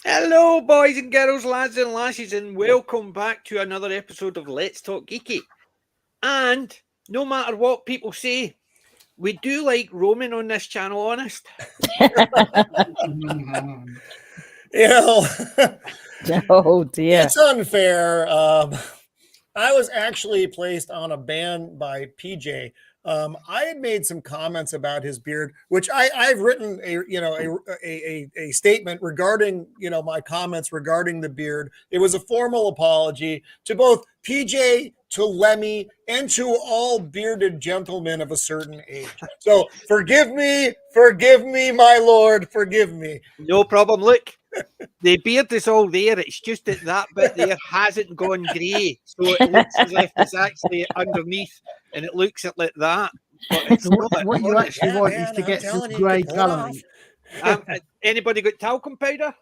Hello, boys and girls, lads and lasses, and welcome back to another episode of Let's Talk Geeky. And no matter what people say, we do like Roman on this channel, honest. You know, Oh dear. it's unfair. I was actually placed on a ban by PJ. I had made some comments about his beard, which I've written a statement regarding my comments regarding the beard. It was a formal apology to both PJ, to Lemmy, and to all bearded gentlemen of a certain age. So forgive me, my lord, forgive me. No problem. Look, the beard is all there. It's just that bit there hasn't gone grey, so it looks as if it's actually underneath, and it looks like that. But it's not. What you actually want man, is to I'm get telling some you, grey you can pull it colouring. Anybody got talcum powder?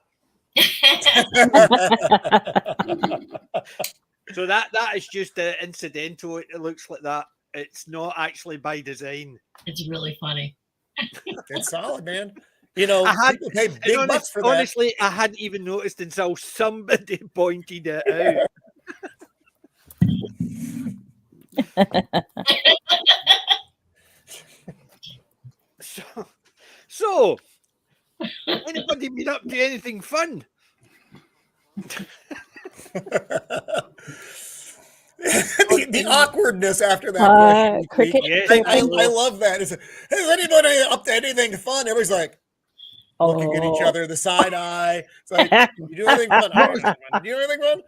So that is just incidental. It looks like that. It's not actually by design. It's really funny. It's solid, man. You know, people pay big bucks for that. Honestly, I hadn't even noticed until somebody pointed it out. So, anybody been up to anything fun? the awkwardness after that. Cricket. Yes, I love that. Is anybody up to anything fun? Everybody's like looking at each other, the side eye. It's like, you do anything fun? I don't know. Do you do anything fun?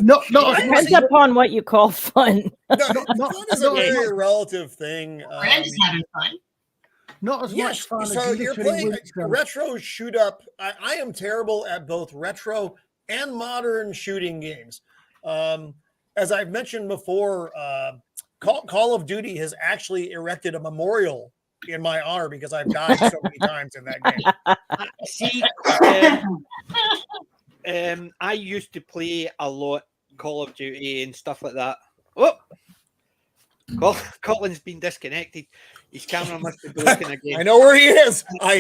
Not Depends upon what you call fun. Fun is a very relative thing. Brand is having fun. Not as much fun so as you're playing retro shoot up. I am terrible at both retro and modern shooting games. As I've mentioned before, Call of Duty has actually erected a memorial in my honor because I've died so many times in that game. See, I used to play a lot Call of Duty and stuff like that. Oh, Colin's been disconnected. His camera must be broken again. I know where he is. I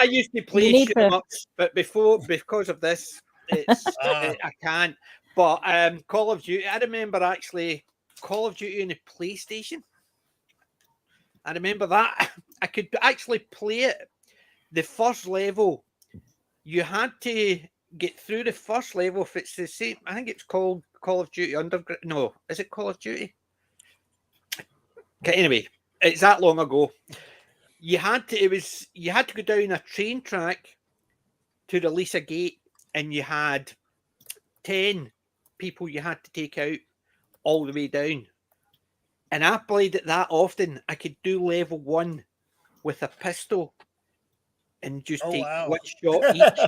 used to play shoot 'em ups, but because of this, I can't. But Call of Duty, I remember actually Call of Duty on the PlayStation. I remember that. I could actually play it. The first level, you had to get through the first level. If it's the same, I think it's called Call of Duty Underground. No, is it Call of Duty? Okay, anyway, it's that long ago. You had to go down a train track to release a gate, and you had 10 people you had to take out all the way down. And I played it that often. I could do level 1 with a pistol and just take one shot each.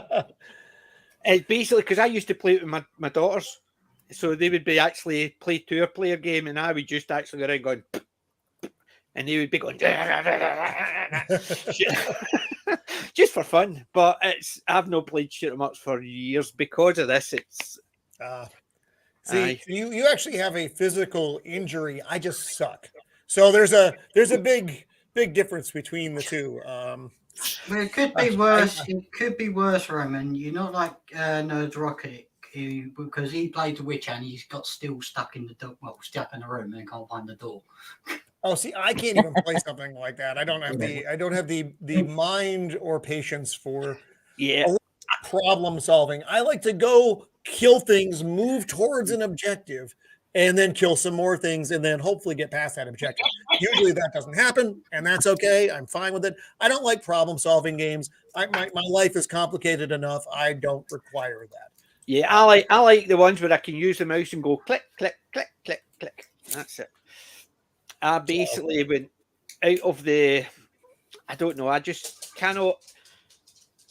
It's basically because I used to play it with my daughters. So they would be actually play two-player game, and I would just actually go around going, and they would be going just for fun. But I've not played shoot 'em ups for years because of this. It's see, you actually have a physical injury. I just suck. So there's a big difference between the two. Well, it could be worse. It could be worse, Roman. You're not like Nerd Rocket, because he played the Witcher and he's got still stuck in the door. Well, stuck in the room and can't find the door. Oh, see, I can't even play something like that. I don't have the mind or patience for problem solving. I like to go kill things, move towards an objective, and then kill some more things, and then hopefully get past that objective. Usually that doesn't happen, and that's okay. I'm fine with it. I don't like problem solving games. My life is complicated enough. I don't require that. Yeah, I like the ones where I can use the mouse and go click, click, click, click, click. That's it. I basically went out of the. I don't know. I just cannot.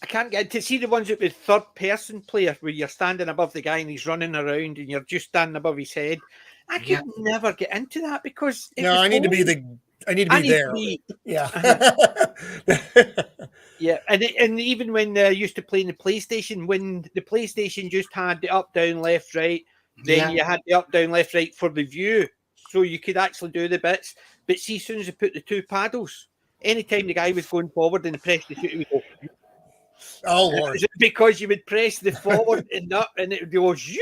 I can't get to see the ones with third-person player where you're standing above the guy and he's running around and you're just standing above his head. I could never get into that because I need to be there. Yeah. Yeah, and even when I used to play in the PlayStation, when the PlayStation just had the up, down, left, right, then you had the up, down, left, right for the view, so you could actually do the bits. But see, as soon as you put the two paddles, anytime the guy was going forward and pressed the shoot, he would go. Oh Lord! Is it because you would press the forward and up, and it would go zoop?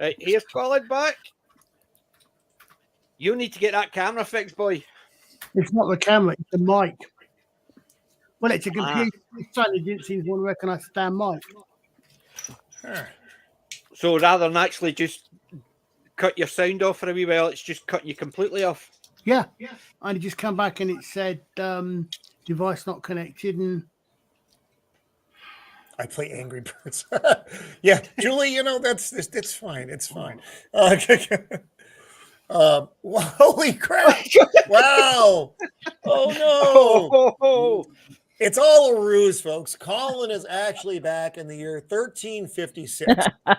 Right, here's Colin back. You need to get that camera fixed, boy. It's not the camera, it's the mic. Well, it's a computer. Suddenly didn't seem to want to recognise the damn mic. So rather than actually just cut your sound off for a wee while, it's just cutting you completely off. Yeah. And it just come back and it said device not connected. And I play Angry Birds. Yeah, Julie, it's fine. It's fine. Holy crap! Wow! Oh no! It's all a ruse, folks. Colin is actually back in the year 1356.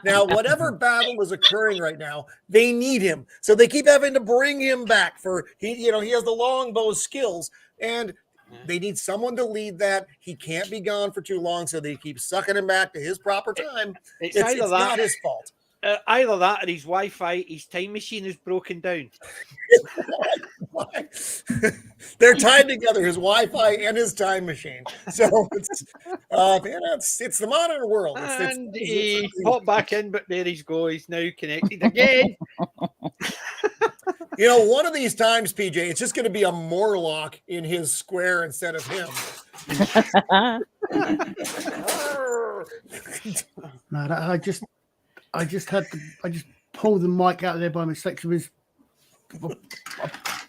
Now, whatever battle is occurring right now, they need him, so they keep having to bring him back for he has the longbow skills, and they need someone to lead that. He can't be gone for too long, so they keep sucking him back to his proper time. It's not his fault. Either that or his Wi-Fi, his time machine is broken down. They're tied together, his Wi-Fi and his time machine. So it's the modern world. And he popped back in, but there he's go. He's now connected again. One of these times, PJ, it's just going to be a Morlock in his square instead of him. no, I just pulled the mic out of there by mistake. It was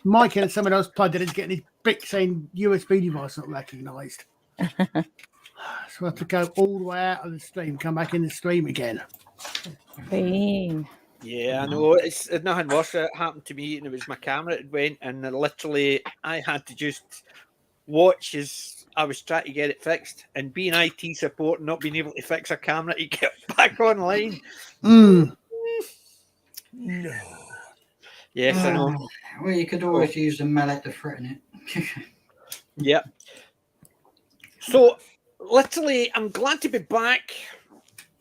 mic and someone else plugged it in, getting his brick saying USB device not recognised. So I have to go all the way out of the stream, come back in the stream again. Bing. Yeah, I know. It's nothing worse. It happened to me, and it was my camera that went, and literally I had to just watch as I was trying to get it fixed, and being IT support and not being able to fix a camera to get back online. No. Yes, I know. Well, you could always use the mallet to threaten it. Yep. So, literally, I'm glad to be back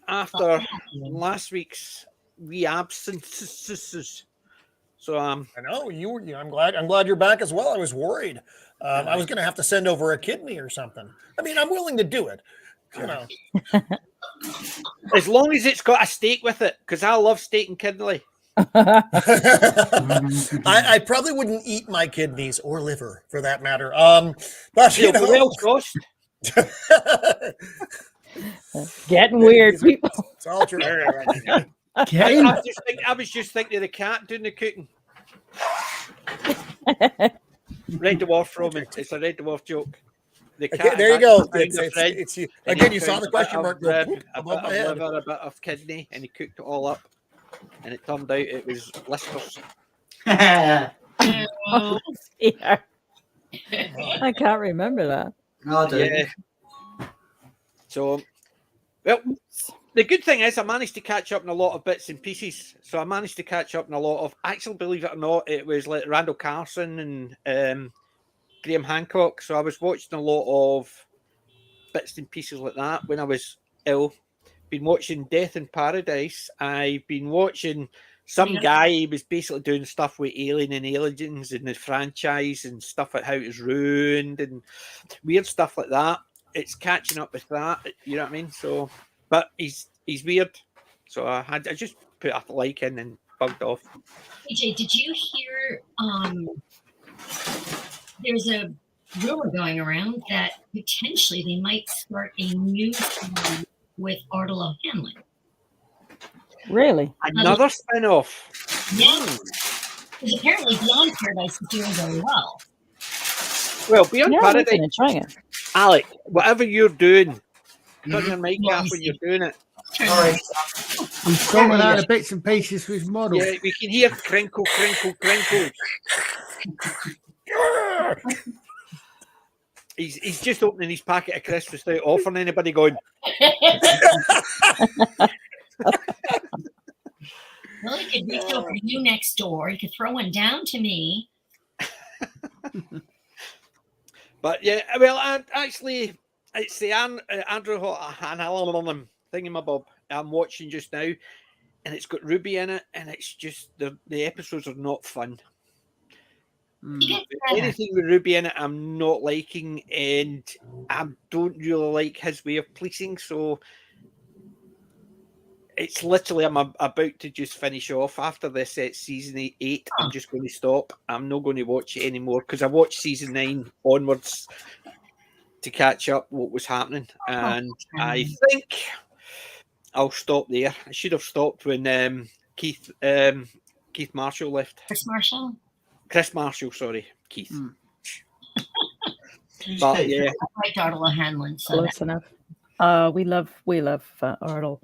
after last week's wee absences. So, I know I'm glad you're back as well. I was worried. I was going to have to send over a kidney or something. I mean, I'm willing to do it. As long as it's got a steak with it, because I love steak and kidney. I probably wouldn't eat my kidneys or liver for that matter. But well cost. Getting weird, people. It's all true. I was just thinking of the cat doing the cooking. Red Dwarf from it. It's a Red Dwarf joke. The cat there you go. It's you. Again, you saw the question mark. A bit of liver, a bit of kidney, and he cooked it all up. And it turned out it was blisters. Oh, yeah. I can't remember that. No, I do. Yeah. So, well, the good thing is I managed to catch up on a lot of bits and pieces. So I managed to catch up on a lot of, actually, believe it or not, it was like Randall Carson and Graham Hancock. So I was watching a lot of bits and pieces like that when I was ill. Been watching Death in Paradise. I've been watching some guy, he was basically doing stuff with Alien and Aliens and the franchise and stuff like how it was ruined and weird stuff like that. It's catching up with that, you know what I mean? So, but he's weird. So I just put a like in and bugged off. AJ, did you hear there's a rumor going around that potentially they might start a new series with Ardella Hanlon. Really? Another spin-off. Yes. Because apparently Beyond Paradise is doing very well. Well, Beyond Paradise, I'm try it. Alec, whatever you're doing, turn your mic off when you're doing it. Sorry. I'm throwing out the bits and pieces for his model. Yeah, we can hear crinkle, crinkle, crinkle. He's just opening his packet of crisps without offering anybody going. Well, he could reach over to you next door. He could throw one down to me. But yeah, well, actually, it's the Andrew thingamabob I'm watching just now, and it's got Ruby in it, and it's just the episodes are not fun. Anything with Ruby in it, I'm not liking, and I don't really like his way of policing. So it's literally I'm about to just finish off after this season 8. I'm just going to stop. I'm not going to watch it anymore because I watched season 9 onwards to catch up what was happening, and I think I'll stop there. I should have stopped when Keith Marshall left. Chris Marshall, sorry, Keith. But yeah, I liked Ardla Hanlon. So close enough. We love Ardle.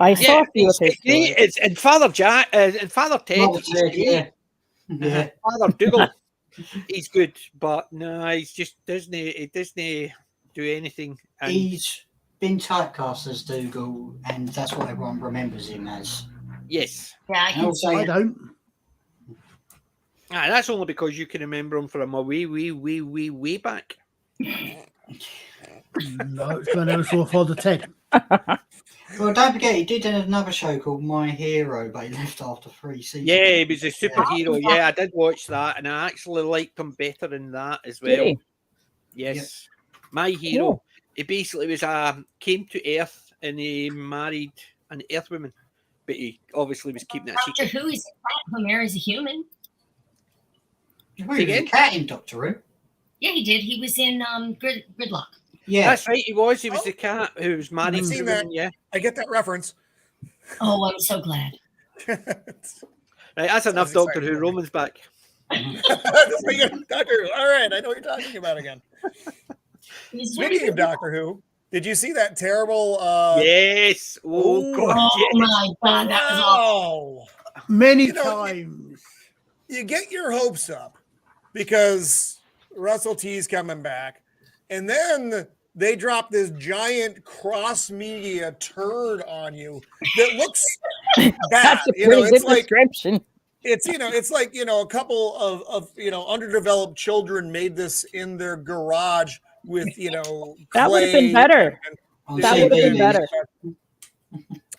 I saw a few of his stories. it's and Father Jack and Father Ted. Yeah. Father Dougal, he's good, but no, he's just Disney. He doesn't do anything. And He's been typecast as Dougal, and that's what everyone remembers him as. yes, yeah, I can I don't. that's only because you can remember him from a way back. No, it's when I never saw Father Ted. Well, don't forget, he did another show called My Hero, but he left after 3 seasons. Yeah, he was a superhero. Yeah, I did watch that, and I actually liked him better in that as well. Did he? Yes, My Hero. Cool. He basically was came to Earth and he married an Earthwoman, but he obviously was keeping it a Doctor secret. Who is a cat who marries a human. Well, he was a cat in Doctor Who. Yeah, he did. He was in Gridlock. Yeah. That's right. He was. He was the cat who was married I've to seen a that. woman. Yeah. I get that reference. Oh, I'm so glad. Right. That's enough. Sounds Doctor exciting. Who. Roman's back. Doctor Who. All right, I know what you're talking about again. Speaking of Doctor Who, did you see that terrible? Yes. Oh God. Oh Yes. my God, that was awful. Wow. Many know, times. You get your hopes up because Russell T's coming back, and then they drop this giant cross-media turd on you that looks bad. That's a pretty good It's like description. it's like a couple of underdeveloped children made this in their garage with That would have been clay better. On That would have been CBeebies. better.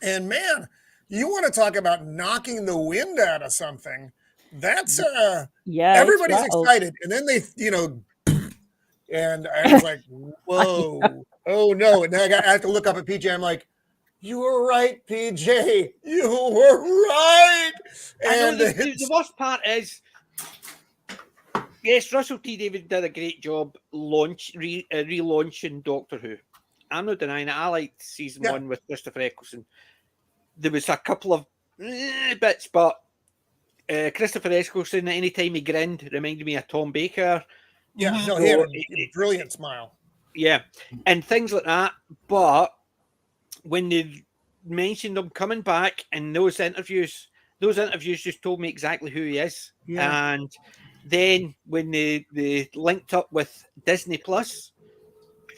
And man, you want to talk about knocking the wind out of something? That's Yeah, everybody's it's rattled. excited, and then they and I was like, whoa, oh no! And then I have to look up at PJ. I'm like, you were right, PJ. You were right. I know And the worst part is, yes, Russell T Davies did a great job relaunching Doctor Who. I'm not denying it. I liked season 1 with Christopher Eccleston. There was a couple of bits, but Christopher Eccleston, anytime he grinned, reminded me of Tom Baker. yeah, no, he had a brilliant smile. Yeah, and things like that. But when they mentioned him coming back in those interviews just told me exactly who he is. Yeah. And then when they linked up with Disney Plus,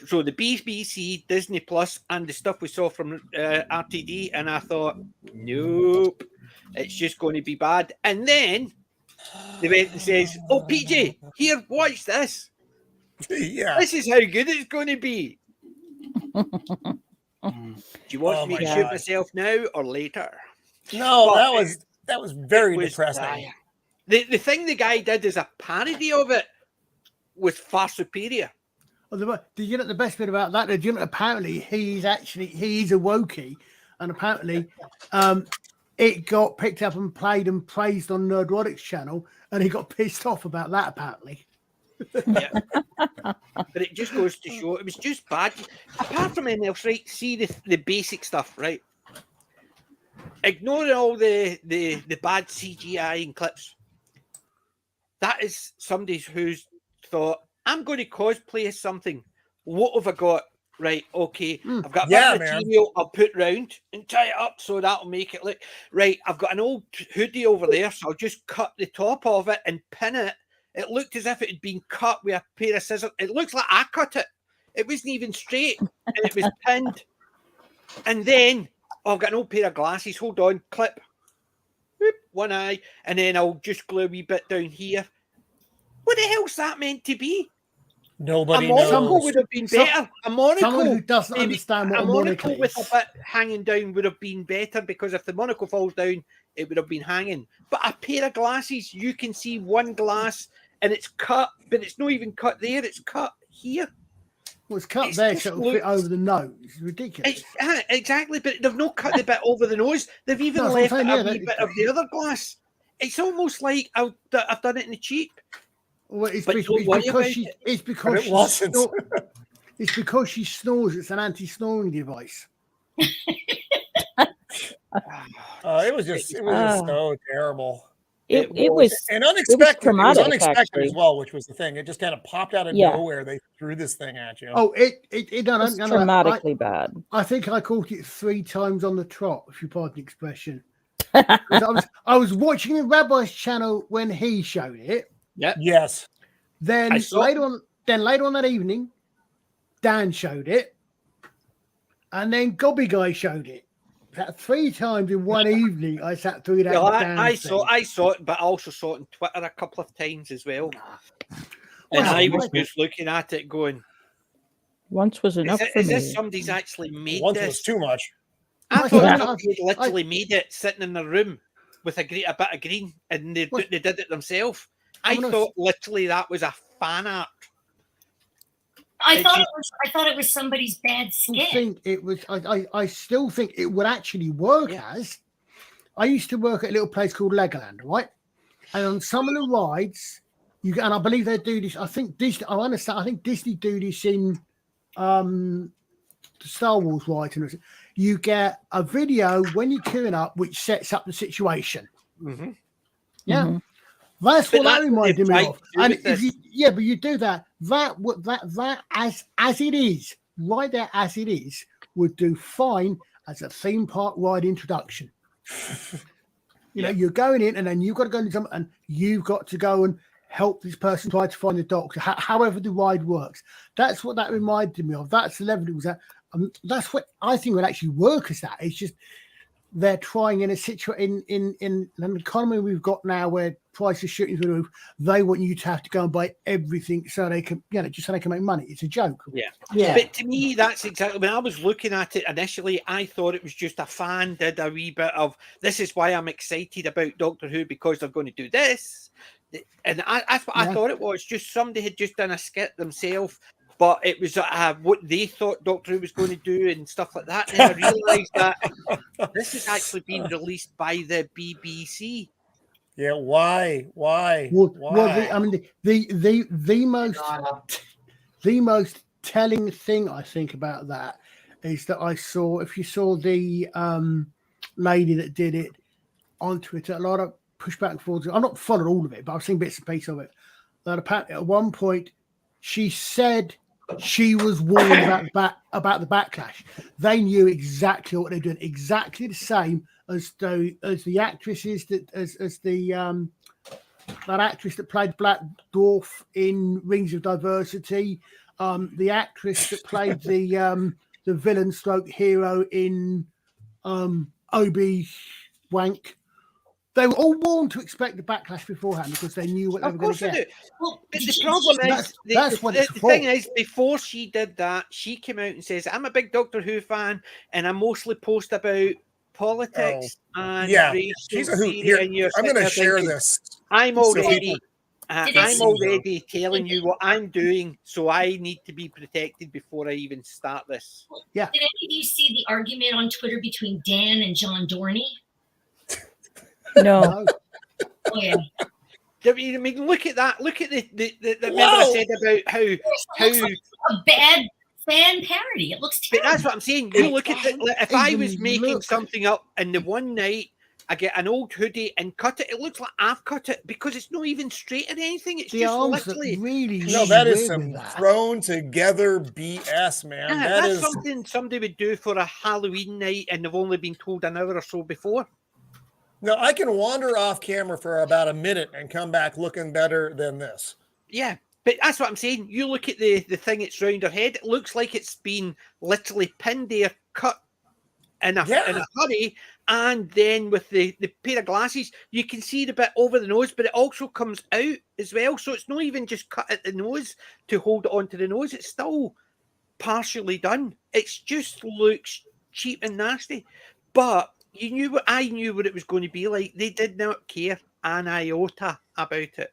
so the BBC, Disney Plus, and the stuff we saw from RTD, and I thought, nope, it's just going to be bad. And then they went and says, "Oh, PJ, here, watch this. Yeah. This is how good it's going to be." Do you want me to shoot myself now or later? No, But that was very it was depressing. dire. The thing the guy did as a parody of it was far superior. Well, did you know the best bit about that? Did you know apparently he's a Wokey, and apparently it got picked up and played and praised on Nerdrotic's channel, and he got pissed off about that apparently. Yeah. But it just goes to show it was just bad. Apart from anything else, right? See the basic stuff, right? Ignoring all the bad CGI and clips. That is somebody who's thought, I'm going to cosplay as something. What have I got? Right, okay. I've got a bit of material I'll put round and tie it up so that'll make it look right. I've got an old hoodie over there, so I'll just cut the top of it and pin it. It looked as if it had been cut with a pair of scissors. It looks like I cut it. It wasn't even straight, and it was pinned. And then I've got an old pair of glasses. Hold on, clip. Whoop, one eye, and then I'll just glue a wee bit down here. What the hell's that meant to be? Nobody a monocle knows. would have been better. A monocle. Someone who doesn't understand what a monocle with a is. bit hanging down would have been better, because if the monocle falls down, it would have been hanging. But a pair of glasses, you can see one glass and it's cut, but it's not even cut there. It's cut here. Well, it's cut It's there just so it'll fit over the nose. It's ridiculous. Exactly, but they've not cut the bit over the nose. They've even No, left I'm saying, a yeah, wee bit of the other glass. It's almost like I've done it in the cheap. Well, it's, But it's, don't it's worry because about she. it. It's because it she wasn't. It's because she snores. It's an anti-snoring device. It was just so terrible. It was And unexpected. It was traumatic, unexpected actually. as well, which was the thing. It just kind of popped out of nowhere. They threw this thing at you. Oh, it It's dramatically bad. I think I caught it 3 times on the trot, if you pardon the expression. I was watching the Rabbi's channel when he showed it. Yep. Yes. Then later on that evening, Dan showed it, and then Gobby Guy showed it. That 3 times in one evening, I sat through that. I saw it, but I also saw it on Twitter a couple of times as well. And I was just looking at it, going, "Once was enough for me." Is this somebody's actually made Once this? was too much. I thought somebody had literally made it sitting in a room with a bit of green, and they did it themselves. I thought literally that was a fan art. I thought it was somebody's bad skin. I still think it would actually work as. I used to work at a little place called Legoland, right? And on some of the rides, and I believe they do this. I think Disney. I understand. I think Disney do this in the Star Wars rides. And you get a video when you're queuing up, which sets up the situation. Mm-hmm. Yeah. Mm-hmm. That's what that reminded me of. And if but you do that as it is, right there as it is, would do fine as a theme park ride introduction. You know, you're going in and then you've got to go into something and you've got to go and help this person try to find the doctor, however the ride works. That's what that reminded me of. That's the level it was at. That's what I think would actually work as that. It's just they're trying in a situation in an economy we've got now where prices are shooting through the roof. They want you to have to go and buy everything so they can, just so they can make money. It's a joke. Yeah. But to me, that's exactly when I was looking at it initially. I thought it was just a fan did a wee bit of this is why I'm excited about Doctor Who because they're going to do this, and that's what I thought it was. Just somebody had just done a skit themselves. But it was what they thought Doctor Who was going to do and stuff like that. And then I realised that this is actually being released by the BBC. Yeah, why? Well, the most telling thing I think about that is that if you saw the lady that did it on Twitter, a lot of pushback and forwards. I've not followed all of it, but I've seen bits and pieces of it. That apparently at one point she said she was warned about the backlash. They knew exactly what they're doing, exactly the same as the actresses that that actress that played Black Dwarf in Rings of Diversity, the actress that played the villain stroke hero in Obi Wank. They were all warned to expect the backlash beforehand because they knew what they were going to get. Well, but the problem is, the thing is, before she did that, she came out and says, I'm a big Doctor Who fan and I mostly post about politics and race. She's a Who. Here, I'm going to share this. I'm already telling you what I'm doing, so I need to be protected before I even start this. Yeah. Did any of you see the argument on Twitter between Dan and John Dorney? No. Oh yeah. I mean, look at that. Look at the remember I said about how a bad fan parody. It looks terrible. But that's what I'm saying. You look at it. If I was making something up and the one night I get an old hoodie and cut it, it looks like I've cut it because it's not even straight or anything. It's just literally that is some thrown together BS, man. Yeah, that's something somebody would do for a Halloween night and they've only been told an hour or so before. No, I can wander off camera for about a minute and come back looking better than this. Yeah, but that's what I'm saying. You look at the thing it's round her head. It looks like it's been literally pinned there, cut in a hurry, and then with the pair of glasses, you can see the bit over the nose, but it also comes out as well. So it's not even just cut at the nose to hold it onto the nose. It's still partially done. It just looks cheap and nasty. But I knew what it was going to be like. They did not care an iota about it.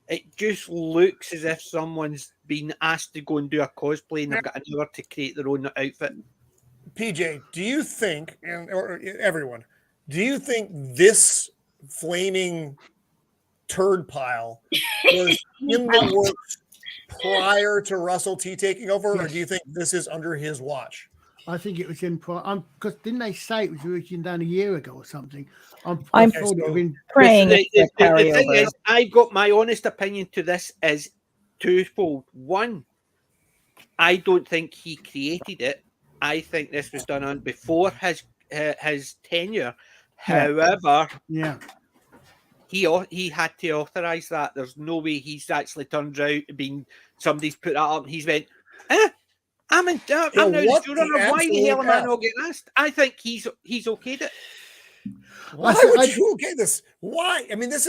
It just looks as if someone's been asked to go and do a cosplay and they've got an hour to create their own outfit. PJ, do you think, or everyone, do you think this flaming turd pile was in the works prior to Russell T taking over, or do you think this is under his watch? I think it was in because didn't they say it was originally done a year ago or something? I'm praying. The thing is, I got my honest opinion to this is twofold. One, I don't think he created it. I think this was done on before his tenure. However, he had to authorize that. There's no way he's actually turned out being somebody's put that up and he's went, I'm now the showrunner. Why the hell am I not getting asked? I think he's okayed it. Why would you okay this? Why? I mean, that's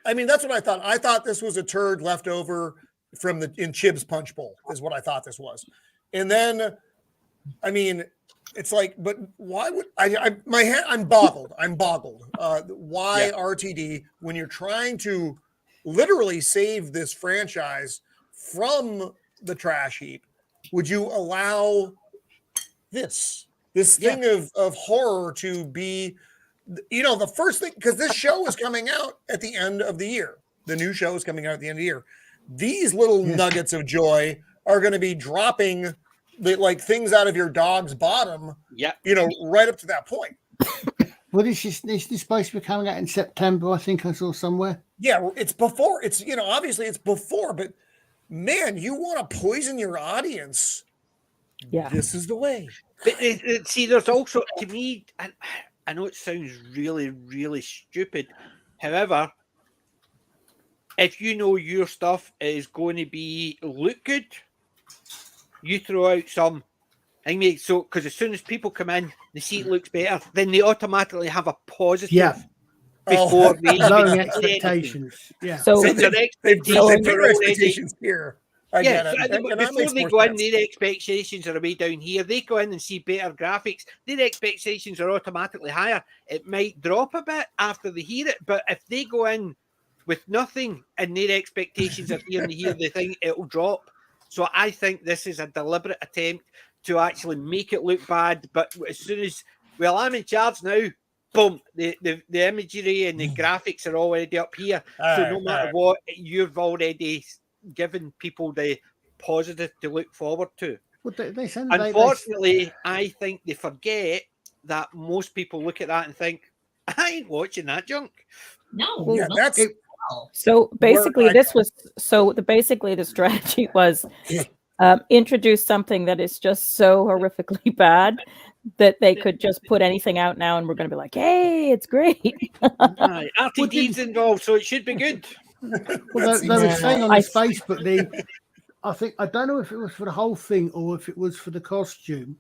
what I thought. I thought this was a turd left over from in Chib's Punch Bowl is what I thought this was. And then, I mean, it's like, but why would I'm boggled. Why RTD, when you're trying to literally save this franchise from the trash heap, would you allow this thing of horror to be, the first thing, because this show is coming out at the end of the year. The new show is coming out at the end of the year. These little nuggets of joy are going to be dropping like things out of your dog's bottom, right up to that point. What is this supposed to be coming out in September? I think I saw somewhere. Yeah, it's before. It's, obviously it's before, but man, you want to poison your audience. Yeah. This is the way. But see, there's also, to me, I know it sounds really, really stupid. However, if you know your stuff is going to look good, you throw out some. So, because as soon as people come in, they see it looks better, then they automatically have a positive. Before they lowering expectations. Yeah. So their expectations here. Before they go in, their expectations are way down here. They go in and see better graphics. Their expectations are automatically higher. It might drop a bit after they hear it, but if they go in with nothing and their expectations are here and hear the thing, it'll drop. So I think this is a deliberate attempt to actually make it look bad. But as soon as, I'm in charge now, boom, the imagery and the graphics are already up here. So no matter what, you've already given people the positive to look forward to. Well, Unfortunately, I think they forget that most people look at that and think, I ain't watching that junk. No, that's so basically the strategy was introduce something that is just so horrifically bad that they could just put anything out now and we're going to be like, hey, it's great. RTD's involved, so it should be good. Well, they were saying on Facebook, I don't know if it was for the whole thing or if it was for the costume.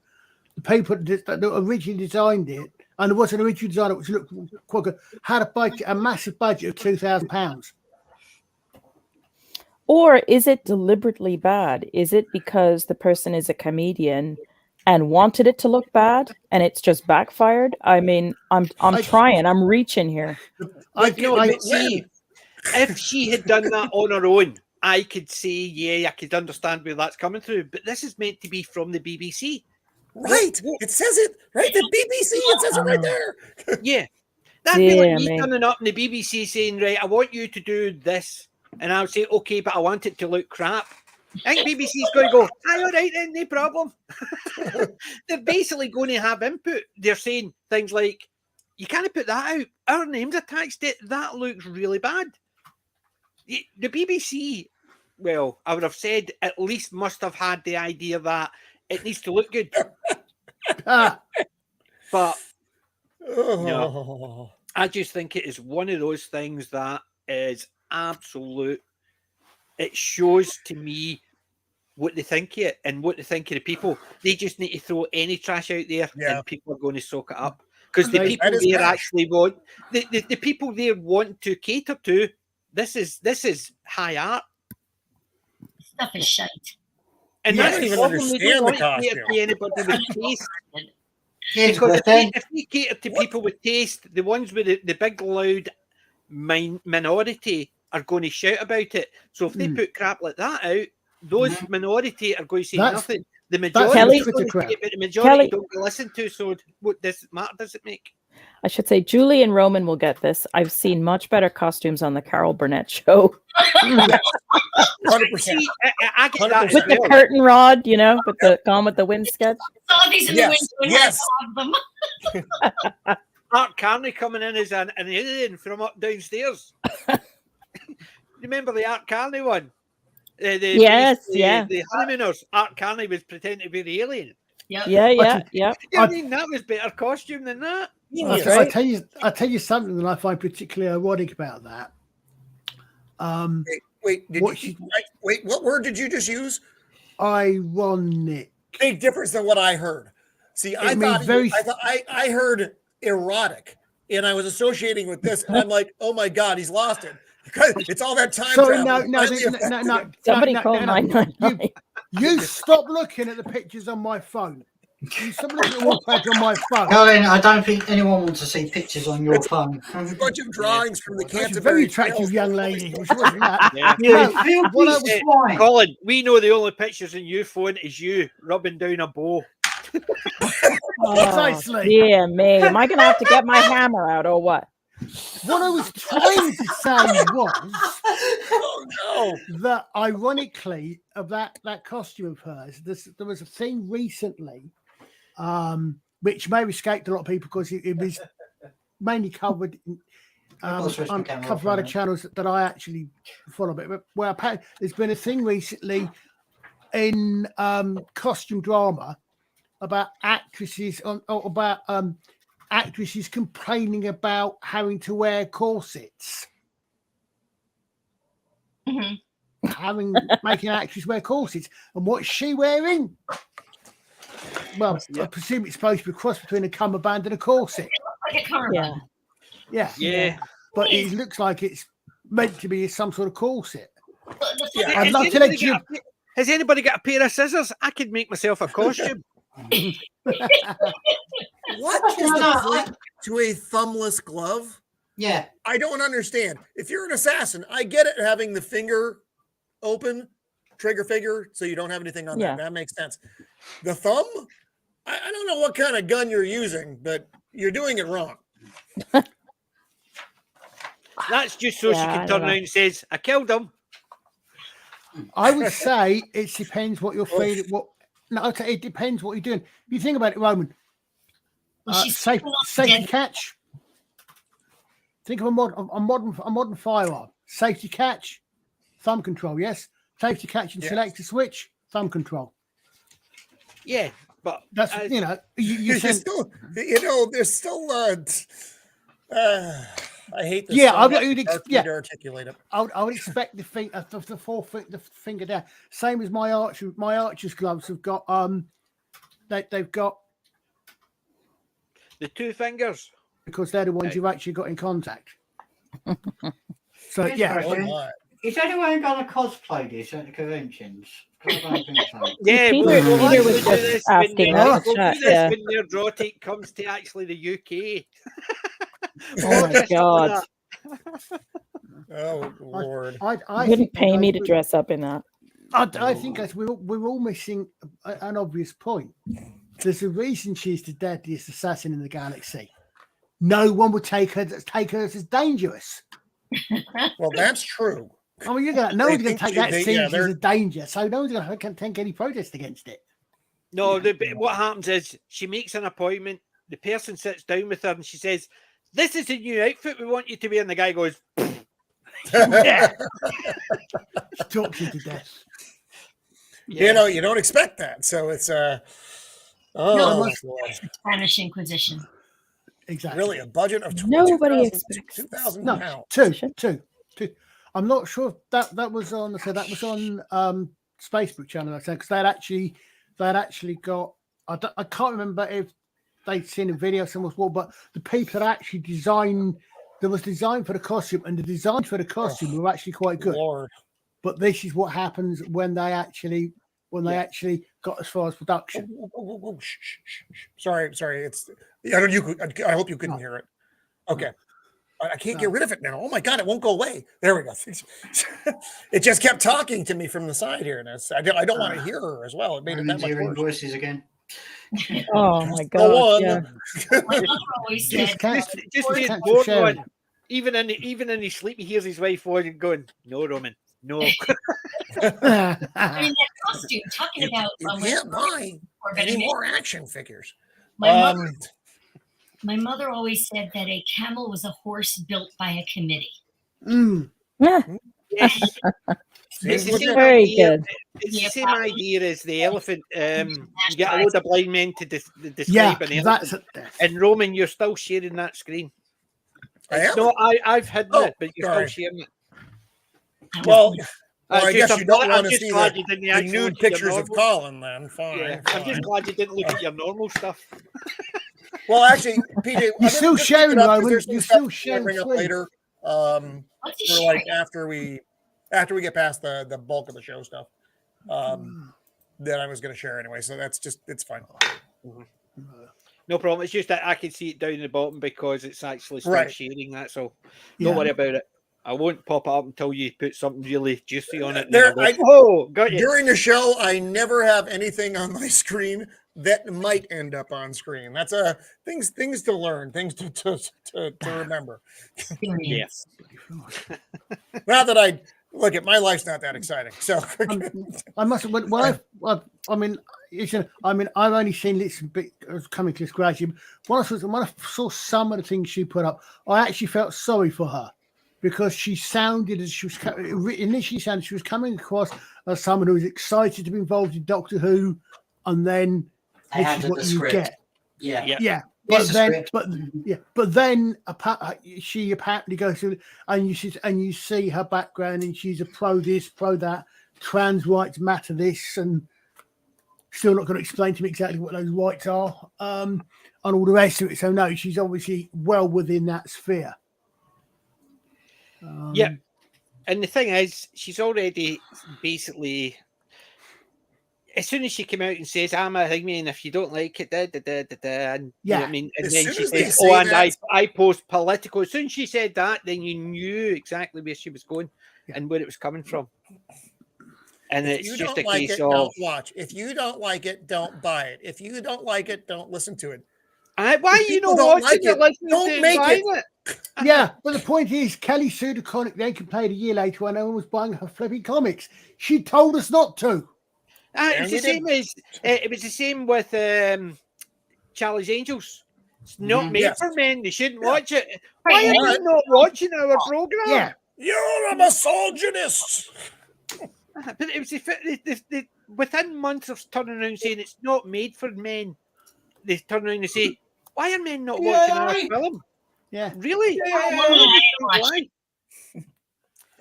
The people that originally designed it, and it was an original designer which looked quite good, had a massive budget of £2,000. Or is it deliberately bad? Is it because the person is a comedian and wanted it to look bad and it's just backfired? I mean, I'm trying. I'm reaching here. If she had done that on her own, I could say, I could understand where that's coming through. But this is meant to be from the BBC. Right. It says it, right? The BBC, it says it right there. Yeah. That'd be like me turning up in the BBC saying, right, I want you to do this. And I'll say, okay, but I want it to look crap. I think BBC's going to go, all right then, no problem. They're basically going to have input. They're saying things like, you can't put that out. Our name's attached to it. That looks really bad. The BBC, well, I would have said at least must have had the idea that it needs to look good. But no, I just think it is one of those things that is absolute. It shows to me what they think of it and what they think of the people. They just need to throw any trash out there and people are going to soak it up. Because the people there actually want the people there want to cater to. This is high art. Stuff is shite. And that's the problem. They don't want to cater to anybody with taste. Because if they cater to people with taste, the ones with the big loud minority are going to shout about it. So if they put crap like that out, those minority are going to say nothing. The majority is going to say it, but the majority don't listen to. So what does it matter? Does it make? I should say Julie and Roman will get this. I've seen much better costumes on the Carol Burnett show. 100%. I get that with the curtain rod, with the Gone with the Wind sketch. Saw these in the window and I saw them. Art Carney coming in as an alien from up downstairs. Remember the Art Carney one? The honeymooners. Art Carney was pretending to be the alien. Yep. Yeah. I mean, that was better costume than that. That's right. I'll tell you something that I find particularly ironic about that. Wait, what word did you just use? Ironic. Big difference than what I heard. See, I heard erotic, and I was associating with this, and I'm like, oh my God, he's lost it. Because it's all that time. Sorry, no. Somebody called 999. You stop looking at the pictures on my phone. You stop looking at the wallpaper on my phone. Colin, I don't think anyone wants to see pictures on your phone. There's a bunch of drawings from the Canterbury. Very attractive young lady. Colin, we know the only pictures in your phone is you rubbing down a bow. Precisely. Dear me. Am I going to have to get my hammer out or what? What I was trying to say was that ironically of that costume of hers, there was a thing recently which may have escaped a lot of people because it was mainly covered on cover other channels that I actually follow. But well, apparently there's been a thing recently in costume drama about actresses actresses complaining about having to wear corsets. Making actresses wear corsets. And what's she wearing? Well, I presume it's supposed to be a cross between a cummerbund and a corset. Like a cummerbund. Yeah. But it looks like it's meant to be some sort of corset. I'd love to let you. Has anybody got a pair of scissors? I could make myself a costume. What is the point to a thumbless glove? Yeah. I don't understand. If you're an assassin, I get it having the finger open, trigger finger, so you don't have anything on that. That makes sense. The thumb? I don't know what kind of gun you're using, but you're doing it wrong. That's just so she can turn around and says, I killed him. I would say it depends what you're feeling. It depends what you're doing. If you think about it, Roman, safety catch. Think of a modern firearm. Safety catch, thumb control. Yes, safety catch and select a switch, thumb control. Yeah, but that's there's still. I hate this. Yeah, I would articulate it. I would expect the finger down. Same as my archer's gloves have got. They've got the two fingers because they're the ones you've actually got in contact. So is anyone going to cosplay this at the conventions? I don't think so. Yeah, Peter was just asking that. When their draw take comes to actually the UK. Oh my God! Oh Lord! I wouldn't pay me to dress up in that. I think we're all missing an obvious point. There's a reason she's the deadliest assassin in the galaxy. No one would take her as dangerous. Well, that's true. I mean, no one's going to take that seriously as a danger, so no one's going to take any protest against it. No, what happens is she makes an appointment. The person sits down with her and she says, "This is the new outfit we want you to wear." And the guy goes, "Yeah." She talks you to death. Yeah. You don't expect that. So it's Spanish Inquisition. Exactly. Really, a budget of nobody expects £2,000. Two. I'm not sure if that was on. So that was on Facebook channel. I said because they'd actually got. I can't remember if they'd seen a video someone's wall, but the people that actually designed. There was design for the costume, and the designs for the costume were actually quite good. Lord. But this is what happens when they actually got as far as production. Sorry. It's I hope you couldn't hear it. Okay. I can't get rid of it now. Oh my God, it won't go away. There we go. It just kept talking to me from the side here. And I don't want to hear her as well. It made it that much worse. Voices again. Oh my God. Yeah. My mother always said, just one. Even in his sleep, he hears his wife going, "No, Roman, no." I mean, that costume, talking about you can't buy any more action figures. My mother always said that a camel was a horse built by a committee. Yeah. Yes. It's the same Very idea. good. It's the same idea as the elephant. You get a load of blind men to describe an elephant. And Roman, you're still sharing that screen. I've hidden it, but you're still sharing it. Well, I guess you don't want to see the nude pictures of Colin, then. Fine. Yeah, I'm just glad you didn't look at your normal stuff. Well, actually, PJ, you're still sharing, Roman. You're still sharing. Bring up later. For like after we get past the bulk of the show stuff, that I was going to share anyway. So it's fine. Mm-hmm. No problem. It's just that I can see it down the bottom because it's actually still sharing that. So don't worry about it. I won't pop up until you put something really juicy on it. Got you. During the show, I never have anything on my screen that might end up on screen. That's things to learn, things to remember. Yes. Not that I look at my life's not that exciting. So I must. I've only seen little bit of Coming to this gradually. When I saw some of the things she put up, I actually felt sorry for her. Because she sounded as she was initially sounded she was coming across as someone who was excited to be involved in Doctor Who, and then this is what you get. Yeah. But then she apparently goes through, and you see her background, and she's a pro this, pro that, trans rights matter this, and still not going to explain to me exactly what those rights are, and all the rest of it. So no, she's obviously well within that sphere. And the thing is, she's already basically, as soon as she came out and says, "I'm a thingy, and if you don't like it, and you know what I mean," and then she says, "Oh, and I post political." As soon as she said that, then you knew exactly where she was going and where it was coming from. And if it's just a case of don't watch. If you don't like it, don't buy it. If you don't like it, don't listen to it. Why you don't watch it? Don't make it. Yeah, but the point is, Kelly sued a comic they could play it a year later when no one was buying her flipping comics. She told us not to. It's the same as it was the same with Charlie's Angels. It's not made for men. They shouldn't watch it. Why are you not watching our program? Yeah, you're a misogynist. But it was within months of turning around saying it's not made for men. They turn around and say, "Why are men not watching our film?" Yeah, really?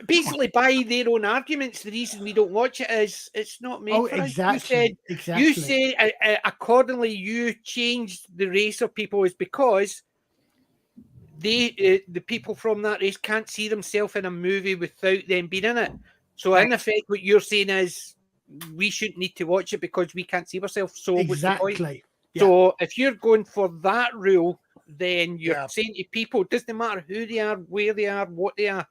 Basically, by their own arguments, the reason we don't watch it is it's not made for exactly. us. You say accordingly, you changed the race of people is because the people from that race can't see themselves in a movie without them being in it. So in effect, what you're saying is we shouldn't need to watch it because we can't see ourselves. So what's the point? Yeah. So if you're going for that rule, then you're saying to people, it doesn't matter who they are, where they are, what they are.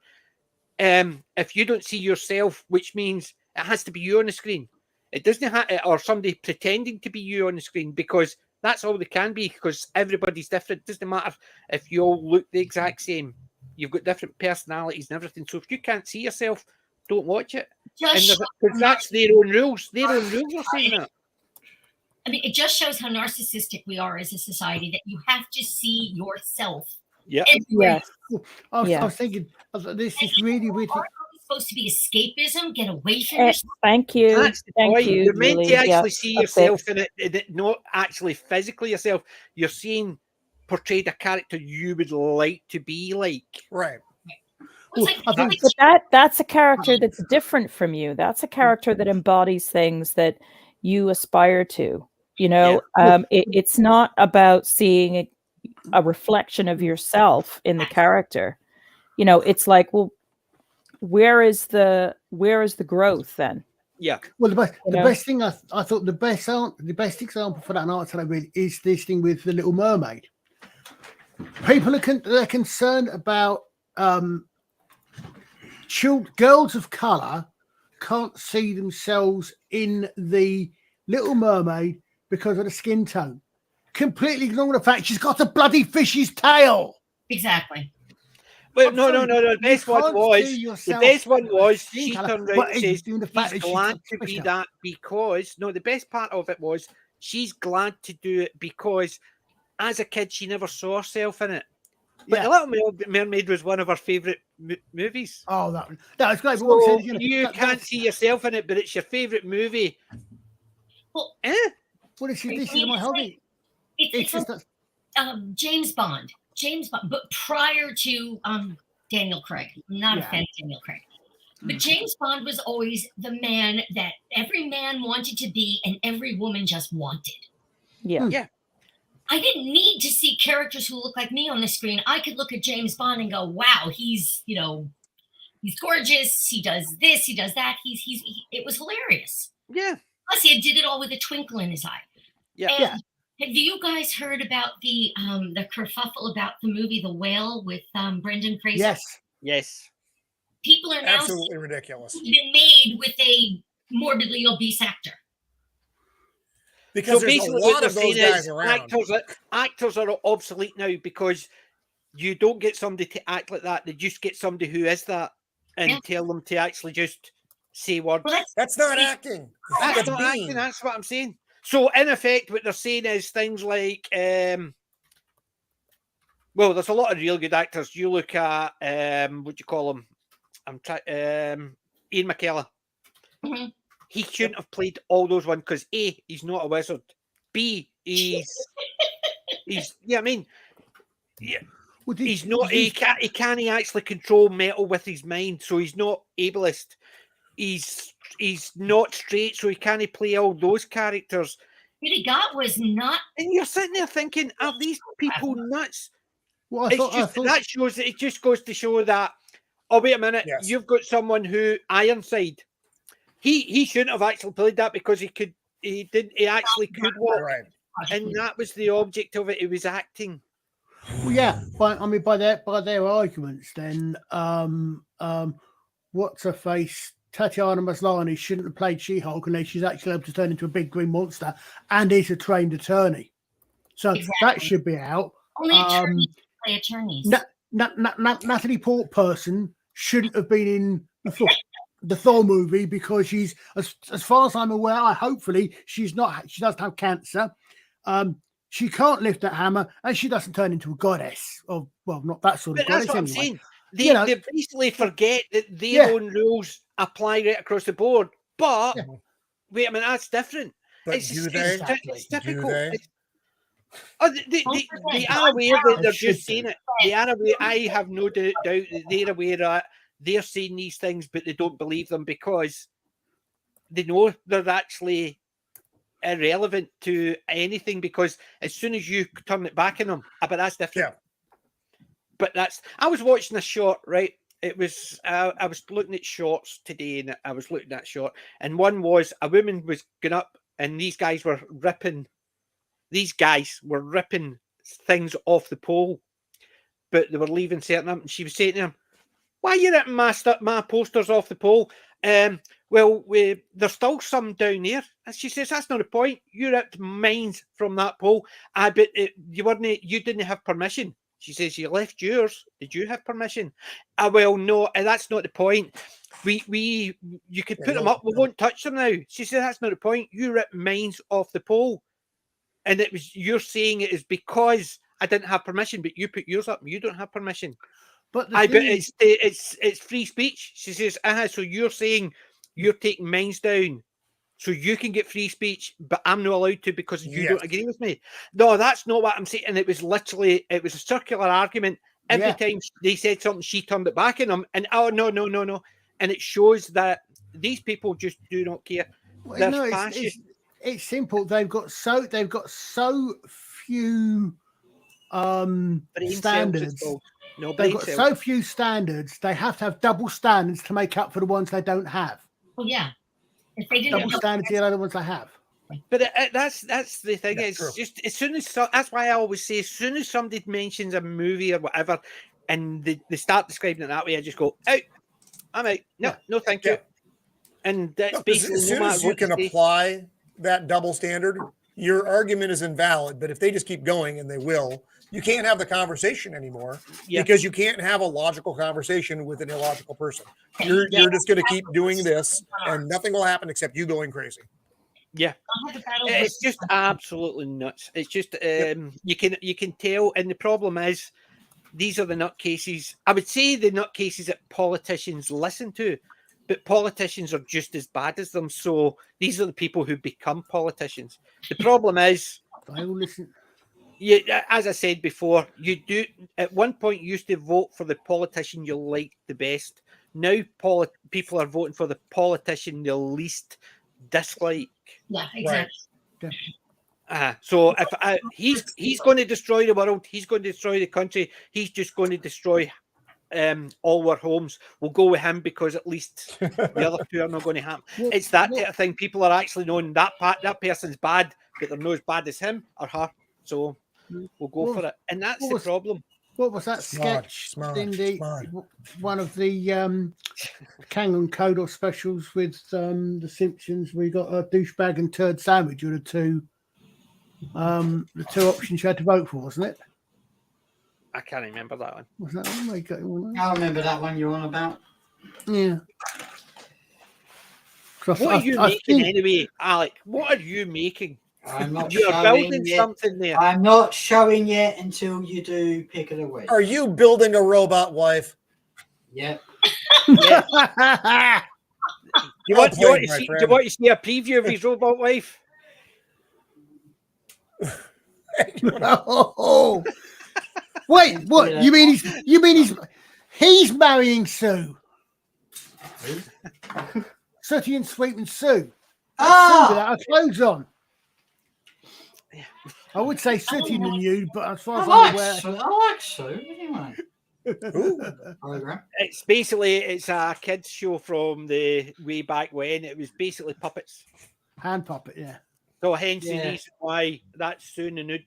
If you don't see yourself, which means it has to be you on the screen. It doesn't have, or somebody pretending to be you on the screen, because that's all they can be, because everybody's different. It doesn't matter if you all look the exact same. You've got different personalities and everything. So if you can't see yourself, don't watch it. Because that's their own rules. Their own rules are saying that. I mean, it just shows how narcissistic we are as a society, that you have to see yourself. Yeah. I was thinking, this is really weird. Supposed to be escapism, get away from yourself. Thank you. That's the point. You. You're meant to actually see yourself in it, not actually physically yourself. You're seeing portrayed a character you would like to be like. Right. But that's a character that's different from you. That's a character that embodies things that you aspire to. You know, it's not about seeing a reflection of yourself in the character. You know, it's like, well, where is the growth then? Yeah. Well, the best thing I thought the best example for that in art television is this thing with the Little Mermaid. People they're concerned about girls of color can't see themselves in the Little Mermaid because of the skin tone. Completely ignoring the fact she's got a bloody fish's tail. Exactly. Well, no. The best one was she turned around and says she's glad to be that because the best part of it was she's glad to do it because as a kid she never saw herself in it. But The Little Mermaid was one of her favourite movies. Oh, that was great. So you can't see yourself in it, but it's your favourite movie. Well, this is my hobby. It's just James Bond, but prior to Daniel Craig. I'm not a fan of Daniel Craig. But James Bond was always the man that every man wanted to be and every woman just wanted. Yeah. I didn't need to see characters who look like me on the screen. I could look at James Bond and go, wow, he's gorgeous. He does this, he does that. It was hilarious. Yeah. Plus, he did it all with a twinkle in his eye. Yeah. And have you guys heard about the kerfuffle about the movie The Whale with Brendan Fraser? Yes. People are now absolutely ridiculous. Been made with a morbidly obese actor. Because there's a lot of those guys around. Actors are obsolete now because you don't get somebody to act like that. They just get somebody who is that and tell them to actually just say words. Well, that's not acting. That's not acting. That's what I'm saying. So in effect, what they're saying is things like, there's a lot of real good actors. You look at what do you call him? Ian McKellen. Mm-hmm. He shouldn't have played all those ones because A, he's not a wizard. B, he's he's not. He can't actually control metal with his mind, so he's not ableist. He's not straight, so he can't play all those characters. What he got was not. And you're sitting there thinking, are these people nuts? Well, that shows that it just goes to show that. Oh, wait a minute, you've got someone who Ironside. He shouldn't have actually played that because he actually could walk, and that was the object of it. It was acting. Well, yeah, by their arguments, then what's her face? Tatiana Maslany shouldn't have played She-Hulk unless she's actually able to turn into a big green monster and is a trained attorney. So that should be out. Only attorneys play attorneys. Natalie Portman shouldn't have been in the Thor movie because she's, as far as I'm aware, hopefully she doesn't have cancer. She can't lift that hammer and she doesn't turn into a goddess. Or, well, not that sort of goddess that's what anyway. I'm saying. They basically forget that their own rules apply right across the board. But wait a minute, that's different. But it's Do typical. they? They are aware that they're just saying it. They are aware. I have no doubt that they're aware that they're saying these things, but they don't believe them because they know they're actually irrelevant to anything. Because as soon as you turn it back on them, but that's different. Yeah. But I was watching a short, right? It was I was looking at shorts today, and I was looking at short, and one was a woman was going up, and these guys were ripping things off the pole, but they were leaving certain up, and she was saying to them, "Why are you ripping my posters off the pole?" Well, there's still some down there. And she says, "That's not the point. You ripped mine from that pole. I bet you didn't have permission." She says, "You left yours. Did you have permission?" Well, no, that's not the point. You could put them up. We won't touch them now. She said, "That's not the point. You ripped mine off the pole, and you're saying it is because I didn't have permission, but you put yours up. You don't have permission." But it's free speech. She says, so you're saying you're taking mine down so you can get free speech, but I'm not allowed to because you don't agree with me. No, that's not what I'm saying. And it was a circular argument. Every time they said something, she turned it back on them. And no. And it shows that these people just do not care. It's simple. They've got so few standards. They've got so few standards. They have to have double standards to make up for the ones they don't have. Oh yeah. If they didn't double standards the other ones I have. But that's the thing. Yeah, It's true. just as soon as that's why I always say as soon as somebody mentions a movie or whatever, and they start describing it that way, I just go out. I'm out. No, thank you. Yeah. And that's No, basically as soon as you can apply that double standard, your argument is invalid. But if they just keep going, and they will, you can't have the conversation anymore because you can't have a logical conversation with an illogical person. You're just going to keep doing this, and nothing will happen except you going crazy. Yeah, it's just absolutely nuts. It's just you can tell, and the problem is these are the nutcases. I would say the nutcases that politicians listen to, but politicians are just as bad as them. So these are the people who become politicians. The problem is, I will listen. Yeah, as I said before, you do at one point you used to vote for the politician you liked the best. Now people are voting for the politician they least dislike. Yeah, exactly. Right. So if he's going to destroy the world, he's going to destroy the country. He's just going to destroy all our homes. We'll go with him because at least the other two are not going to happen. It's that type of thing. People are actually knowing that person's bad, but they're not as bad as him or her. So we'll go for it, and that's the problem. What was that sketch in one of the Kangan Kodor specials with the Simpsons? We got a douchebag and turd sandwich. Were the two options you had to vote for, wasn't it? I can't remember that one. Was that one? I remember that one you're on about. Yeah. What are you making anyway, Alec? What are you making? I'm not You're showing building yet. something there. I'm not showing yet until you do pick of the week. Are you building a robot wife? Yep. Yeah. Do you want to see a preview of his robot wife? Oh. Wait, what? Yeah. You mean he's marrying Sue? Sooty and Sweet and Sue. Sue without her clothes on. I would say Sooty in the nude, but as far as I'm aware, I like Sue anyway. It's a kids show from the way back when. It was basically puppets. Hand puppet, yeah. So hence the reason why that's soon the nude.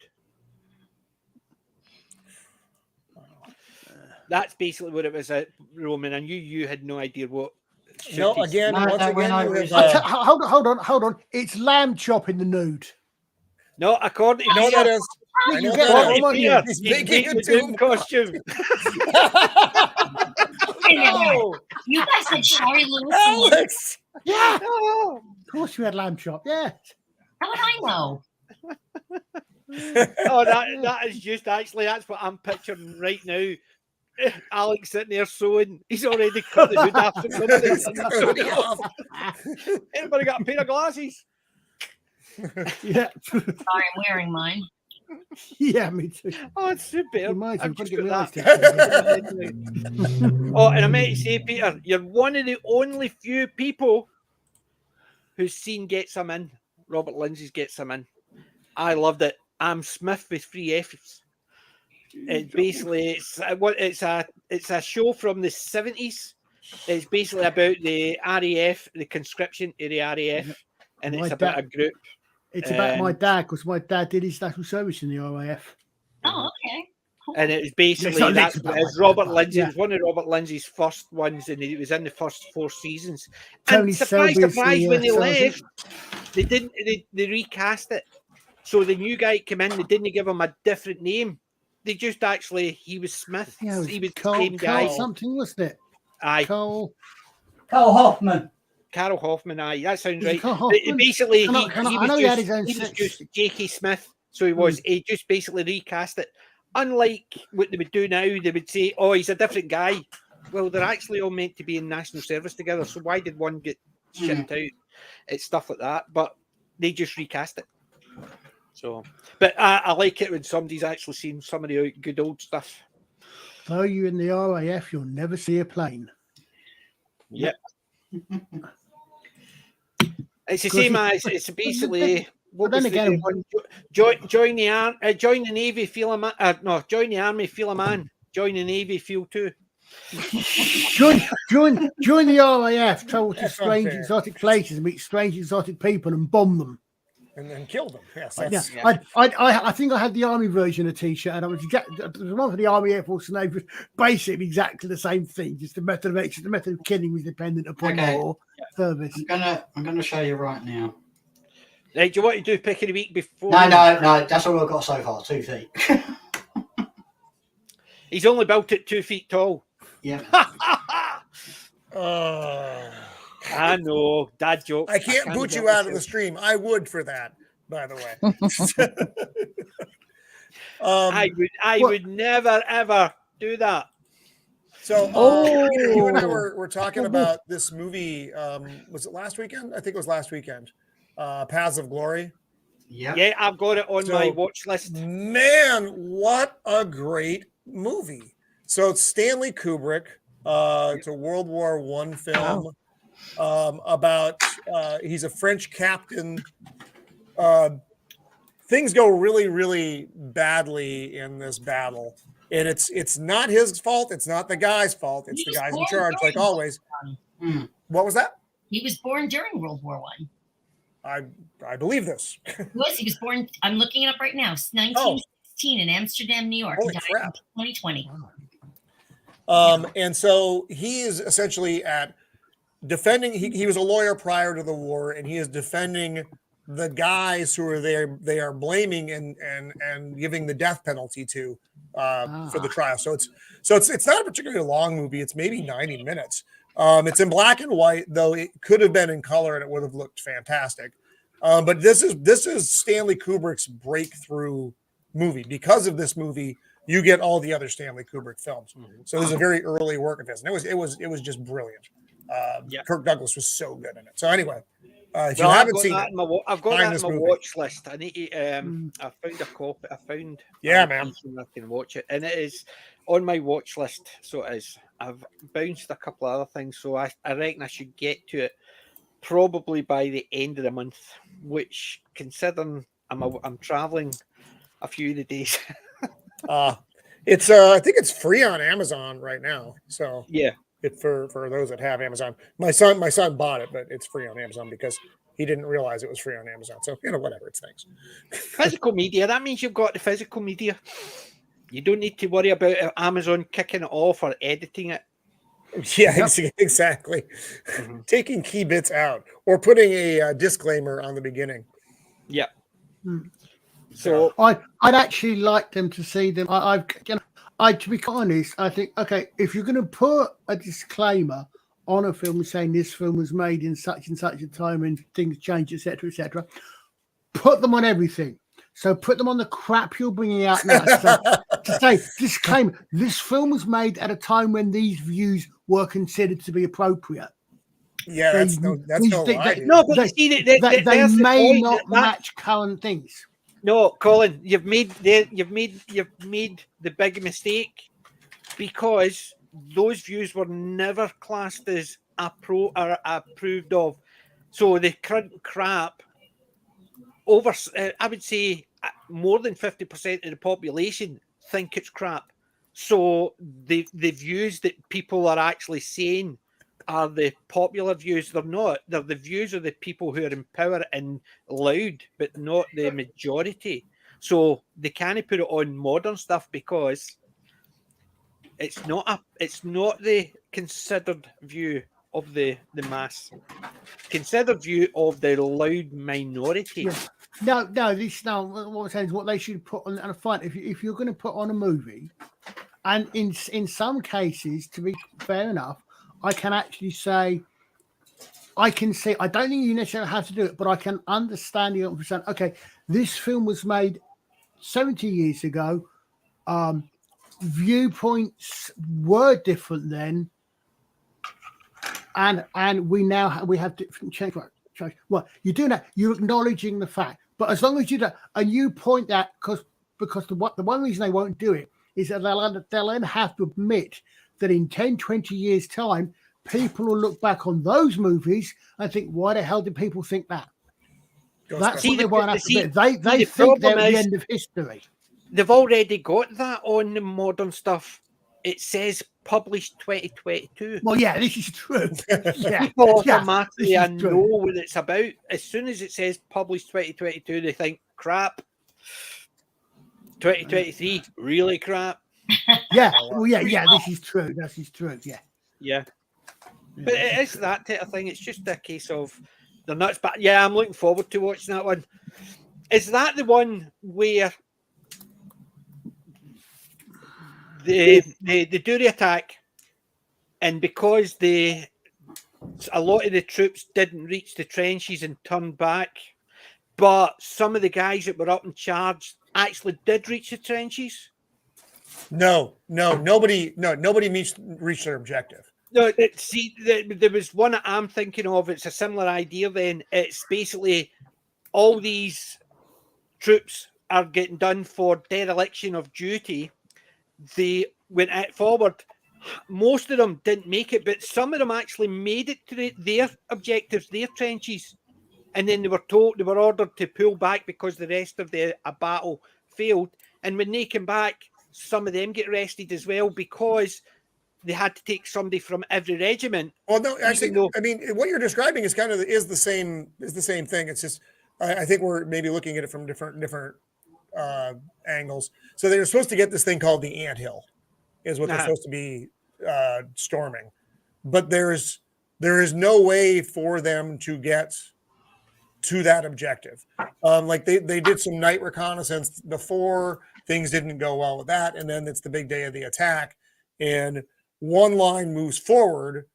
That's basically what it was at Roman. I knew you had no idea what. No, again, once again, hold on. It's lamb chop in the nude. No, according to that is. I know that is. He's making a doom costume. Oh, you guys had Shari Lewis. Alex. Yeah. Oh, of course you had lamb chop. Yeah. How would I know? Oh, that is just actually that's what I'm picturing right now. Alex sitting there sewing. He's already cut the hood after something. Anybody got a pair of glasses? Yeah. Sorry, I'm wearing mine. Yeah, me too. Oh, it's super. I've just got Oh, and I meant to say, Peter, you're one of the only few people who's seen Gets Him In. Robert Lindsay's Gets Him In. I loved it. I'm Smith with 3 F's. It basically it's a show from the 70s. It's basically about the RAF, the conscription of the RAF, and it's about a group. It's about my dad because my dad did his national service in the RAF. Oh, okay. Cool. And it was basically it's Robert Lindsay. It was one of Robert Lindsay's first ones, and he was in the first 4 seasons. Tony And surprise, when they Selby. left, they recast it. So the new guy came in. They didn't give him a different name. They just he was Smith. Yeah, he was Carl, the same guy. Something, wasn't it? Aye. Carl Hoffman. Carol Hoffman, aye, that sounds right. Basically, He was just J.K. Smith, so he just basically recast it. Unlike what they would do now, they would say, oh, he's a different guy. Well, they're actually all meant to be in national service together, so why did one get shipped out? It's stuff like that, but they just recast it. So, but I like it when somebody's actually seen some of the good old stuff. Though you're in the RAF, you'll never see a plane. Yep. It's the same as it's basically. But then again, join the Navy, feel a man. Join the Army, feel a man. Join the Navy, feel two. Join the RAF, travel to strange exotic places, meet strange exotic people, and bomb them. And then kill them. Yes. I think I had the army version of T-shirt, and I was one for the Army, Air Force, and Navy. Basically, exactly the same thing. Just the method of killing was dependent upon your service. I'm gonna show you right now. Right, do you want to do pick of the week before? No. That's all I've got so far. 2 feet. He's only built it 2 feet tall. Yeah. I know, dad joke. I can't boot you out of the stream. I would for that, by the way. I would never ever do that. So you and I were talking about this movie. Was it last weekend? I think it was last weekend. Paths of Glory. Yeah, I've got it on my watch list. Man, what a great movie! So it's Stanley Kubrick. It's a World War I film. About he's a French captain. Things go really, really badly in this battle, and it's not his fault. It's not the guy's fault. It's the guys in charge, like always. What was that? He was born during World War I. I believe this. He was born. I'm looking it up right now. 1916 in Amsterdam, New York. Holy crap! 2020. And so he is essentially at defending. He was a lawyer prior to the war, and he is defending the guys who are there. They are blaming and giving the death penalty to for the trial. So it's not a particularly long movie. It's maybe 90 minutes. It's in black and white, though it could have been in color and it would have looked fantastic. But this is Stanley Kubrick's breakthrough movie. Because of this movie, you get all the other Stanley Kubrick films. So this is a very early work of his, and it was just brilliant. Kirk Douglas was so good in it. So anyway, if you haven't seen it, I've got that in my watch list. I need to. I found a copy. I found. Man. I can watch it, and it is on my watch list. So it is. I've bounced a couple of other things, so I reckon I should get to it probably by the end of the month. Which, considering I'm traveling a few of the days. It's I think it's free on Amazon right now. So yeah. For those that have Amazon. My son bought it, but it's free on Amazon because he didn't realize it was free on Amazon. So, whatever, it's thanks. Physical media, that means you've got the physical media. You don't need to worry about Amazon kicking it off or editing it. Yeah, exactly. Mm-hmm. Taking key bits out or putting a disclaimer on the beginning. Yeah. So I'd actually like them to see them. To be honest, I think, okay, if you're going to put a disclaimer on a film saying this film was made in such and such a time and things change, etc., put them on everything. So put them on the crap you're bringing out now. To say, disclaimer, this film was made at a time when these views were considered to be appropriate. Yeah, that's no lie. They may not match current things. No, Colin, you've made the big mistake because those views were never classed as approved of. So the current crap over, I would say, more than 50% of the population think it's crap. So the views that people are actually saying are the popular views. They're not. They're the views of the people who are in power and loud, but not the majority. So they can't put it on modern stuff because it's not the considered view of the mass. Considered view of the loud minority. Yeah. No. What I'm saying is what they should put on a front. If you're going to put on a movie, and in some cases, to be fair enough, I can actually say, I don't think you necessarily have to do it, but I can understand the percent. Okay, this film was made 70 years ago. Viewpoints were different then, and we have different change. Well, you're doing that. You're acknowledging the fact, but as long as you do, and you point that because the one reason they won't do it is that they'll then have to admit that in 10, 20 years' time, people will look back on those movies and think, why the hell did people think that? That's what they won't have to admit. They think they're at the end of history. They've already got that on the modern stuff. It says published 2022. Well, yeah, this is true. Yeah, People yeah, automatically this is know true. what it's about. As soon as it says published 2022, they think crap. 2023, really crap. Yeah, well, yeah, this is true. This is true. Yeah. Yeah. But it is that type of thing. It's just a case of they're nuts. But yeah, I'm looking forward to watching that one. Is that the one where they do the attack, and because a lot of the troops didn't reach the trenches and turned back, but some of the guys that were up in charge actually did reach the trenches? Nobody reached their objective. No, see, there was one that I'm thinking of. It's a similar idea. Then it's basically all these troops are getting done for dereliction of duty. They went forward. Most of them didn't make it, but some of them actually made it to their objectives, their trenches, and then they were ordered to pull back because the rest of the battle failed. And when they came back, some of them get arrested as well because they had to take somebody from every regiment. Well, no, actually, I mean, what you're describing is is the same thing. It's just I think we're maybe looking at it from different angles. So they're supposed to get this thing called the anthill, is what they're supposed to be storming, but there is no way for them to get to that objective. Like they did some night reconnaissance before, things didn't go well with that, and then it's the big day of the attack, and one line moves forward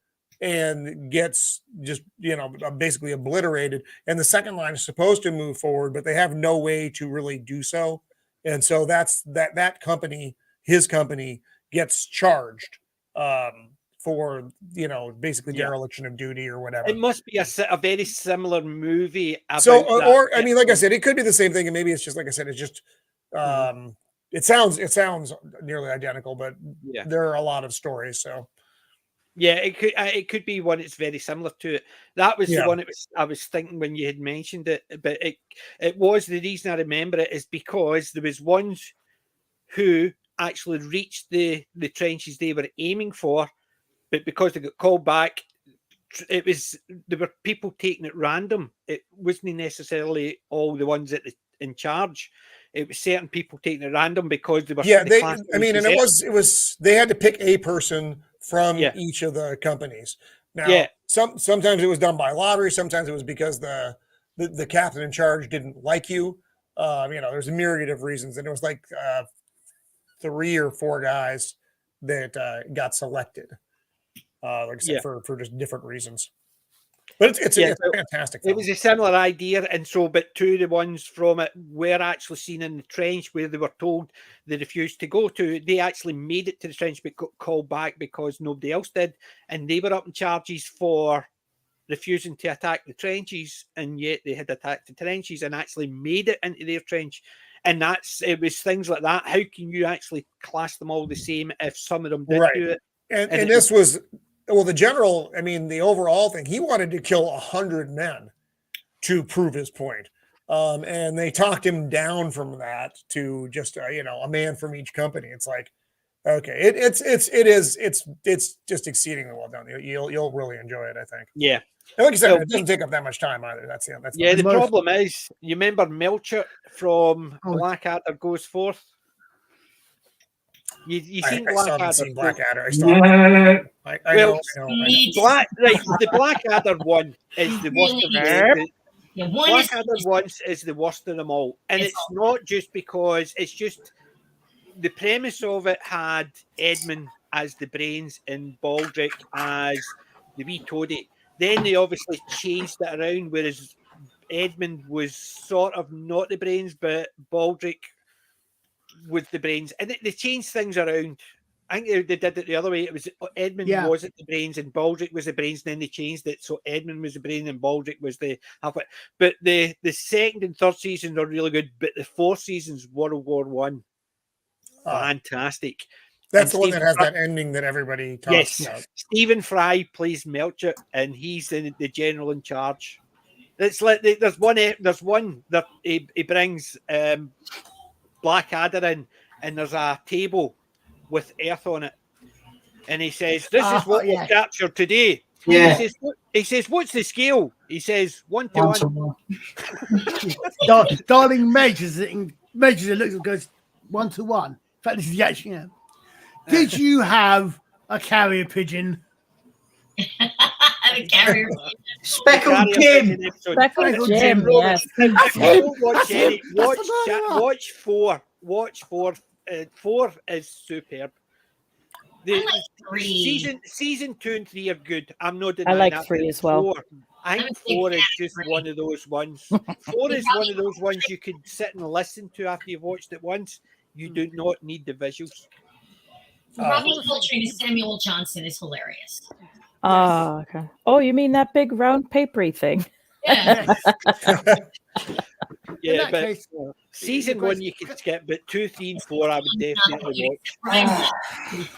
and gets just basically obliterated, and the second line is supposed to move forward, but they have no way to really do so, and so that's that company, his company, gets charged for basically dereliction of duty or whatever. It must be a very similar movie. So, or I mean, like I said, it could be the same thing, and maybe it's just like I said, it's just it sounds nearly identical, but there are a lot of stories. So, yeah, it could be one that's very similar to it. That was the one I was thinking when you had mentioned it, but it was, the reason I remember it is because there was ones who actually reached the trenches they were aiming for, but because they got called back, there were people taking it random. It wasn't necessarily all the ones in charge. It was certain people taking it random because they were. Yeah, it was they had to pick a person from each of the companies. Now, sometimes it was done by lottery. Sometimes it was because the captain in charge didn't like you. There's a myriad of reasons, and it was like 3 or 4 guys that got selected. Like I said, for just different reasons. But it's a fantastic film. It was a similar idea, and so, but 2 of the ones from it were actually seen in the trench where they were told they refused to go to. They actually made it to the trench but got called back because nobody else did, and they were up in charges for refusing to attack the trenches, and yet they had attacked the trenches and actually made it into their trench. And it was things like that. How can you actually class them all the same if some of them did do it? And this was, well, the general, I mean, the overall thing, he wanted to kill 100 men to prove his point. And they talked him down from that to just, a man from each company. It's like, okay, it's just exceedingly well done. You'll really enjoy it, I think. Yeah. And like you said, it doesn't take up that much time either. That's the problem is, you remember Melcher from Blackadder Goes Forth? You seen Blackadder? I've seen Blackadder. The Blackadder one is the worst of them. Blackadder one is the worst of them all, and it's not just because it's just the premise of it had Edmund as the brains and Baldric as the wee toady. Then they obviously changed it around, whereas Edmund was sort of not the brains, but Baldric with the brains, and they changed things around. I think they did it the other way. It was Edmund wasn't the brains and Baldric was the brains, and then they changed it so Edmund was the brain and Baldric was the halfway. But the second and third seasons are really good, but the 4th season's World War One, fantastic. That's the one that has that ending that everybody talks about. Stephen Fry plays Melcher, and he's the general in charge. It's like there's one that he brings Blackadder in, and there's a table with earth on it, and he says, "This is what was captured today." Yeah. He says, "What's the scale?" He says, 1 to 1. Darling measures it looks and goes 1 to 1. In fact, this is the actual. Yeah. Did you have a carrier pigeon? A carrier pigeon. Speckled Jim. Speckled Jim, yes. Watch 4. Watch 4. 4 is superb. I like 3. Season 2 and 3 are good. I'm not denying I like that. 3 as well. 4, I think 4 is just one of those ones. 4 is one of those ones you could sit and listen to after you've watched it once. You do not need the visuals. Robbie Coltrane as Samuel Johnson is hilarious. Oh, okay. Oh, you mean that big round papery thing? Yeah. Yeah, but season 1 you could skip, but 2, 3, and 4 I would definitely watch.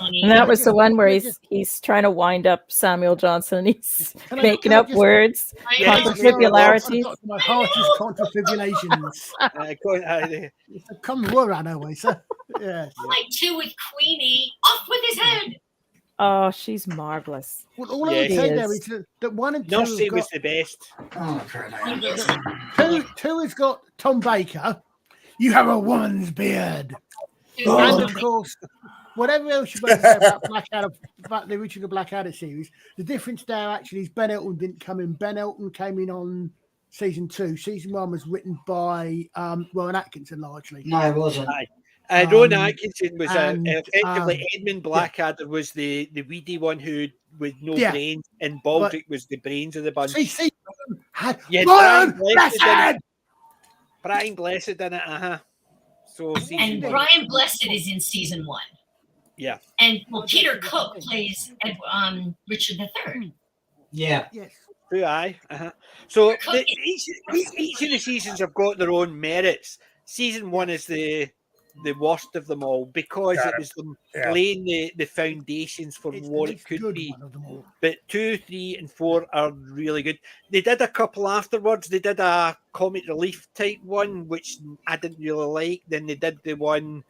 And that was the one where he's trying to wind up Samuel Johnson. He's making up words, contrafibularities. My heart is contrafibulations. Come on, away, sir. Yes. Like 2 with Queenie, off with his head. Oh, she's marvelous. Well, all I would say there is that 1 and 2 Nursie was the best. Two has got Tom Baker. You have a woman's beard. And of course, whatever else you might say about Blackadder, about the original Blackadder series, the difference there actually is Ben Elton didn't come in. Ben Elton came in on season 2. Season 1 was written by Rowan Atkinson largely. No, it wasn't. Rowan Atkinson was effectively Edmund Blackadder was the weedy one who with no brains, and Baldrick was the brains of the bunch. Brian Blessed in it, So and Brian Blessed is in season 1. Yeah. And Peter Cook plays Richard III. Yeah. Yes. So each of the seasons have got their own merits. Season 1 is the worst of them all because it was them laying the foundations for what it could be. But 2, 3, and 4 are really good. They did a couple afterwards. They did a comic relief type one, which I didn't really like. Then they did the one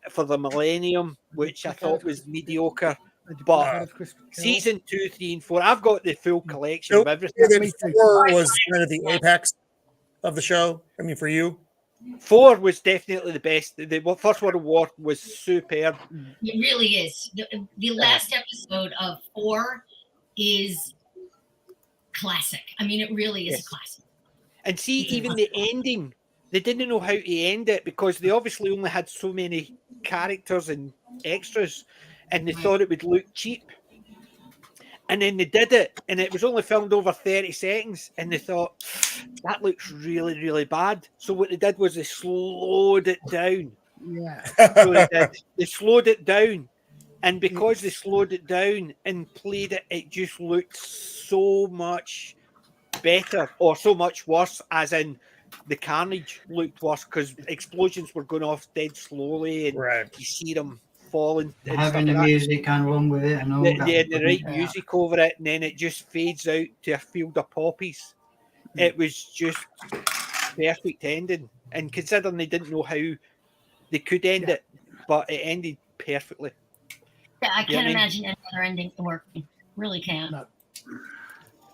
for the Millennium, which I thought was mediocre. But season 2, 3, and 4, I've got the full collection of everything. 4 was kind of the apex of the show. I mean, for you. 4 was definitely the best. The First World War was superb. It really is. The last episode of 4 is classic. I mean, it really is a classic. And see, even the ending, they didn't know how to end it because they obviously only had so many characters and extras, and they thought it would look cheap. And then they did it, and it was only filmed over 30 seconds, and they thought, that looks really, really bad. So what they did was they slowed it down. Yeah. So they slowed it down. And because they slowed it down and played it, it just looked so much better, or so much worse, as in the carnage looked worse, because explosions were going off dead slowly, and you see them falling. Having the music going along with it and all that. Yeah, the right music over it, and then it just fades out to a field of poppies. It was just perfect ending. And considering they didn't know how they could end it, but it ended perfectly. Yeah, I can't imagine any other ending working. Really can't. No.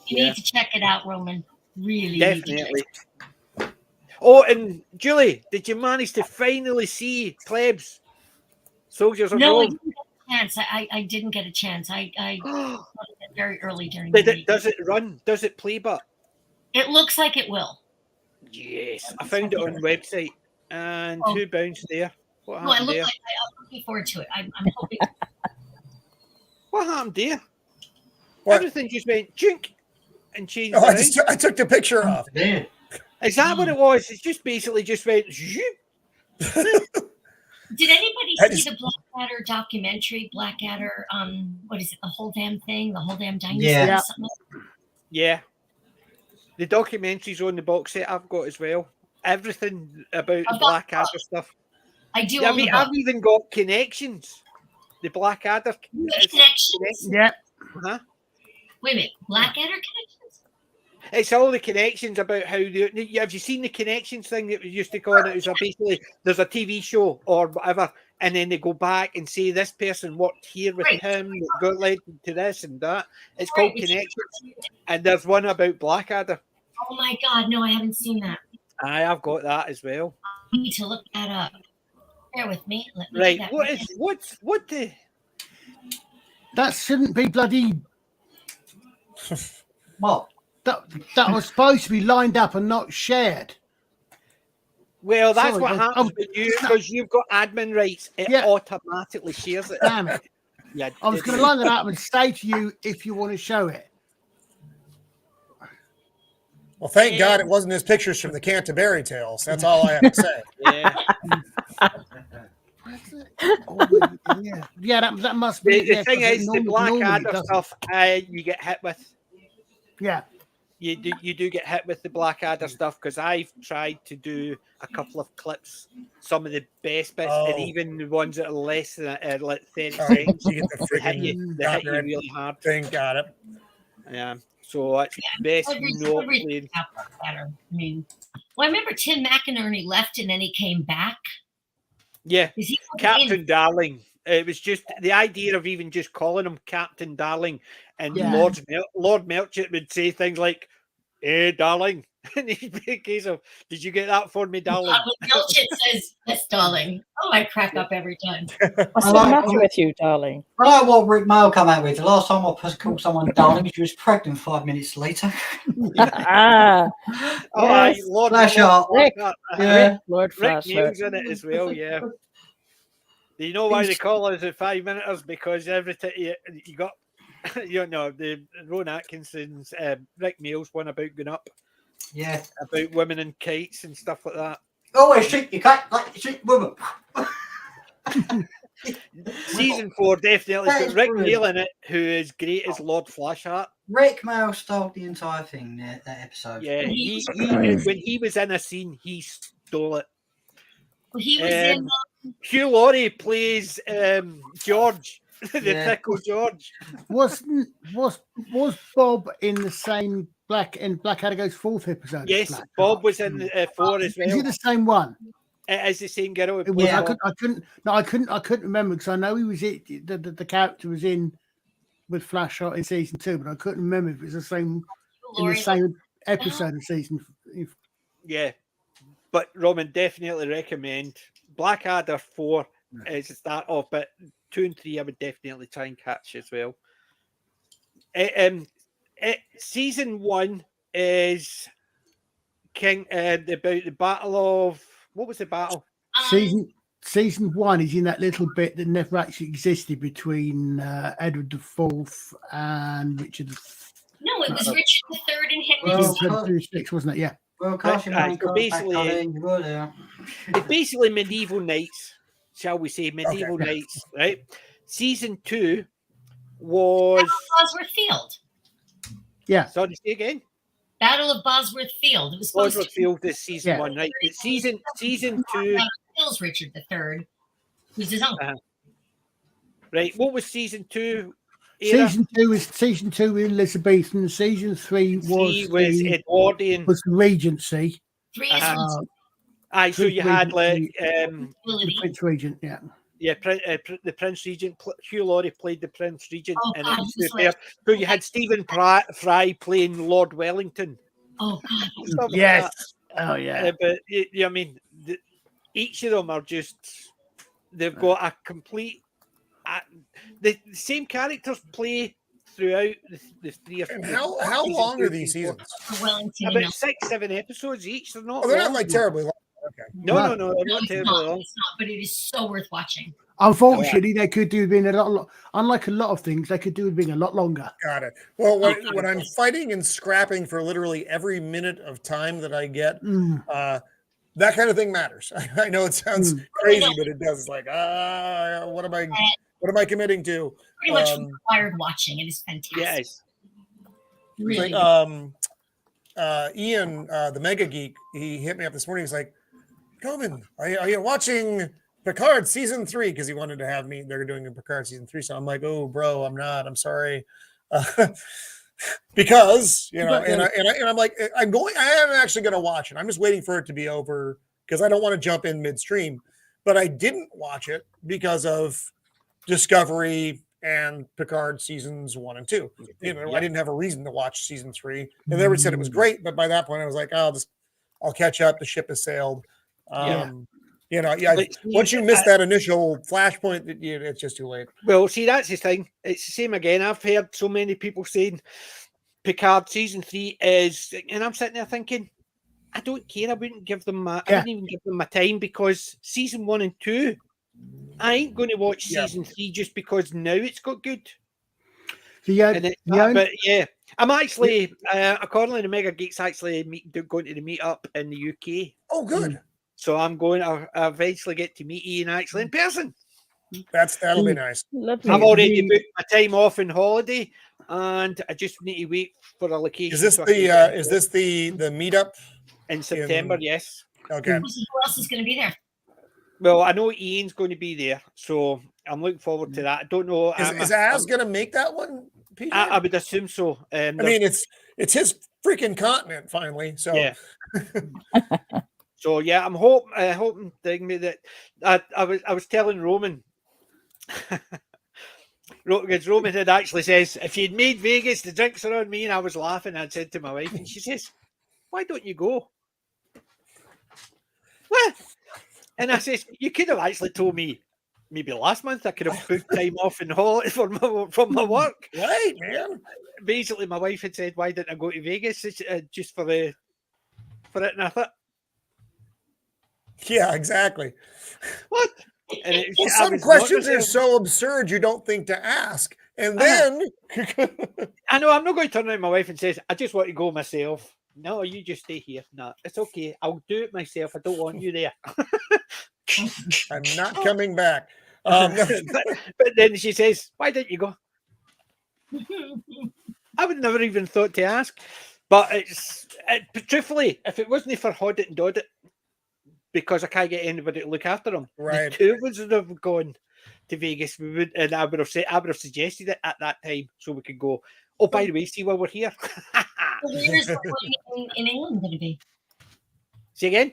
You need to check it out, Roman. Really. Definitely. Oh, and Julie, did you manage to finally see Plebs? Soldiers of Rome? I didn't get a chance. I didn't get a chance. I it very early during the week. Does it run? Does it play but? It looks like it will. Yes. I found it on the website. And who bounced there? What happened there? I'm looking forward to it. I'm hoping. What happened there? Everything just went jink and changed. I took the picture off. Yeah. Is that what it was? It's just basically just went zoop. Did anybody see the Blackadder documentary? Blackadder, what is it? The whole damn thing, the whole damn dinosaur. Yeah. Yeah. The documentaries on the box set I've got as well. Everything about the Blackadder stuff. I do. I've even got Connections. The Blackadder Connections. Yeah. Huh? Wait a minute, Blackadder Connections. It's all the connections about how have you seen the Connections thing that we used to call it? It was basically there's a TV show or whatever, and then they go back and say this person worked here with him, that got led to this and that. It's called Connections. And there's one about Blackadder. Oh my God, no, I haven't seen that. I've got that as well. I need to look that up. Bear with me. Let me Right. do that What the? That shouldn't be bloody. What? That was supposed to be lined up and not shared. Well, that's Sorry, what happens with you because you've got admin rights. It automatically shares it. Damn it. Yeah, I was going to line that up and say to you if you want to show it. Well, thank God it wasn't his pictures from the Canterbury Tales. That's all I have to say. Yeah. That must be. The thing is, the Blackadder stuff you get hit with. Yeah. You do get hit with the Blackadder stuff because I've tried to do a couple of clips, some of the best bits, and even the ones that are less than like 30 seconds. You get the they hit you really hard. Got it. Yeah, so it's best not playing. Better. I mean, well, I remember Tim McInerney left and then he came back. Yeah, Captain Darling. It was just the idea of even just calling him Captain Darling, and Lord Melchett would say things like, "Hey, darling," and he'd be a case of, "Did you get that for me, darling?" Melchett says, "Yes, darling." Oh, I crack up every time. What's the matter with you, darling? I like what Rick Mail come out with. The last time I called someone darling, she was pregnant 5 minutes later. Lord Rick News in it as well. Yeah. Do you know why they call us the 5 minuters? Because every time you got, the Ron Atkinson's Rick Mail's one about going up. Yeah. About women and kites and stuff like that. Always treat your cat like you treat women. Season 4 definitely got Rick Mail in it, who is great as Lord Flashheart. Rick Mail stole the entire thing, that episode. Yeah, he when he was in a scene, he stole it. Well, he was in. Hugh Laurie plays George, the Pickle George. Was Bob in the same Blackadder Goes fourth episode? Yes, Bob was in 4 as well. Is it the same one? It is the same girl. It was. I couldn't remember because I know he was the character was in with Flashshot in season 2, but I couldn't remember if it was the same in the same episode of season. Yeah, but Roman, definitely recommend Blackadder 4 as a start off, but 2 and 3 I would definitely try and catch as well. Season 1 is about the battle of what was the battle? Season 1 is in that little bit that never actually existed between Edward IV and Richard. No, it was Richard III and Henry VI, wasn't it? Yeah. Well, basically medieval knights, shall we say, medieval knights, right? Season 2 was Bosworth Field. Yeah. Sorry, say again. Battle of Bosworth Field. It was Bosworth Field is season 1, right? But season 2 kills Richard III, who's his uncle. Right. What was season 2? Era? Season 2 was Elizabethan. Season 3 was Edwardian. Was Regency. So you had like the Prince Regent, yeah. Yeah, the Prince Regent. Hugh Laurie played the Prince Regent, and it was there. So you had Stephen Fry playing Lord Wellington. Oh God! Yes. Oh yeah. But I mean, each of them are just—they've got a complete. The same characters play throughout the 3 or 4. How long are these seasons? About 6-7 episodes each. They're not. They're not like terribly long. Okay. No, they're not terribly long. It's not, but it is so worth watching. Unfortunately, they could do being a lot. Unlike a lot of things, they could do with being a lot longer. Got it. Well, when I'm fighting and scrapping for literally every minute of time that I get, that kind of thing matters. I know it sounds crazy, but it does. It's like, what am I committing to? Pretty much required watching. It is fantastic. Yes. Really. Like, Ian, the Mega Geek, he hit me up this morning. He's like, Roman, are you watching Picard season 3? Because he wanted to have me. They're doing a Picard season 3. So I'm like, oh, bro, I'm not. I'm sorry. Because, and I'm like, I am actually going to watch it. I'm just waiting for it to be over because I don't want to jump in midstream. but I didn't watch it because of Discovery and Picard seasons 1 and 2. You know, I didn't have a reason to watch season 3, and everyone said it was great, but by that point I was like, oh, I'll catch up. The ship has sailed. You know, once you miss that initial flashpoint, it's just too late. Well, see, that's the thing. It's the same again. I've heard so many people saying Picard season 3 is, and I'm sitting there thinking, I don't care. I wouldn't give them I wouldn't even give them my time, because season 1 and 2, I ain't going to watch season 3 just because now it's got good. But yeah, I'm actually accordingly to Mega Geeks actually going to the meetup in the UK. Oh, good. So I'm going. I eventually get to meet Ian actually in person. That'll be nice. Lovely. I've already booked my time off in holiday, and I just need to wait for a location. Is this the meetup in September? Yes. Okay. Who else is going to be there? Well, I know Ian's going to be there, so I'm looking forward to that. I don't know. Is Az going to make that one, PJ? I would assume so. I mean, it's his freaking continent finally. So yeah. So yeah, I'm hoping that I was telling Roman. Because Roman had actually says, if you'd made Vegas, the drinks are on me, and I was laughing. I'd said to my wife, and she says, why don't you go? What? And I says, you could have actually told me maybe last month. I could have booked time off in holiday from my work. Right, man. Basically, my wife had said, why didn't I go to Vegas just for it? And I thought, yeah, exactly. What? And some questions are so absurd you don't think to ask. And then I know I'm not going to turn around to my wife and say, I just want to go myself. No, you just stay here. No, it's okay. I'll do it myself. I don't want you there. I'm not coming back. But then she says, why didn't you go? I would never even thought to ask. But truthfully, if it wasn't for Hoddit and Doddit, because I can't get anybody to look after them, right? The two of us would have gone to Vegas. And I would have suggested it at that time so we could go. Oh, by the way, see while we're here. Where's the one in England going to be? Say again?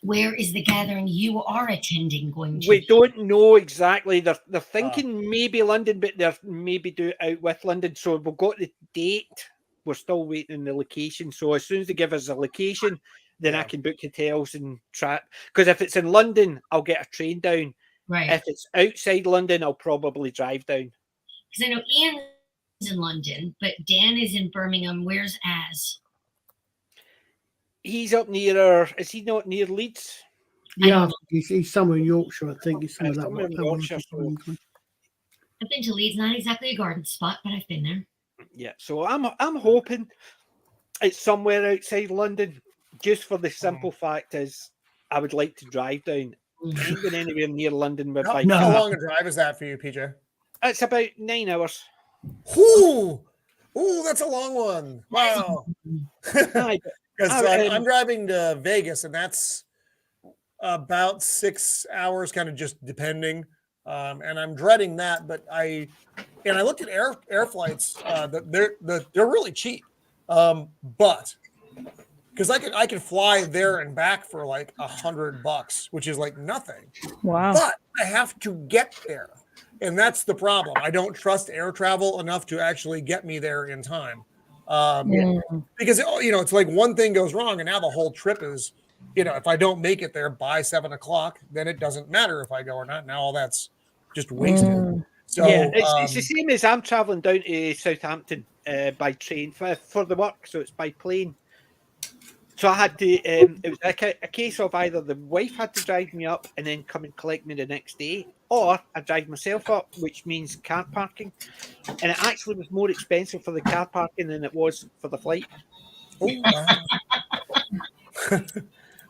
Where is the gathering you are attending going to? We don't know exactly. They're thinking maybe London, but they're maybe do it out with London. So we've got the date. We're still waiting on the location. So as soon as they give us a location, then I can book hotels and track. Because if it's in London, I'll get a train down. Right. If it's outside London, I'll probably drive down. Because I know Ian is in London, but Dan is in Birmingham. Where's Az? He's up near, is he not near Leeds? Yeah, he's somewhere in Yorkshire, I think. He's somewhere in Yorkshire. I've been to Leeds, not exactly a garden spot, but I've been there. Yeah, so I'm hoping it's somewhere outside London, just for the simple fact is I would like to drive down. I ain't going anywhere near London with bike. How long a drive is that for you, PJ? It's about 9 hours. Ooh, that's a long one. Wow. Because I'm driving to Vegas, and that's about 6 hours, kind of just depending. And I'm dreading that, but I looked at air flights. They're really cheap, but because I could fly there and back for like $100, which is like nothing. Wow! But I have to get there, and that's the problem. I don't trust air travel enough to actually get me there in time. Because it's like one thing goes wrong, and now the whole trip is, if I don't make it there by 7 o'clock, then it doesn't matter if I go or not. Now all that's just wasted. So yeah, it's the same as I'm traveling down to Southampton by train for the work, so it's by plane. So I had to. It was a case of either the wife had to drive me up and then come and collect me the next day, or I drive myself up, which means car parking. And it actually was more expensive for the car parking than it was for the flight. Oh, wow.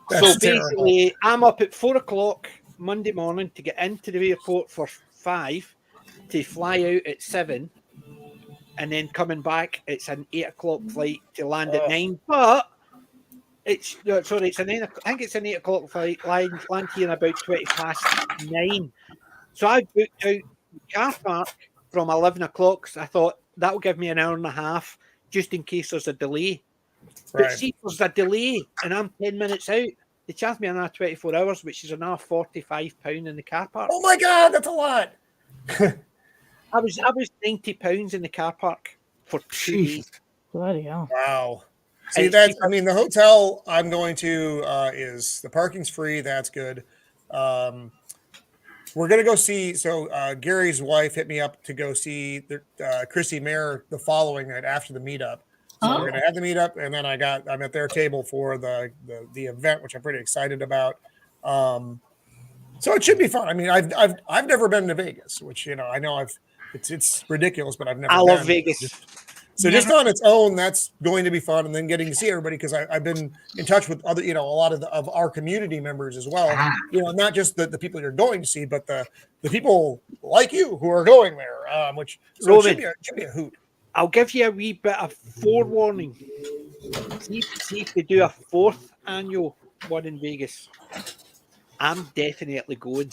So basically, I'm up at 4 o'clock Monday morning to get into the airport for 5, to fly out at 7, and then coming back, it's an 8 o'clock flight to land at 9. But it's an 9. I think it's an 8 o'clock flight. Land here in about 9:20. So I booked out the car park from 11 o'clock. So I thought that'll give me an hour and a half just in case there's a delay. Right. But see, there's a delay, and I'm 10 minutes out. they charged me another 24 hours, which is another £45 in the car park. Oh my God, that's a lot. I was £90 in the car park for 2 days. Bloody hell. Wow. See, that's, I mean, the hotel I'm going to is the parking's free. That's good. We're going to go see, so Gary's wife hit me up to go see Chrissy Mayer the following night after the meetup. So we're going to have the meetup, and then I'm at their table for the event, which I'm pretty excited about. So it should be fun. I mean, I've never been to Vegas, which, I know it's ridiculous, but I've never I love Vegas. So just on its own, that's going to be fun, and then getting to see everybody, because I've been in touch with other, a lot of our community members as well. Not just the people you're going to see, but the people like you who are going there, which Roman, should be a hoot. I'll give you a wee bit of forewarning. See if they do a 4th annual one in Vegas. I'm definitely going.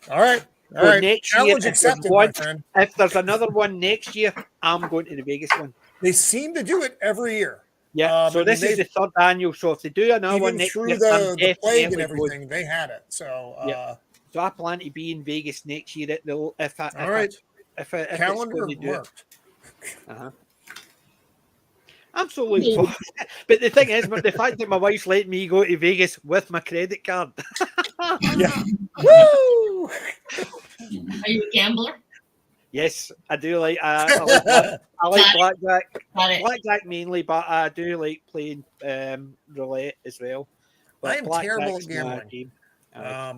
All right. Next year, accepted, my friend. If there's another one next year, I'm going to the Vegas one. They seem to do it every year. Yeah. So this is the 3rd annual. So if they do another one next year, the plague and everything, they had it. So so I plan to be in Vegas next year. If calendar worked. I'm so looking forward. But the thing is, the fact that my wife's letting me go to Vegas with my credit card. Yeah. Woo! Are you a gambler? Yes, I do like. I like blackjack. Blackjack mainly, but I do like playing roulette as well. I am terrible at gambling. I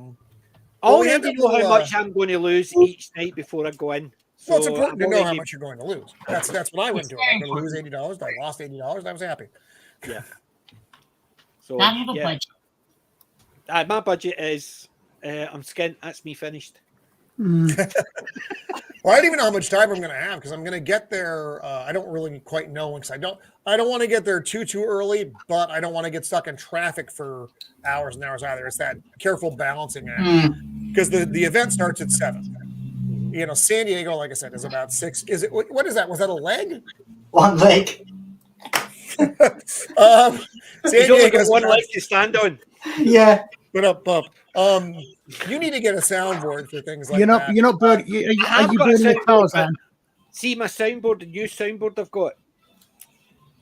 already know how much I'm going to lose each night before I go in. So well, it's important to know how much you're going to lose. That's what I went to. I'm going to lose $80. I lost $80. I was happy. Yeah. So I have a budget. My budget is I'm skint. That's me finished. Well, I don't even know how much time I'm going to have, because I'm going to get there. I don't really quite know, because I don't want to get there too early, but I don't want to get stuck in traffic for hours and hours either. It's that careful balancing act, because the event starts at 7. San Diego, like I said, is about 6. Is it? What is that? Was that a leg? One leg. San Diego's one leg to stand on. Yeah. What up, Pup? You need to get a soundboard for things like that. You're not burning. Are you burning the Tarzan? See my soundboard, the new soundboard I've got.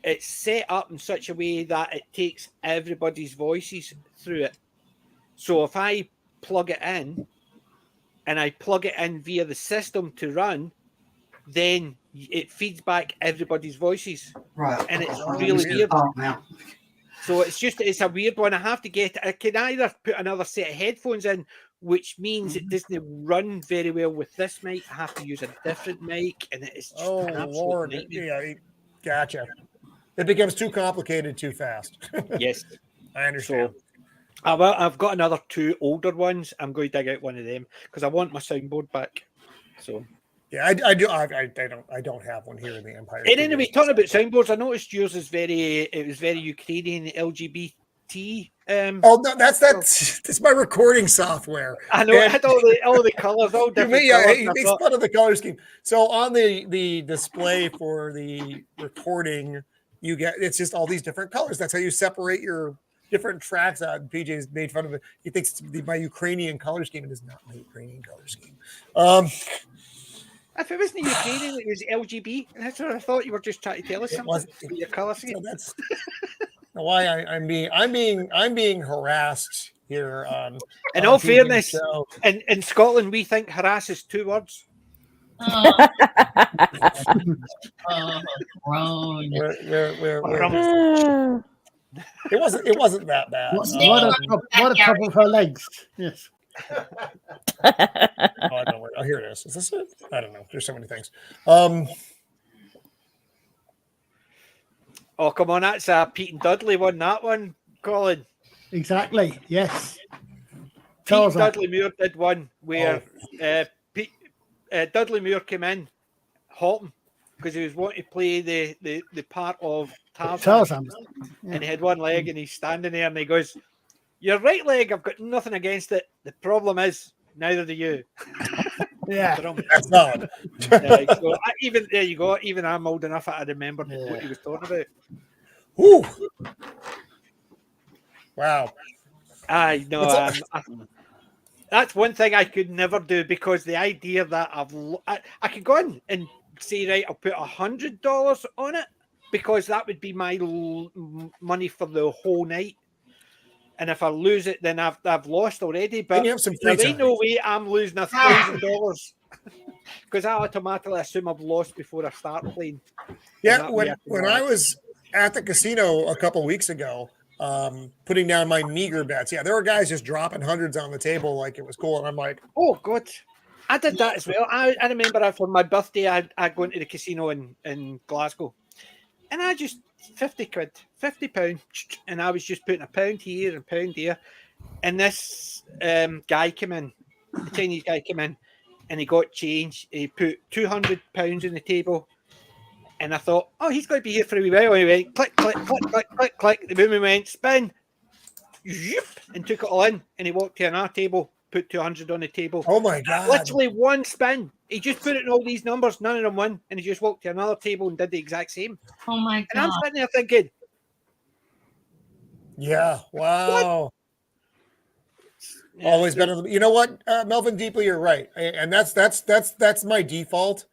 It's set up in such a way that it takes everybody's voices through it. So if I plug it in, and I plug it in via the system to run, then it feeds back everybody's voices. Right. And it's really weird. So it's a weird one. I can either put another set of headphones in, which means it doesn't run very well with this mic. I have to use a different mic, and it's just an absolute Lord. nightmare. Yeah, gotcha. It becomes too complicated too fast. Yes. I understand. So, I've got another 2 older ones. I'm going to dig out one of them because I want my soundboard back. So yeah, I do. I don't have one here in the Empire. And anyway, talking about soundboards, I noticed yours is very Ukrainian LGBT. Oh no, that's my recording software. I know it had all the colors, all different. He makes fun of the color scheme. So on the display for the recording, you get it's just all these different colors. That's how you separate your different tracks out. And PJ's made fun of it. He thinks it's my Ukrainian color scheme. It is not my Ukrainian color scheme. If it wasn't Ukrainian, it was LGB. That's what I thought you were just trying to tell us something. Your color scheme. So that's why I'm being harassed here. In all fairness, in Scotland, we think harass is 2 words. It wasn't that bad. What a couple of her legs. Yes. I don't know. Oh, here it is. Is this it? I don't know. There's so many things. Oh, come on. That's a Pete and Dudley one. That one, Colin. Exactly. Yes. Pete and Dudley Moore did one where Dudley Moore came in, Halton, because he was wanting to play the part of Tarzan. And he had one leg and he's standing there and he goes, "Your right leg, I've got nothing against it. The problem is, neither do you." Yeah. That's odd. So even there you go. Even I'm old enough, I remember what he was talking about. Woo. Wow. I know. That's one thing I could never do, because the idea that I could go in and say, right, I'll put $100 on it, because that would be my money for the whole night. And if I lose it, then I've lost already. But you have some free there ain't time. no way I'm losing $1,000 because I automatically assume I've lost before I start playing. Yeah, when I was at the casino a couple weeks ago, putting down my meager bets, there were guys just dropping hundreds on the table like it was cool, and I'm like, oh god, I did that as well. I remember for my birthday, I go into the casino in Glasgow, and I just £50, £50, and I was just putting £1 here and £1 there, and this guy came in, the Chinese guy came in, and he got change. He put £200 on the table. And I thought, oh, he's going to be here for a wee while. And he went click, click, click, click, click, click. The woman went spin, zoop, and took it all in. And he walked to another table, put 200 on the table. Oh my god! Literally one spin. He just put it in all these numbers, none of them won, and he just walked to another table and did the exact same. Oh my god! And I'm sitting there thinking, yeah, wow. Always better than, you know what, Melvin, deeply, you're right, and that's my default.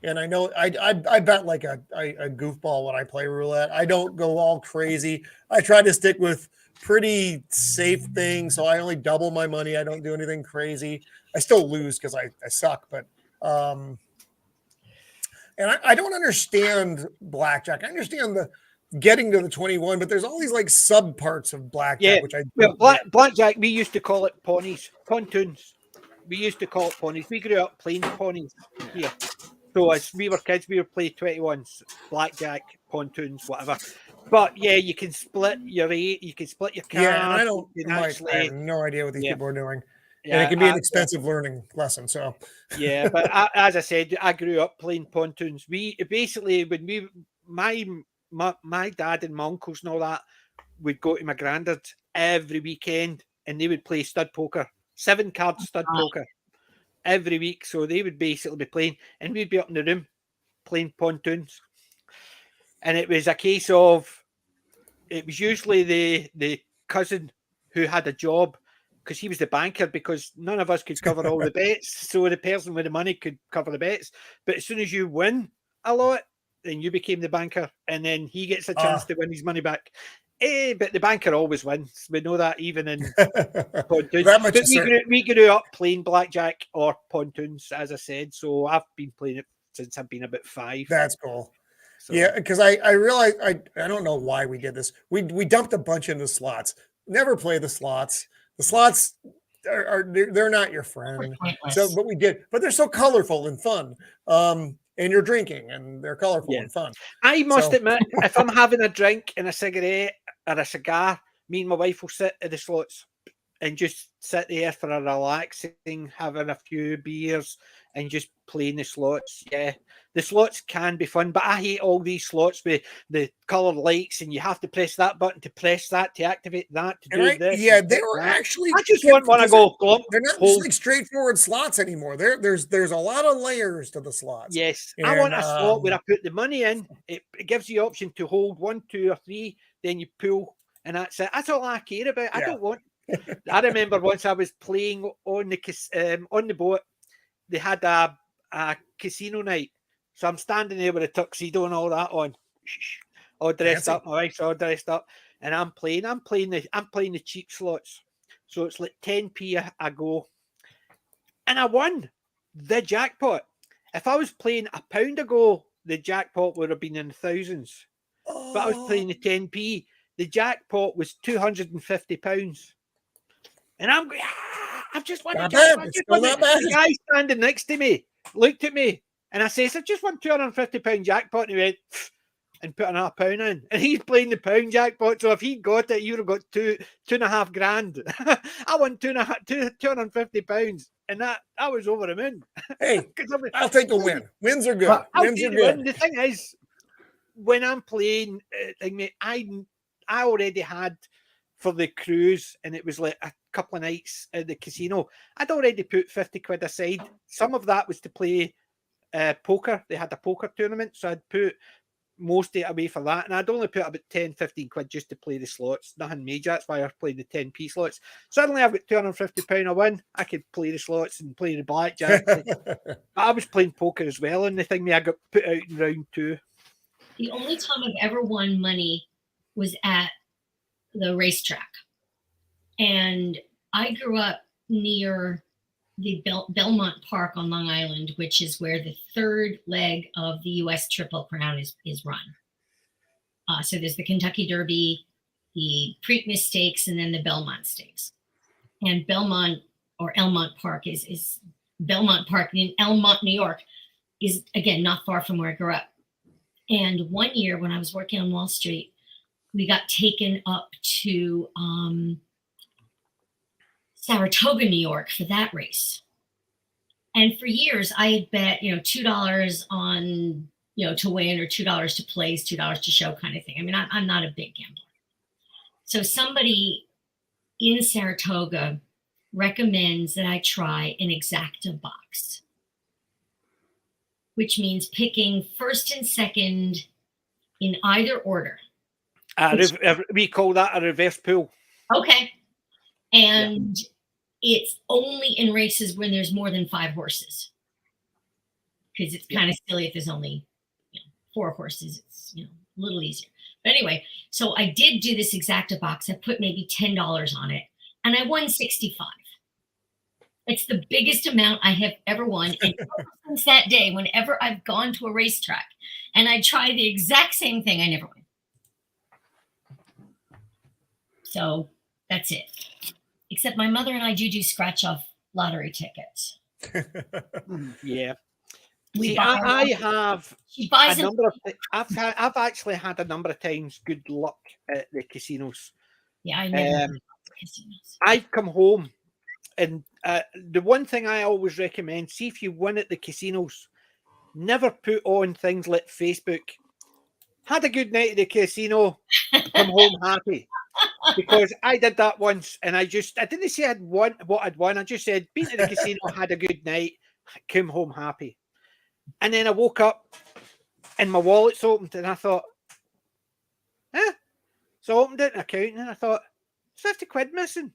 And I know I bet like a goofball when I play roulette. I don't go all crazy. I try to stick with pretty safe things, so I only double my money. I don't do anything crazy. I still lose because I suck, but and I don't understand blackjack. I understand the getting to the 21, but there's all these like sub parts of blackjack, which blackjack, we used to call it pontoons. We used to call it ponies. We grew up playing ponies here. So as we were kids, we would play 21s, blackjack, pontoons, whatever. But yeah, you can split your cards. Yeah, and I have no idea what these people are doing. Yeah, and it can be an expensive learning lesson. So yeah, but as I said, I grew up playing pontoons. We basically, when my dad and my uncles and all that would go to my granddad's every weekend, and they would play stud poker, 7-card stud poker every week. So they would basically be playing, and we'd be up in the room playing pontoons. And it was a case of, it was usually the cousin who had a job, because he was the banker, because none of us could cover all the bets. So the person with the money could cover the bets. But as soon as you win a lot, then you became the banker, and then he gets a chance to win his money back. But the banker always wins. We know that even in pontoons. But we grew up playing blackjack or pontoons, as I said. So I've been playing it since I've been about 5. That's cool. So. Yeah, because I realized I don't know why we did this. We dumped a bunch into slots. Never play the slots. The slots they're not your friend. So, but we did. But they're so colorful and fun. And you're drinking, and they're colorful and fun. I must admit, if I'm having a drink and a cigarette or a cigar, me and my wife will sit at the slots and just sit there for a relaxing, having a few beers and just playing the slots. Yeah, the slots can be fun, but I hate all these slots with the coloured lights, and you have to press that button to press that to activate that to do this. Yeah, they were actually. I just want to go glump. They're not just like straightforward slots anymore. There's a lot of layers to the slots. Yes, and I want a slot where I put the money in. It gives you the option to hold 1, 2, or 3. Then you pull, and that's it. That's all I care about. I don't want. I remember once I was playing on the boat. They had a casino night, so I'm standing there with a tuxedo and all that on, all dressed up. My wife's all dressed up, and I'm playing the cheap slots. So it's like 10p a go, and I won the jackpot. If I was playing £1 a go, the jackpot would have been in the thousands. But I was playing the 10p. The jackpot was £250. And I'm going, I've just won. The guy standing next to me looked at me, and I says, I just won £250 jackpot. And he went, and put another £1 in. And he's playing the pound jackpot. So if he got it, he would have got £2.5 grand. I won £250. And that was over the moon. Hey, I'll take the win. Wins are good. Wins are good. The thing is, when I'm playing, I already had for the cruise, and it was like a couple of nights at the casino. I'd already put 50 quid aside. Some of that was to play poker. They had a poker tournament, so I'd put most of it away for that. And I'd only put about 10, 15 quid just to play the slots. Nothing major. That's why I was playing the 10p slots. Suddenly I've got £250 a win. I could play the slots and play the blackjack. But I was playing poker as well, and the thing I got put out in round 2. The only time I've ever won money was at the racetrack. And I grew up near the Belmont Park on Long Island, which is where the third leg of the U.S. Triple Crown is run. So there's the Kentucky Derby, the Preakness Stakes, and then the Belmont Stakes. And Belmont or Elmont Park is Belmont Park in Elmont, New York, is, again, not far from where I grew up. And one year when I was working on Wall Street, we got taken up to Saratoga, New York for that race. And for years I had bet, $2 on, to win, or $2 to place, $2 to show kind of thing. I mean, I'm not a big gambler. So somebody in Saratoga recommends that I try an exacta box, which means picking first and second in either order. We call that a reverse pool. Okay. And it's only in races when there's more than 5 horses. Because it's kind of silly if there's only 4 horses. It's a little easier. But anyway, so I did do this exacta box. I put maybe $10 on it, and I won 65. It's the biggest amount I have ever won. And ever since that day, whenever I've gone to a racetrack and I try the exact same thing, I never win. So that's it. Except my mother and I do scratch off lottery tickets. Yeah. We I have she buys a number of. I've actually had a number of times good luck at the casinos. Yeah, I never casinos. I've come home, and the one thing I always recommend: see if you win at the casinos, never put on things like Facebook. Had a good night at the casino, come home happy. Because I did that once, and I didn't say I'd won what I'd won. I just said, been to the casino, had a good night, came home happy. And then I woke up and my wallet's opened, and I thought, So I opened it, an account, and I thought, there's 50 quid missing.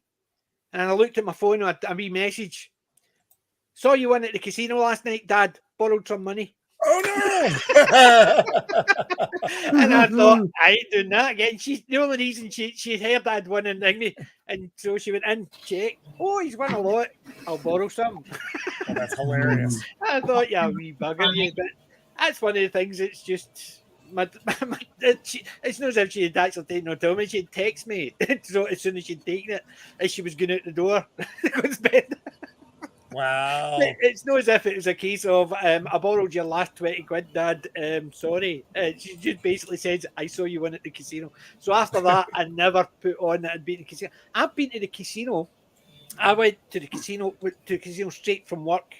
And I looked at my phone, and a wee message. Saw you win at the casino last night, Dad. Borrowed some money. Oh no! And I thought, I ain't doing that again. She's the only reason she heard I'd won and rang me, and so she went in, check. Oh, he's won a lot. I'll borrow some. Oh, that's hilarious. I thought, yeah, wee bugger you, but that's one of the things. It's just it's not as if she had actually taken no to me. She'd text me, so as soon as she'd taken it, as she was going out the door to go to bed. Wow. It's not as if it was a case of I borrowed your last 20 quid, Dad. Sorry. She just basically says, I saw you win at the casino. So after that, I never put on that I'd been to the casino. I've been to the casino. I went to the casino straight from work.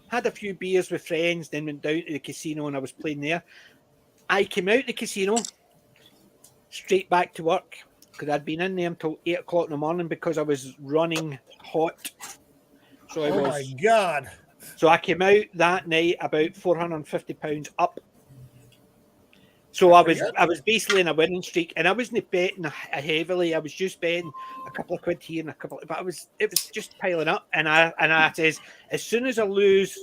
Had a few beers with friends, then went down to the casino and I was playing there. I came out the casino, straight back to work, because I'd been in there until 8 o'clock in the morning because I was running hot. So my God. So I came out that night about £450 up. So I was basically in a winning streak, and I wasn't betting heavily. I was just betting a couple of quid here and a couple, but it was just piling up. And I says, as soon as I lose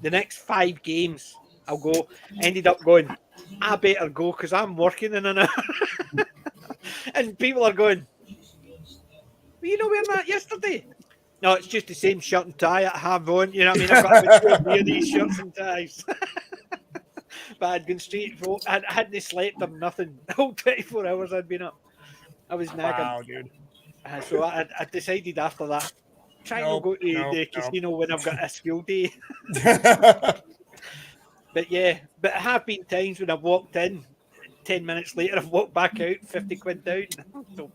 the next 5 games, I'll go. Ended up going, I better go because I'm working in an hour. And people are going, well, you know wearing that yesterday? No, it's just the same shirt and tie I have on. You know what I mean? I've got to wear these shirts and ties. But I'd gone straight for I hadn't slept or nothing. The whole 24 hours I'd been up. I was nagging. Wow, dude. So I decided after that, try to go to the casino when I've got a school day. But yeah, but there have been times when I've walked in, 10 minutes later I've walked back out, 50 quid down. So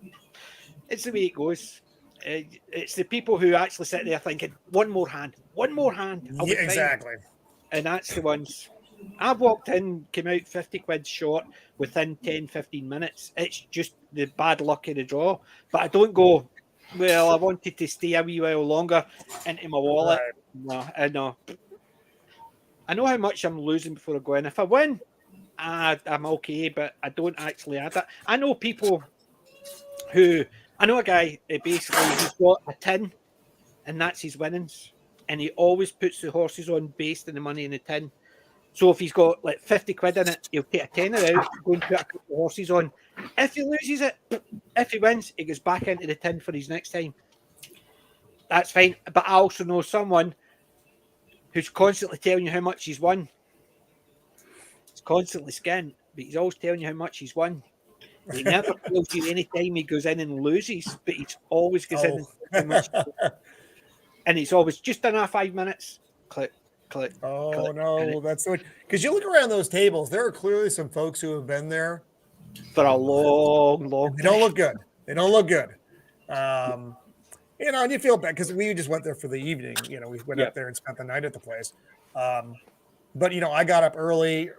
it's the way it goes. It's the people who actually sit there thinking, one more hand. Yeah, exactly. And that's the ones. I've walked in, came out 50 quid short within 10, 15 minutes. It's just the bad luck of the draw. But I don't go, well, I wanted to stay a wee while longer into my wallet. Right. No, I know. I know how much I'm losing before I go in. If I win, I'm okay, but I don't actually add that. I know people who, I know a guy, basically, he's got a tin, and that's his winnings, and he always puts the horses on based on the money in the tin. So if he's got like 50 quid in it, he'll take a tenner out, go and put a couple of horses on. If he loses it, if he wins, he goes back into the tin for his next time. That's fine. But I also know someone who's constantly telling you how much he's won. He's constantly skint, but he's always telling you how much he's won. He never tells you any time he goes in and loses, but he's always goes in and how much. And it's always just enough 5 minutes. Click, click. Oh click, no, that's so. Because you look around those tables, there are clearly some folks who have been there for a long, long. They don't look good. They don't look good. You know, and you feel bad because we just went there for the evening. You know, we went up there and spent the night at the place. But you know, I got up early,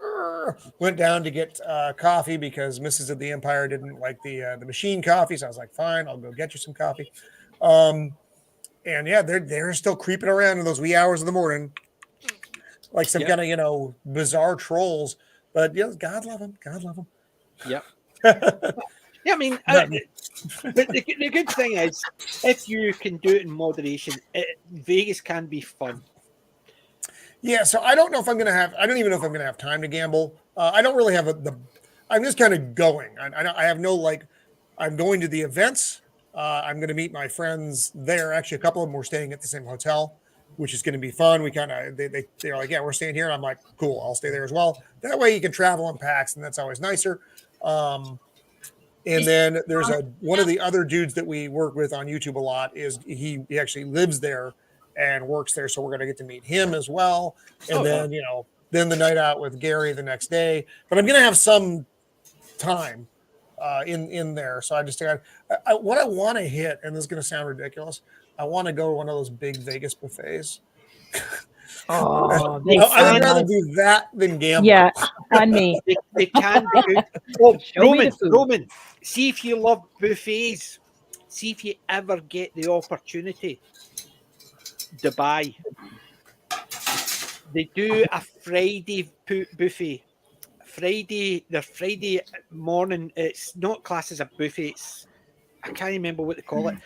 went down to get coffee because Mrs. of the Empire didn't like the machine coffee, so I was like, fine, I'll go get you some coffee. And yeah, they're still creeping around in those wee hours of the morning, like some kind of, you know, bizarre trolls. But yeah, God love them. God love them. Yep. Yeah, I mean, but the good thing is, if you can do it in moderation, Vegas can be fun. Yeah, so I don't know if I'm going to have. I don't even know if I'm going to have time to gamble. I don't really have I'm just kind of going. I have no like. I'm going to the events. I'm going to meet my friends there. Actually, a couple of them were staying at the same hotel, which is going to be fun. We kind of they're like, yeah, we're staying here. And I'm like, cool, I'll stay there as well. That way you can travel in packs, and that's always nicer. And then there's one of the other dudes that we work with on YouTube a lot is he actually lives there and works there. So we're going to get to meet him as well. And then, you know, then the night out with Gary the next day, but I'm going to have some time in there. So I just, what I want to hit, and this is going to sound ridiculous. I want to go to one of those big Vegas buffets. Oh, I would rather do that than gamble. Yeah, on me. They can be good. Oh, Roman, see if you love buffets. See if you ever get the opportunity. Dubai. They do a Friday buffet. Their Friday morning, it's not classed as a buffet. I can't remember what they call it.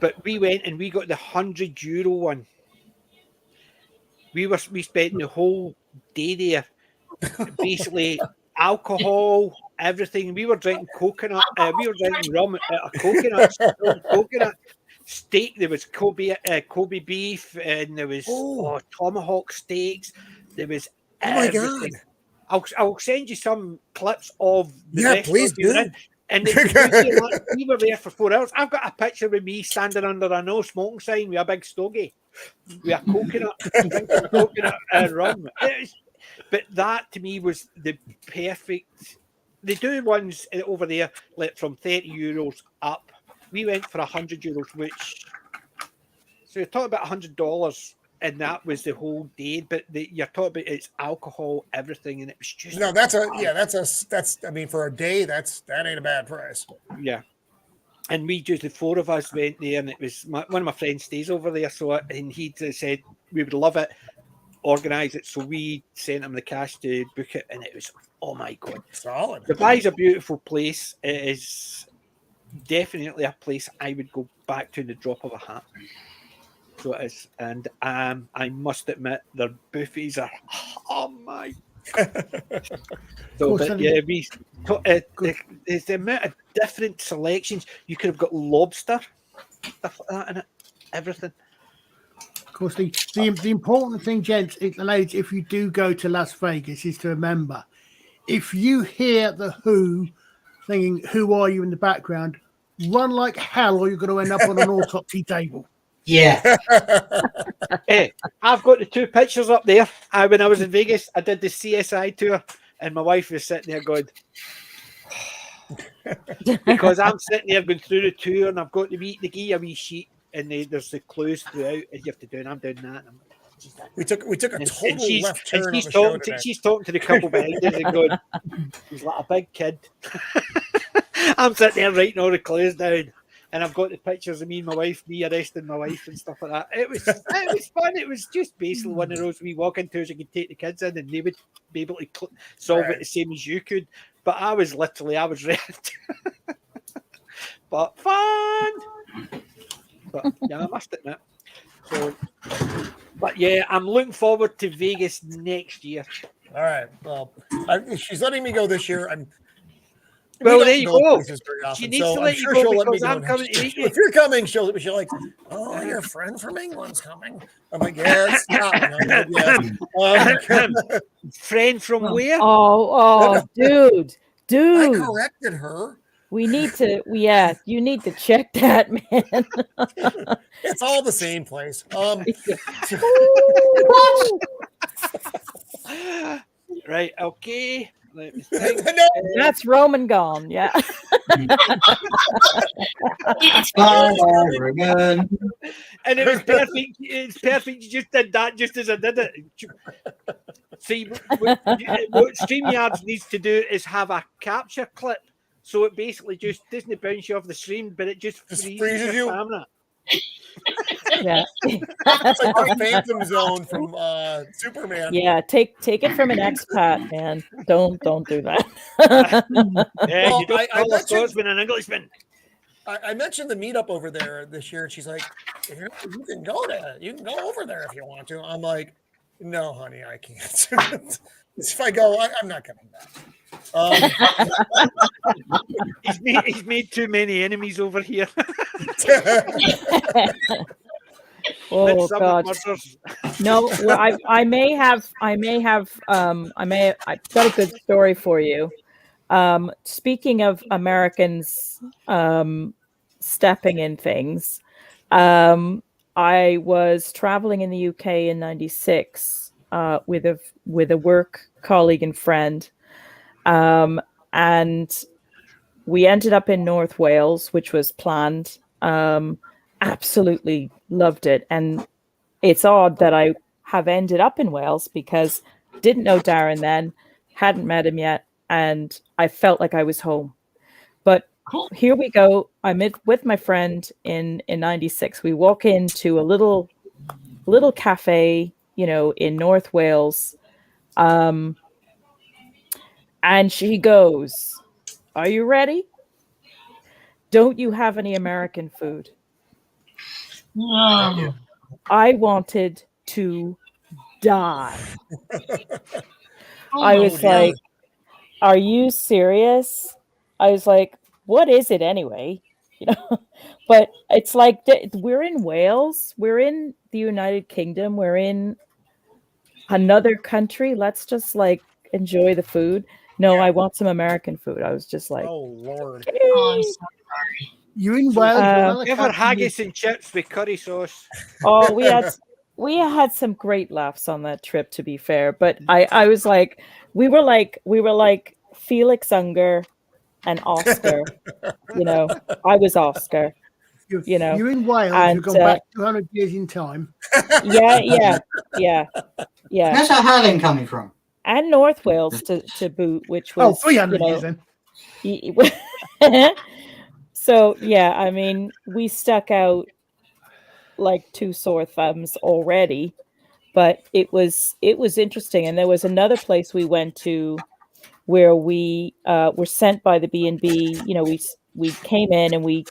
But we went and we got the €100 one. We spent the whole day there, basically alcohol, everything. We were drinking coconut. We were drinking rum, coconut steak. There was Kobe beef, and there was tomahawk steaks. There was everything. My God. I'll send you some clips of the restaurant please do. And we were there for 4 hours. I've got a picture of me standing under a no smoking sign with a big stogie, with a coconut rum. But that to me was the perfect. They do ones over there like from €30 up. We went for €100, which so you're talking about $100. And that was the whole day, but you're talking about it's alcohol, everything, and it was just that's I mean, for a day, that ain't a bad price. Yeah, and the 4 of us went there, and it was one of my friends stays over there, and he said we would love it, organize it, so we sent him the cash to book it, and it was oh my God, solid. Dubai's a beautiful place. It is definitely a place I would go back to in the drop of a hat. So it is, and I must admit their buffets are oh my. So but yeah, there's the amount of different selections. You could have got lobster, stuff like that in it, everything. Of course, the important thing, gents, ladies, if you do go to Las Vegas, is to remember, if you hear the Who thinking, "Who are you?" in the background, run like hell, or you're going to end up on an autopsy table. Yeah. Hey, I've got the 2 pictures up there. When I was in Vegas, I did the CSI tour, and my wife was sitting there going, because I'm sitting there going through the tour, and I've got to give you a wee sheet, and there's the clues throughout, and you have to do, and I'm doing that. And we took a total left turn. She's talking to the couple behind us and going, he's like a big kid. I'm sitting there writing all the clues down. and I've got the pictures of me and my wife, me arresting my wife and stuff like that. It was fun. It was just basically one of those we walk into as you could take the kids in and they would be able to solve it the same as you could. But I was ready. But fun. But yeah, I must admit. So, but yeah, I'm looking forward to Vegas next year. All right. Well, she's letting me go this year. Well, there you go. She needs to let you go because I'm coming to meet you. If you're coming, she'll like, oh, your friend from England's coming. I'm like, yeah, it's not. Friend from where? Oh, dude. I corrected her. We need to, you need to check that, man. It's all the same place. Right, okay. No. That's Roman gone, yeah. And it was perfect. It's perfect. You just did that just as I did it. See, what StreamYard needs to do is have a capture clip. So it basically just doesn't bounce you off the screen, but it just freezes your camera. Yeah. It's like the Phantom Zone from Superman. Yeah, take it from an expat, man. Don't do that. Yeah, well, you don't call a Scotsman an Englishman. I mentioned the meetup over there this year, and she's like, you can go over there if you want to. I'm like, no, honey, I can't. If I go, I'm not coming back. He's made too many enemies over here. Oh God! No, well, I've got a good story for you. Speaking of Americans stepping in things, I was traveling in the UK in '96 with a work colleague and friend. And we ended up in North Wales, which was planned. Absolutely loved it. And it's odd that I have ended up in Wales because didn't know Darren then, hadn't met him yet, and I felt like I was home. But here we go. I'm with my friend in '96. We walk into a little cafe, in North Wales. And she goes, "Are you ready? Don't you have any American food?" No. I wanted to die. I was like, "Are you serious?" I was like, "What is it anyway?" But it's like we're in Wales, we're in the United Kingdom, we're in another country. Let's just enjoy the food. No, I want some American food. I was just like, oh Lord. Oh, I'm so sorry. You're in Wales. Never haggis and chips with curry sauce. Oh, we had some great laughs on that trip, to be fair. But I was like, we were like Felix Unger and Oscar. I was Oscar. You're in Wales. And, you've gone back 200 years in time. Yeah. That's how Helen coming from. And North Wales to boot, which was 300 years then. So yeah, I mean, we stuck out like two sore thumbs already, but it was interesting. And there was another place we went to where we were sent by the B&B. We came in and we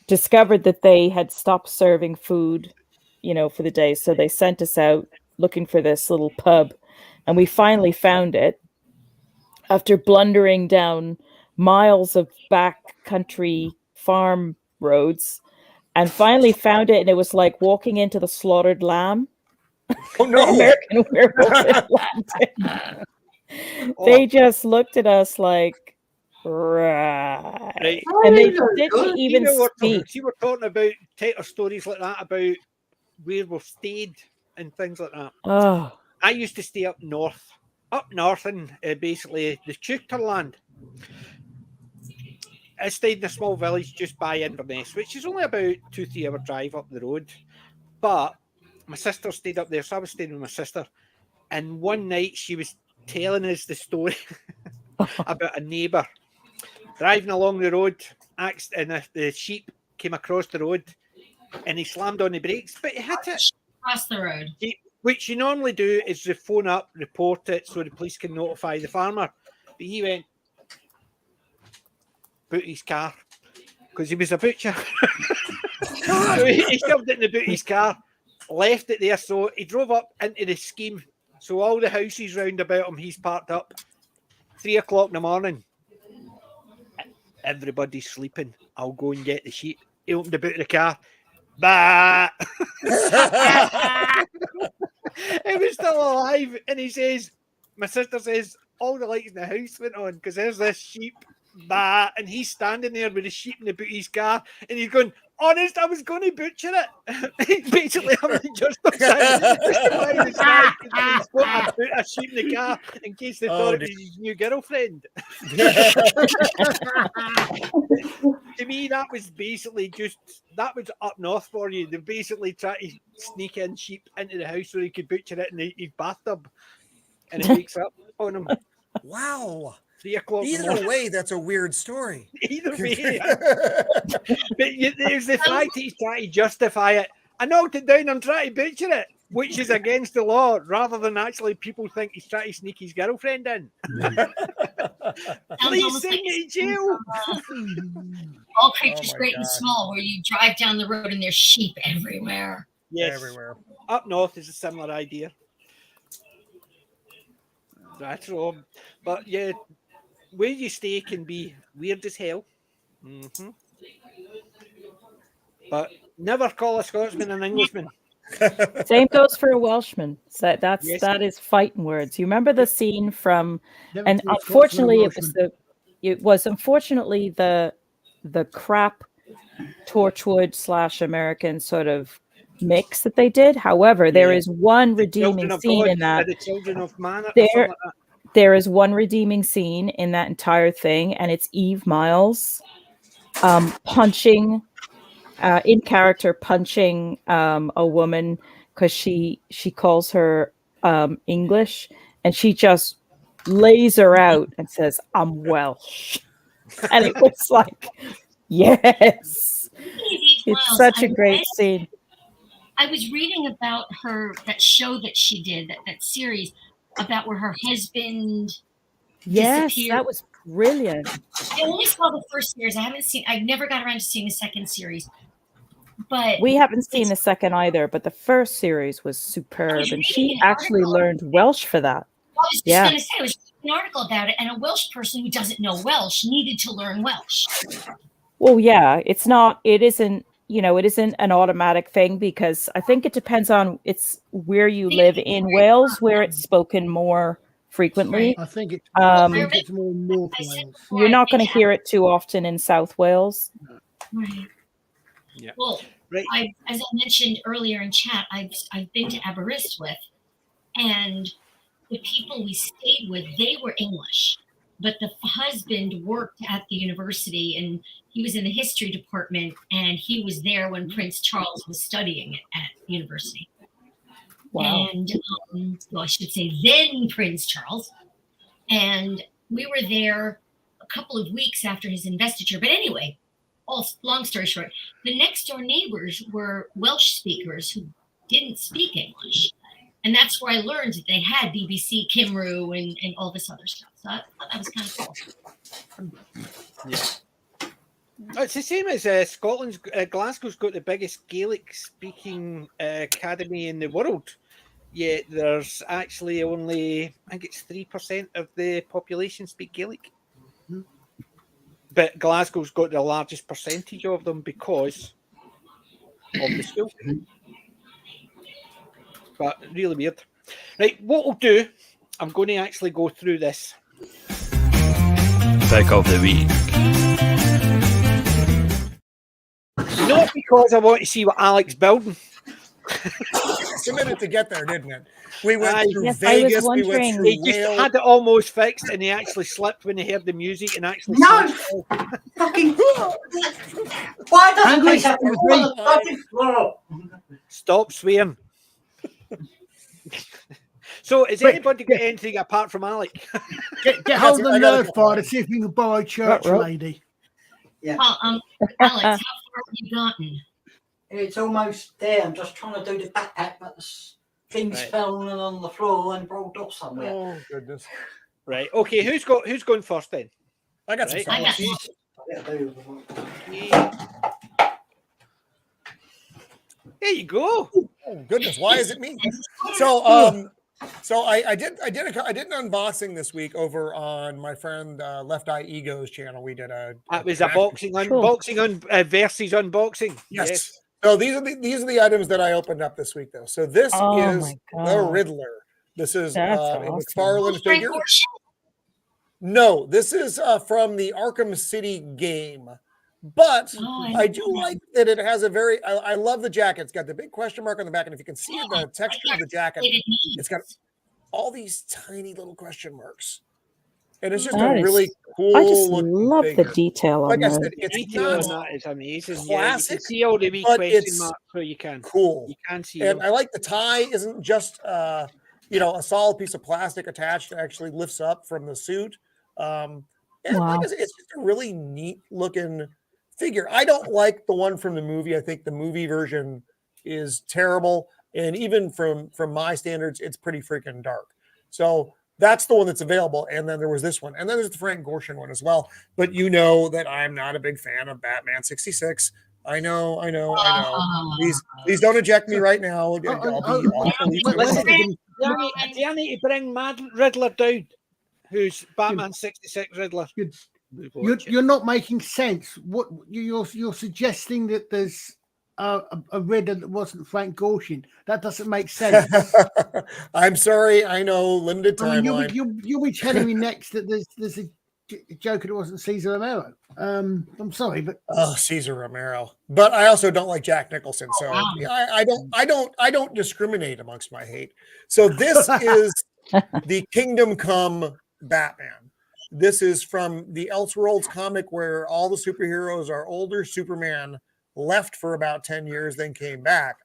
discovered that they had stopped serving food, for the day. So they sent us out looking for this little pub, and we finally found it after blundering down miles of backcountry farm roads, and finally found it. And it was like walking into the slaughtered lamb. Oh no! American Werewolf in London. They just looked at us like, right. And they didn't even speak. You were talking about tighter stories like that about where we've stayed and things like that. Oh, I used to stay up north in basically the Chuterland. I stayed in a small village just by Inverness, which is only about 2-3 hour drive up the road. But my sister stayed up there, so I was staying with my sister. And one night she was telling us the story about a neighbour driving along the road, and the sheep came across the road, and he slammed on the brakes, but he had to cross the road. Which you normally do is to phone up, report it, so the police can notify the farmer. But he went, boot his car, because he was a butcher. So he shoved it in the boot of his car, left it there. So he drove up into the scheme. So all the houses round about him, he's parked up. 3 o'clock in the morning. Everybody's sleeping. I'll go and get the sheep. He opened the boot of the car. Bah! It was still alive, and he says, my sister says, all the lights in the house went on because there's this sheep, bah, and he's standing there with the sheep in the boot of his car, and he's going, honest, I was going to butcher it. He's basically having just I put a sheep in the car in case they thought it was his new girlfriend. To me, that was basically that was up north for you. They basically tried to sneak in sheep into the house so he could butcher it in his bathtub, and it wakes up on him. Wow. 3 o'clock. Either way, that's a weird story. Either way. But there's the fact that he's trying to justify it. I knocked it down, I'm trying to butcher it, which is against the law, rather than actually people think he's trying to sneak his girlfriend in. Please send me to jail. All Creatures Great and Small, where you drive down the road and there's sheep everywhere. Yes. Everywhere. Up north is a similar idea. That's wrong. But yeah, where you stay can be weird as hell. Mm-hmm. But never call a Scotsman an Englishman. Same goes for a Welshman. So that is fighting words. You remember the scene from, and unfortunately it was unfortunately the crap Torchwood / American sort of mix that they did. However, there is one redeeming scene in that. The Children of Man. There is one redeeming scene in that entire thing, and it's Eve Miles punching in character, punching a woman because she calls her English, and she just lays her out and says, "I'm Welsh," and it was like, yes, it's such a great scene. I was reading about that show that she did, that series about where her husband disappeared. That was brilliant. I only saw the first series. I never got around to seeing the second series. But we haven't seen the second either, but the first series was superb, and she actually learned Welsh for that. I was just going to say, I was reading an article about it, and a Welsh person who doesn't know Welsh needed to learn Welsh. Well, yeah, it isn't an automatic thing, because I think it depends on where you live in Wales, where it's spoken more frequently. I think it's more North Wales. You're not going to hear it too often in South Wales. Right. Yeah. Well, right. As I mentioned earlier in chat, I've been to Aberystwyth, and the people we stayed with, they were English, but the husband worked at the university, and he was in the history department, and he was there when Prince Charles was studying at university. Wow. And I should say then Prince Charles, and we were there a couple of weeks after his investiture. But anyway, long story short, the next door neighbors were Welsh speakers who didn't speak English. And that's where I learned that they had BBC, Cymru, and all this other stuff. So I thought that was kind of cool. Yeah. It's the same as Scotland's. Glasgow's got the biggest Gaelic-speaking academy in the world. Yet there's actually only, I think it's 3% of the population speak Gaelic. But Glasgow's got the largest percentage of them because of the school. But really weird. Right, what we'll do, I'm going to actually go through this. Pick of the week. Not because I want to see what Alec's building. It's a minute to get there, didn't it? We went through Vegas, we went through He just had it almost fixed, and he actually slipped when he heard the music and actually fucking why doesn't he have the fucking floor? Stop swearing. So, is anybody got anything apart from Alec? Get hold of the nerd fighter, see if you can buy a church lady. Yeah. Alex, how far have you gotten? It's almost there. I'm just trying to do the backpack, but things fallen on the floor and rolled off somewhere. Oh goodness. Right. Okay. Who's going first then? I got some. I got There you go. Oh goodness, why is it me? So I did an unboxing this week over on my friend Left Eye Ego's channel. We did That was a boxing unboxing versus unboxing. Yes. So these are the items that I opened up this week though. So this is the Riddler. This is a McFarlane figure. No, this is from the Arkham City game. But I do like that it has a very, I love the jacket. It's got the big question mark on the back. And if you can see the texture of the jacket, it's got all these tiny little question marks. And it's just a really cool I just love figure. the detail on like I that. said, it's Detail not on that is amazing. classic, Yeah, you can see all the wee but question it's marks, so you can. cool. You can see And them. I like the tie isn't just a solid piece of plastic attached. It actually lifts up from the suit. And like I said, it's just a really neat looking figure. I don't like the one from the movie. I think the movie version is terrible. And even from my standards, it's pretty freaking dark. So that's the one that's available. And then there was this one. And then there's the Frank Gorshin one as well. But you know that I'm not a big fan of Batman 66. I know. Please don't eject me right now. I'll be awfully Do I need to bring Mad Riddler down? Who's Batman 66 Riddler? You're not making sense. What you're suggesting that there's a Riddler that wasn't Frank Gorshin. That doesn't make sense. I'm sorry. I know limited timeline. You'll be telling me next that there's a Joker that wasn't Cesar Romero. I'm sorry, but Cesar Romero. But I also don't like Jack Nicholson, so I don't discriminate amongst my hate. So this is the Kingdom Come Batman. This is from the Elseworlds comic where all the superheroes are older. Superman left for about 10 years, then came back.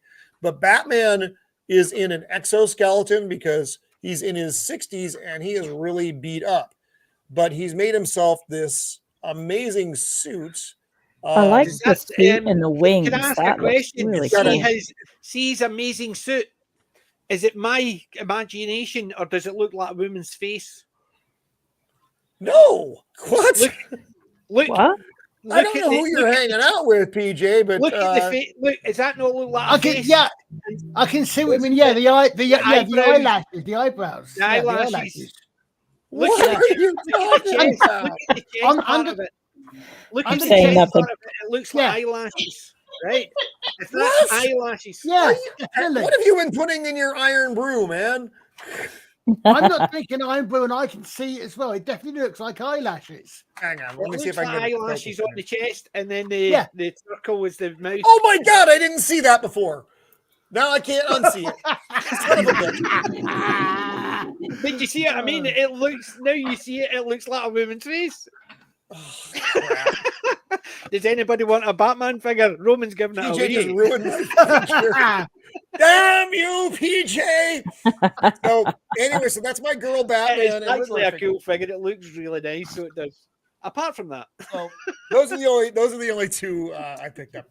But Batman is in an exoskeleton because he's in his 60s and he is really beat up. But he's made himself this amazing suit. I like the feet and the wings. Can I ask a question? Really cool. See his amazing suit. Is it my imagination or does it look like a woman's face? No. What? Look. What? I don't know who you're hanging out with, PJ, but look at the face. Look, is that not look like a face? Yeah, I can see what I mean. Yeah, the eyelashes, the eyebrows, the eyelashes. Look what at are you talking about? Look I'm at the saying chest nothing. part of it. It looks like eyelashes, right? If that's What? eyelashes. Yeah. What have you been putting in your Irn-Bru, man? I'm not thinking Irn-Bru, and I can see it as well. It definitely looks like eyelashes. Hang on, It let me see looks if I like can get eyelashes on the chest, and then the circle was the mouth. Oh my god, I didn't see that before. Now I can't unsee it. Son of a bitch. Did you see it? I mean, it looks, now you see it, it looks like a woman's face. Oh, Does anybody want a Batman figure? Roman's giving it PJ away. just ruined my picture. Damn you, PJ! So anyway, so that's my girl Batman. It's actually a cool figure. It looks really nice, so it does. Apart from that, so those are the only two I picked up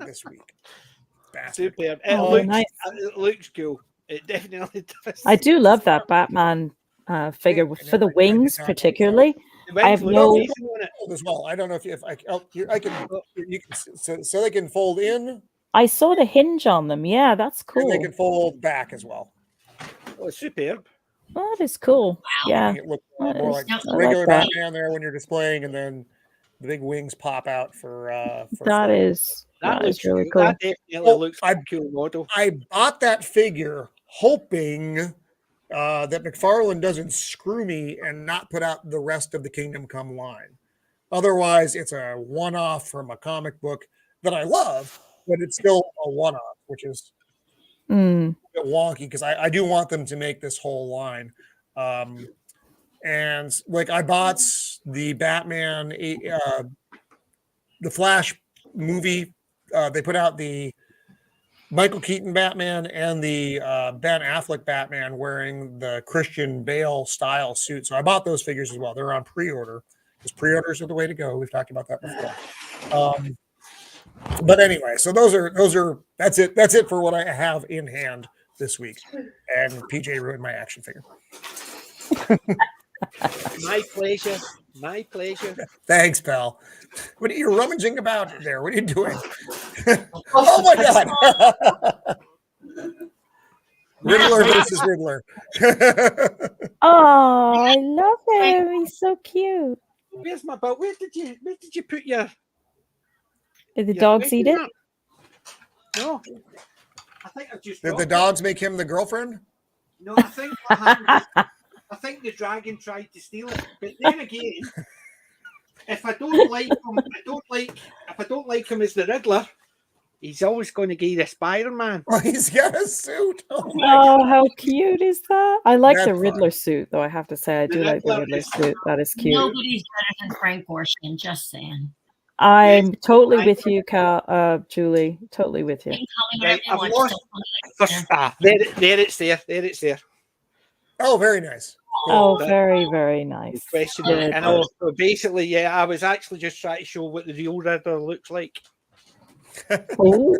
this week. Bastard. superb. Nice. It looks cool. It definitely does. I do love that Batman figure for the wings, particularly. I have no. As well. I don't know if I can so they can fold in. I saw the hinge on them. Yeah, that's cool. And they can fold back as well. Oh, superb. Oh, that is cool. Yeah, It looks more like I regular like that. Batman there when you're displaying, and then the big wings pop out for That is really cool. That definitely looks like a cool model. I bought that figure hoping that McFarlane doesn't screw me and not put out the rest of the Kingdom Come line. Otherwise, it's a one-off from a comic book that I love, but it's still a one-off, which is a bit wonky because I do want them to make this whole line. And like I bought the Batman, the Flash movie. They put out the Michael Keaton Batman and the Ben Affleck Batman wearing the Christian Bale style suit. So I bought those figures as well. They're on pre-order because pre-orders are the way to go. We've talked about that before. But anyway, so that's it for what I have in hand this week. And PJ ruined my action figure. My pleasure. My pleasure. Thanks, pal. What are you rummaging about there? What are you doing? Oh my god. Riddler versus Riddler. Oh, I love him. He's so cute. Where's my boat? Where did you put your? Did the dogs eat it? No. I think I just. Did the dogs make him the girlfriend? No, I think what happened is, I think the dragon tried to steal it. But then again, if I don't like him, if I don't like him as the Riddler, he's always going to get the Spider-Man. Oh, he's got a suit. Oh, how cute is that? I like That's the Riddler fun. suit, though. I have to say, I do like the Riddler Riddler is- suit. That is cute. Nobody's better than Frank Gorshin, just saying. I'm totally I- with you, Julie. Totally with you. You can call me Right, whatever I've you want, lost- still call me there it's there. There it's there. Oh, very nice. Oh, That- very, very nice. Question. Good. I know. So basically, yeah, I was actually just trying to show what the real Riddler looks like. Oh.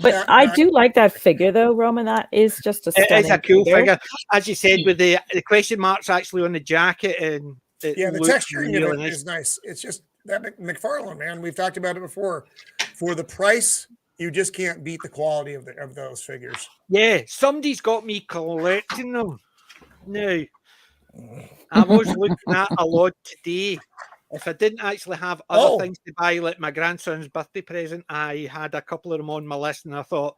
But I do like that figure, though, Roman. That is just a It stunning is a cool figure, as you said, with the question marks actually on the jacket, and it Yeah, the looks texturing really of it is nice. It's just that McFarlane, man. We've talked about it before. For the price, you just can't beat the quality of those figures. Yeah, somebody's got me collecting them. Now, I was looking at a lot today. If I didn't actually have other things to buy, like my grandson's birthday present, I had a couple of them on my list, and I thought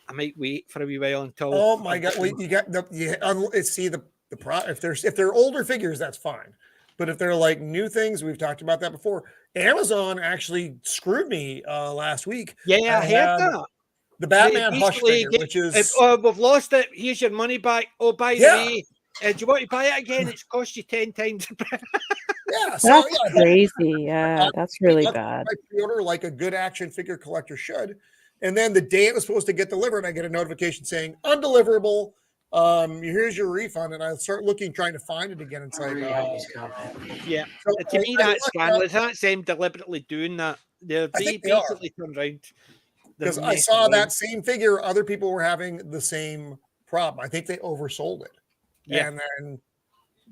I might wait for a wee while until. Oh my god! Wait, you got see the if they're older figures, that's fine. But if they're like new things, we've talked about that before. Amazon actually screwed me last week. Yeah, I heard that. The Batman Hush figure, which is we've lost it. Here's your money back. Oh, by the way, do you want to buy it again? It's cost you 10 times. Yeah, so that's crazy. Yeah, that's really bad. I pre-order like a good action figure collector should, and then the day it was supposed to get delivered, I get a notification saying undeliverable. Here's your refund, and I start looking, trying to find it again. It's like, yeah. So to me, that's scandalous. That's them deliberately doing that. They basically turned around. Because I saw that same figure, other people were having the same problem. I think they oversold it. Yeah. And then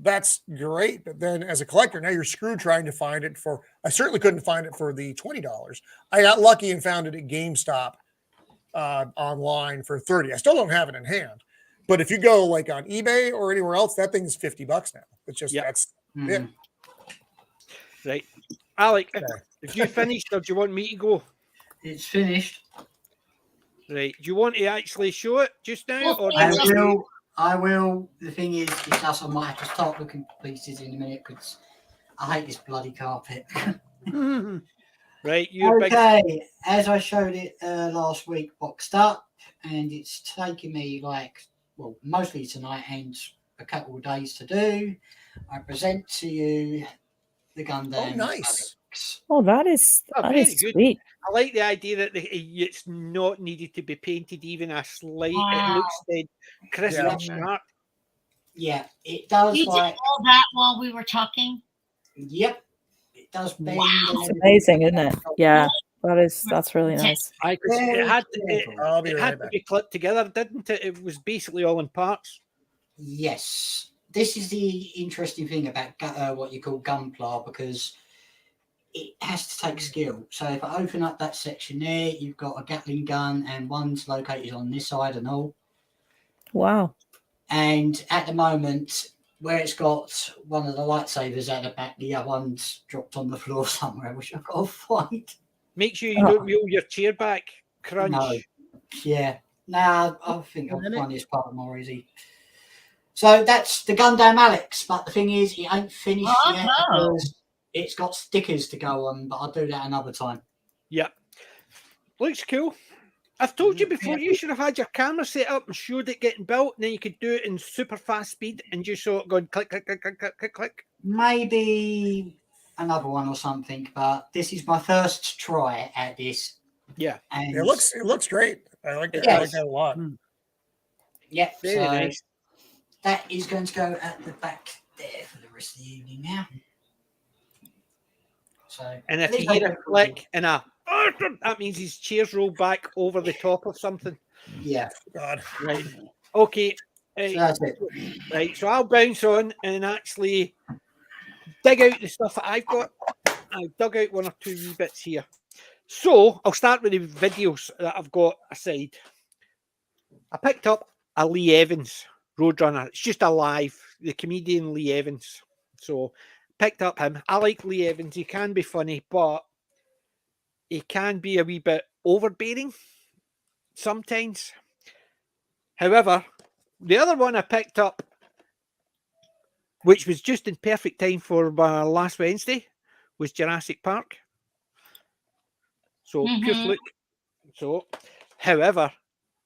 that's great. But then as a collector, now you're screwed trying to find it for, I certainly couldn't find it for the $20. I got lucky and found it at GameStop online for $30. I still don't have it in hand. But if you go like on eBay or anywhere else, that thing's $50 now. It's just, that's it. Right. Alec, if you finished or do you want me to go? It's finished. Right. Do you want to actually show it just now? Or I will. The thing is just I might have to start looking for pieces in a minute because I hate this bloody carpet. Right. Okay. As I showed it last week, boxed up, and it's taken me mostly tonight and a couple of days to do. I present to you the Gundam. Oh, nice. Oh, that is very sweet. Good. I like the idea that it's not needed to be painted even a slight. It looks crisp and sharp. Yeah, it does. You did all that while we were talking? Yep, it does bend. Wow. It's amazing, isn't it? Yeah, that's really nice. It had to be clipped together, didn't it? It was basically all in parts. Yes, this is the interesting thing about what you call Gunpla, because it has to take skill. So if I open up that section there, you've got a Gatling gun and one's located on this side and all. Wow. And at the moment, where it's got one of the lightsabers at the back, the other one's dropped on the floor somewhere, which I've got to find. Make sure you don't wheel your chair back. Crunch. No. Yeah. Nah, I think I'll find this part more easy. So that's the Gundam Alex, but the thing is, it ain't finished yet. It's got stickers to go on, but I'll do that another time. Yeah. Looks cool. I've told you before, you should have had your camera set up and showed it getting built, and then you could do it in super fast speed and just show it going click, click, click, click, click, click, click. Maybe another one or something, but this is my first try at this. Yeah. And it looks great. I like that. Yes. I like that a lot. Yep. Very nice. That is going to go at the back there for the rest of the evening now. So So, And if you hear a click and that means his chair's rolled back over the top of something. yeah, God. Right. Okay. so that's it. Right. So I'll bounce on and actually dig out the stuff that I've got. I've dug out one or two wee bits here. So I'll start with the videos that I've got aside. I picked up a Lee Evans Roadrunner. It's just alive, the comedian Lee Evans. So picked up him. I like Lee Evans. He can be funny, but he can be a wee bit overbearing sometimes. However, the other one I picked up, which was just in perfect time for last Wednesday, was Jurassic Park. So pure fluke. So, however,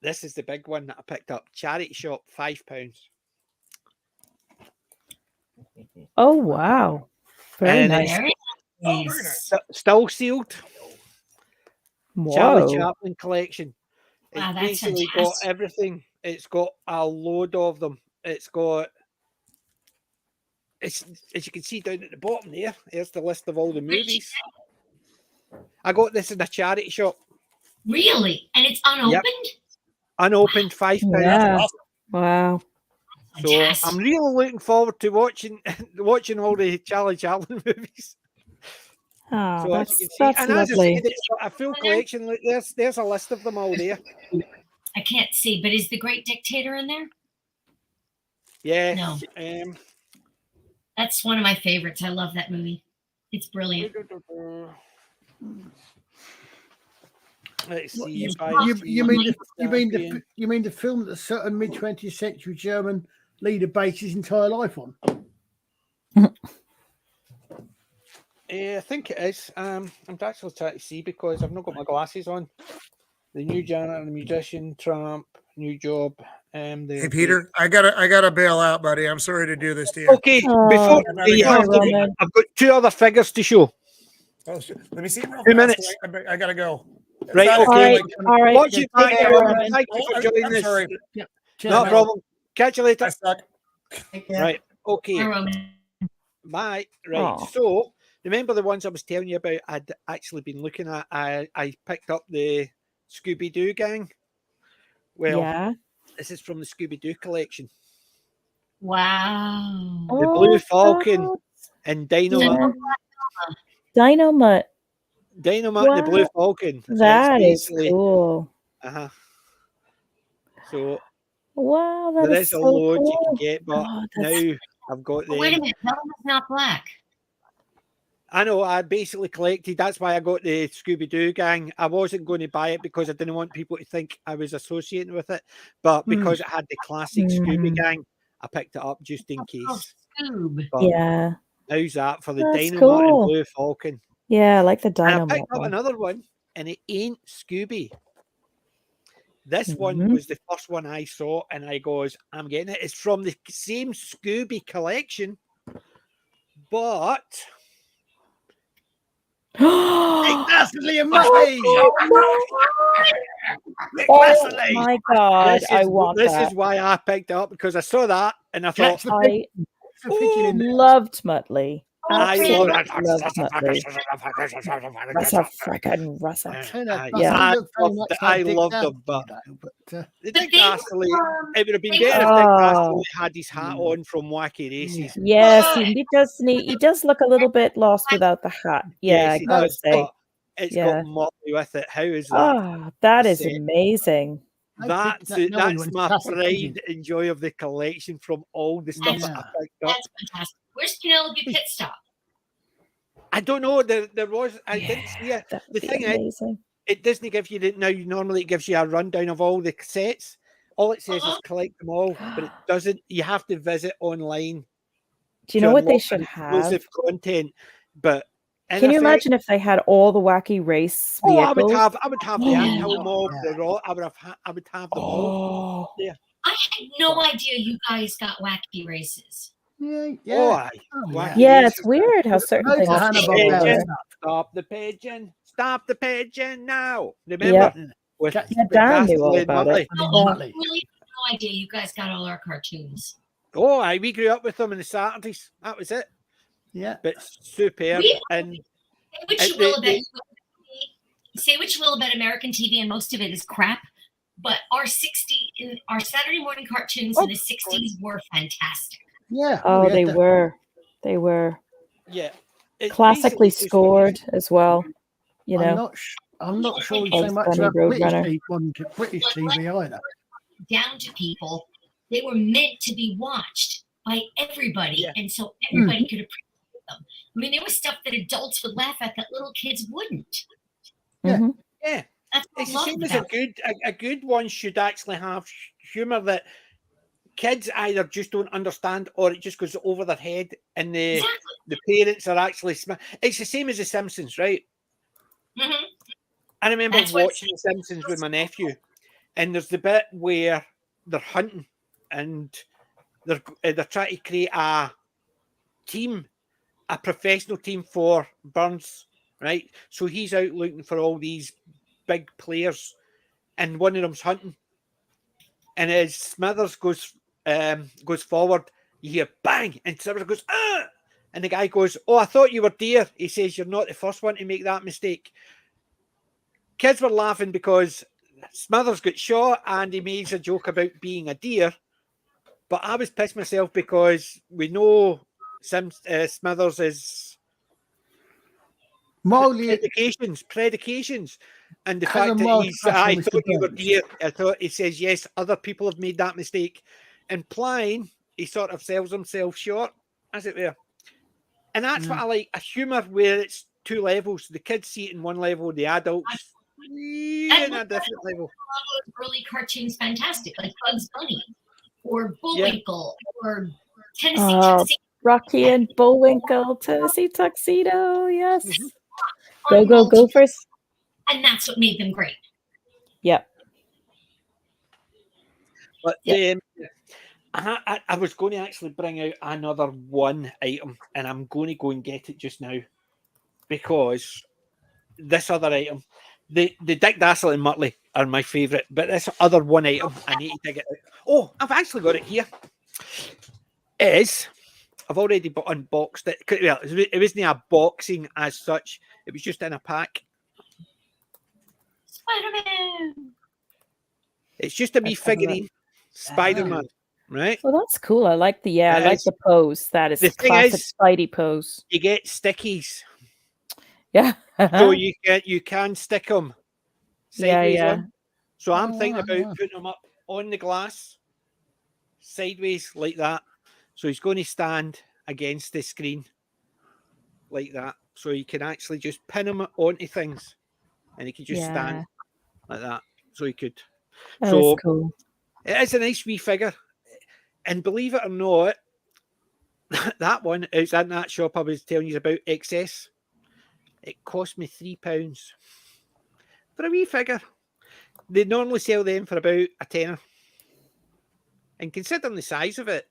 this is the big one that I picked up. Charity shop, £5. Oh wow, very And nice. it's still sealed. Whoa. Charlie Chaplin collection. It's Wow, that's basically got fantastic. everything. It's got a load of them. It's got. It's, as you can see down at the bottom there. There's the list of all the movies. I got this in a charity shop. Really? And it's unopened? Yep. Unopened, £5. Yeah. Wow. So Fantastic. I'm really looking forward to watching all the Charlie Chaplin movies. Oh, So as you can see, that's and as I lovely. said, it's got a full collection. Look, there's a list of them all there. I can't see, but is the Great Dictator in there? Yeah. No. That's one of my favorites. I love that movie. It's brilliant. Let's see. You mean the film that a certain mid-20th century German leader based his entire life on? I think it is. I'm actually trying to see because I've not got my glasses on. The new janitor, the musician, Trump, new job. Hey Peter, I gotta bail out, buddy. I'm sorry to do this to you. Okay, before I've got two other figures to show. Oh, let me see real fast. 2 minutes. I gotta go. Right, okay. All right. Watch it back. Take care, Roman. Thank you for joining I'm us. sorry. Yeah. No problem. Catch you later. I suck. Right. Okay. Hi, Roman. Bye. Right. Aw. So remember the ones I was telling you about? I'd actually been looking at. I picked up the Scooby-Doo gang. Well, Yeah. this is from the Scooby-Doo collection. Wow. The Blue Falcon and Dynamite. Dynamite. Dynamite and the Blue Falcon. That is cool. Uh-huh. So Wow, that there is is a so load you cool. can get, but Oh, now I've got Oh, wait a the. minute. That one's not black. I know. I basically collected. That's why I got the Scooby-Doo gang. I wasn't going to buy it because I didn't want people to think I was associating with it, but because it had the classic Scooby gang, I picked it up just in Oh, case. Scoob. But Yeah. how's that for the That's Dynamite cool. and Blue Falcon? Yeah, I like the And I Dynamite picked up one. another one, and it ain't Scooby. This one Mhm. was the first one I saw, and I goes, I'm getting it. It's from the same Scooby collection, but Nastily and Murphy. Oh my God, I want this that. is why I picked it up, because I saw that and I That's thought, the I pigeon in there. loved Muttley. I Absolutely love loved Muttley. That's a freaking Russell. I loved them, but but Dick thing, Dastardly, it would have been better if Dick Dastardly had his hat on from Wacky Races. Yes, he does look a little bit lost without the hat. Yeah, Yes, I he gotta does, say. but it's Yeah. got Motley with it. How is that? Oh, that is Set? amazing. That's my pride and joy of the collection from all the stuff that I picked up. That's fantastic. Where's Penelope Pit Stop? I don't know. There was. I didn't see it. The thing is, it doesn't give you now. Normally, it gives you a rundown of all the cassettes. All it says is collect them all, but it doesn't. You have to visit online. Do you know what they should have? Exclusive content, but. Can you imagine if they had all the Wacky Race vehicles? I would have the Anthill Mob, the Raw. I would have them all. Yeah. I had no idea you guys got Wacky Races. Yeah. Yeah, it's weird how certain things. Stop the pigeon! Stop the pigeon now! Remember? Dan knew all about it. I really had no idea you guys got all our cartoons. We grew up with them on the Saturdays. That was it. Yeah, but superb. And Say what you will about American TV, and most of it is crap. But our Saturday morning cartoons in the '60s were fantastic. Yeah. Oh, they were. They were. Yeah. Classically scored as well. You know. I'm not sure we say much about British TV either. Down to people, they were meant to be watched by everybody, and so everybody could appreciate them. I mean, there was stuff that adults would laugh at that little kids wouldn't. Yeah. It's the same as a good one should actually have humor that kids either just don't understand or it just goes over their head, and the parents are actually it's the same as The Simpsons, right? I remember watching The Simpsons with my nephew, and there's the bit where they're hunting and they're trying to create a team, a professional team for Burns, right? So he's out looking for all these big players, and one of them's hunting. And as Smithers goes forward, you hear bang, and Smithers goes, ah! And the guy goes, oh, I thought you were deer. He says, you're not the first one to make that mistake. Kids were laughing because Smithers got shot and he made a joke about being a deer. But I was pissed myself because we know Smithers is predications. And the fact that I thought you were deer, I thought he says, yes, other people have made that mistake. Implying he sort of sells himself short, as it were. And that's what I like, a humour where it's two levels. The kids see it in one level, the adults in a different level. Early cartoons fantastic, like Bugs Bunny or Bullwinkle or Tennessee Tuxedo. Rocky and Bullwinkle, Tennessee Tuxedo, yes. Go Gophers. And that's what made them great. Yep. But I was going to actually bring out another one item, and I'm going to go and get it just now, because this other item, the Dick Dastle and Muttley are my favourite, but this other one item, I need to dig it out. Oh, I've actually got it here. I've already unboxed it. Well, it wasn't a boxing as such. It was just in a pack. Spider-Man. It's just a wee figurine. Spider-Man, right? Well, that's cool. I like the pose. That is the classic Spidey pose. You get stickies. Yeah. So you can stick them sideways on. So I'm thinking about putting them up on the glass, sideways like that. So he's going to stand against the screen like that. So you can actually just pin him onto things, and he can just stand like that. So he could. That's cool. It is a nice wee figure. And believe it or not, that one is in that shop I was telling you about, XS. It cost me £3 for a wee figure. They normally sell them for about a tenner. And considering the size of it,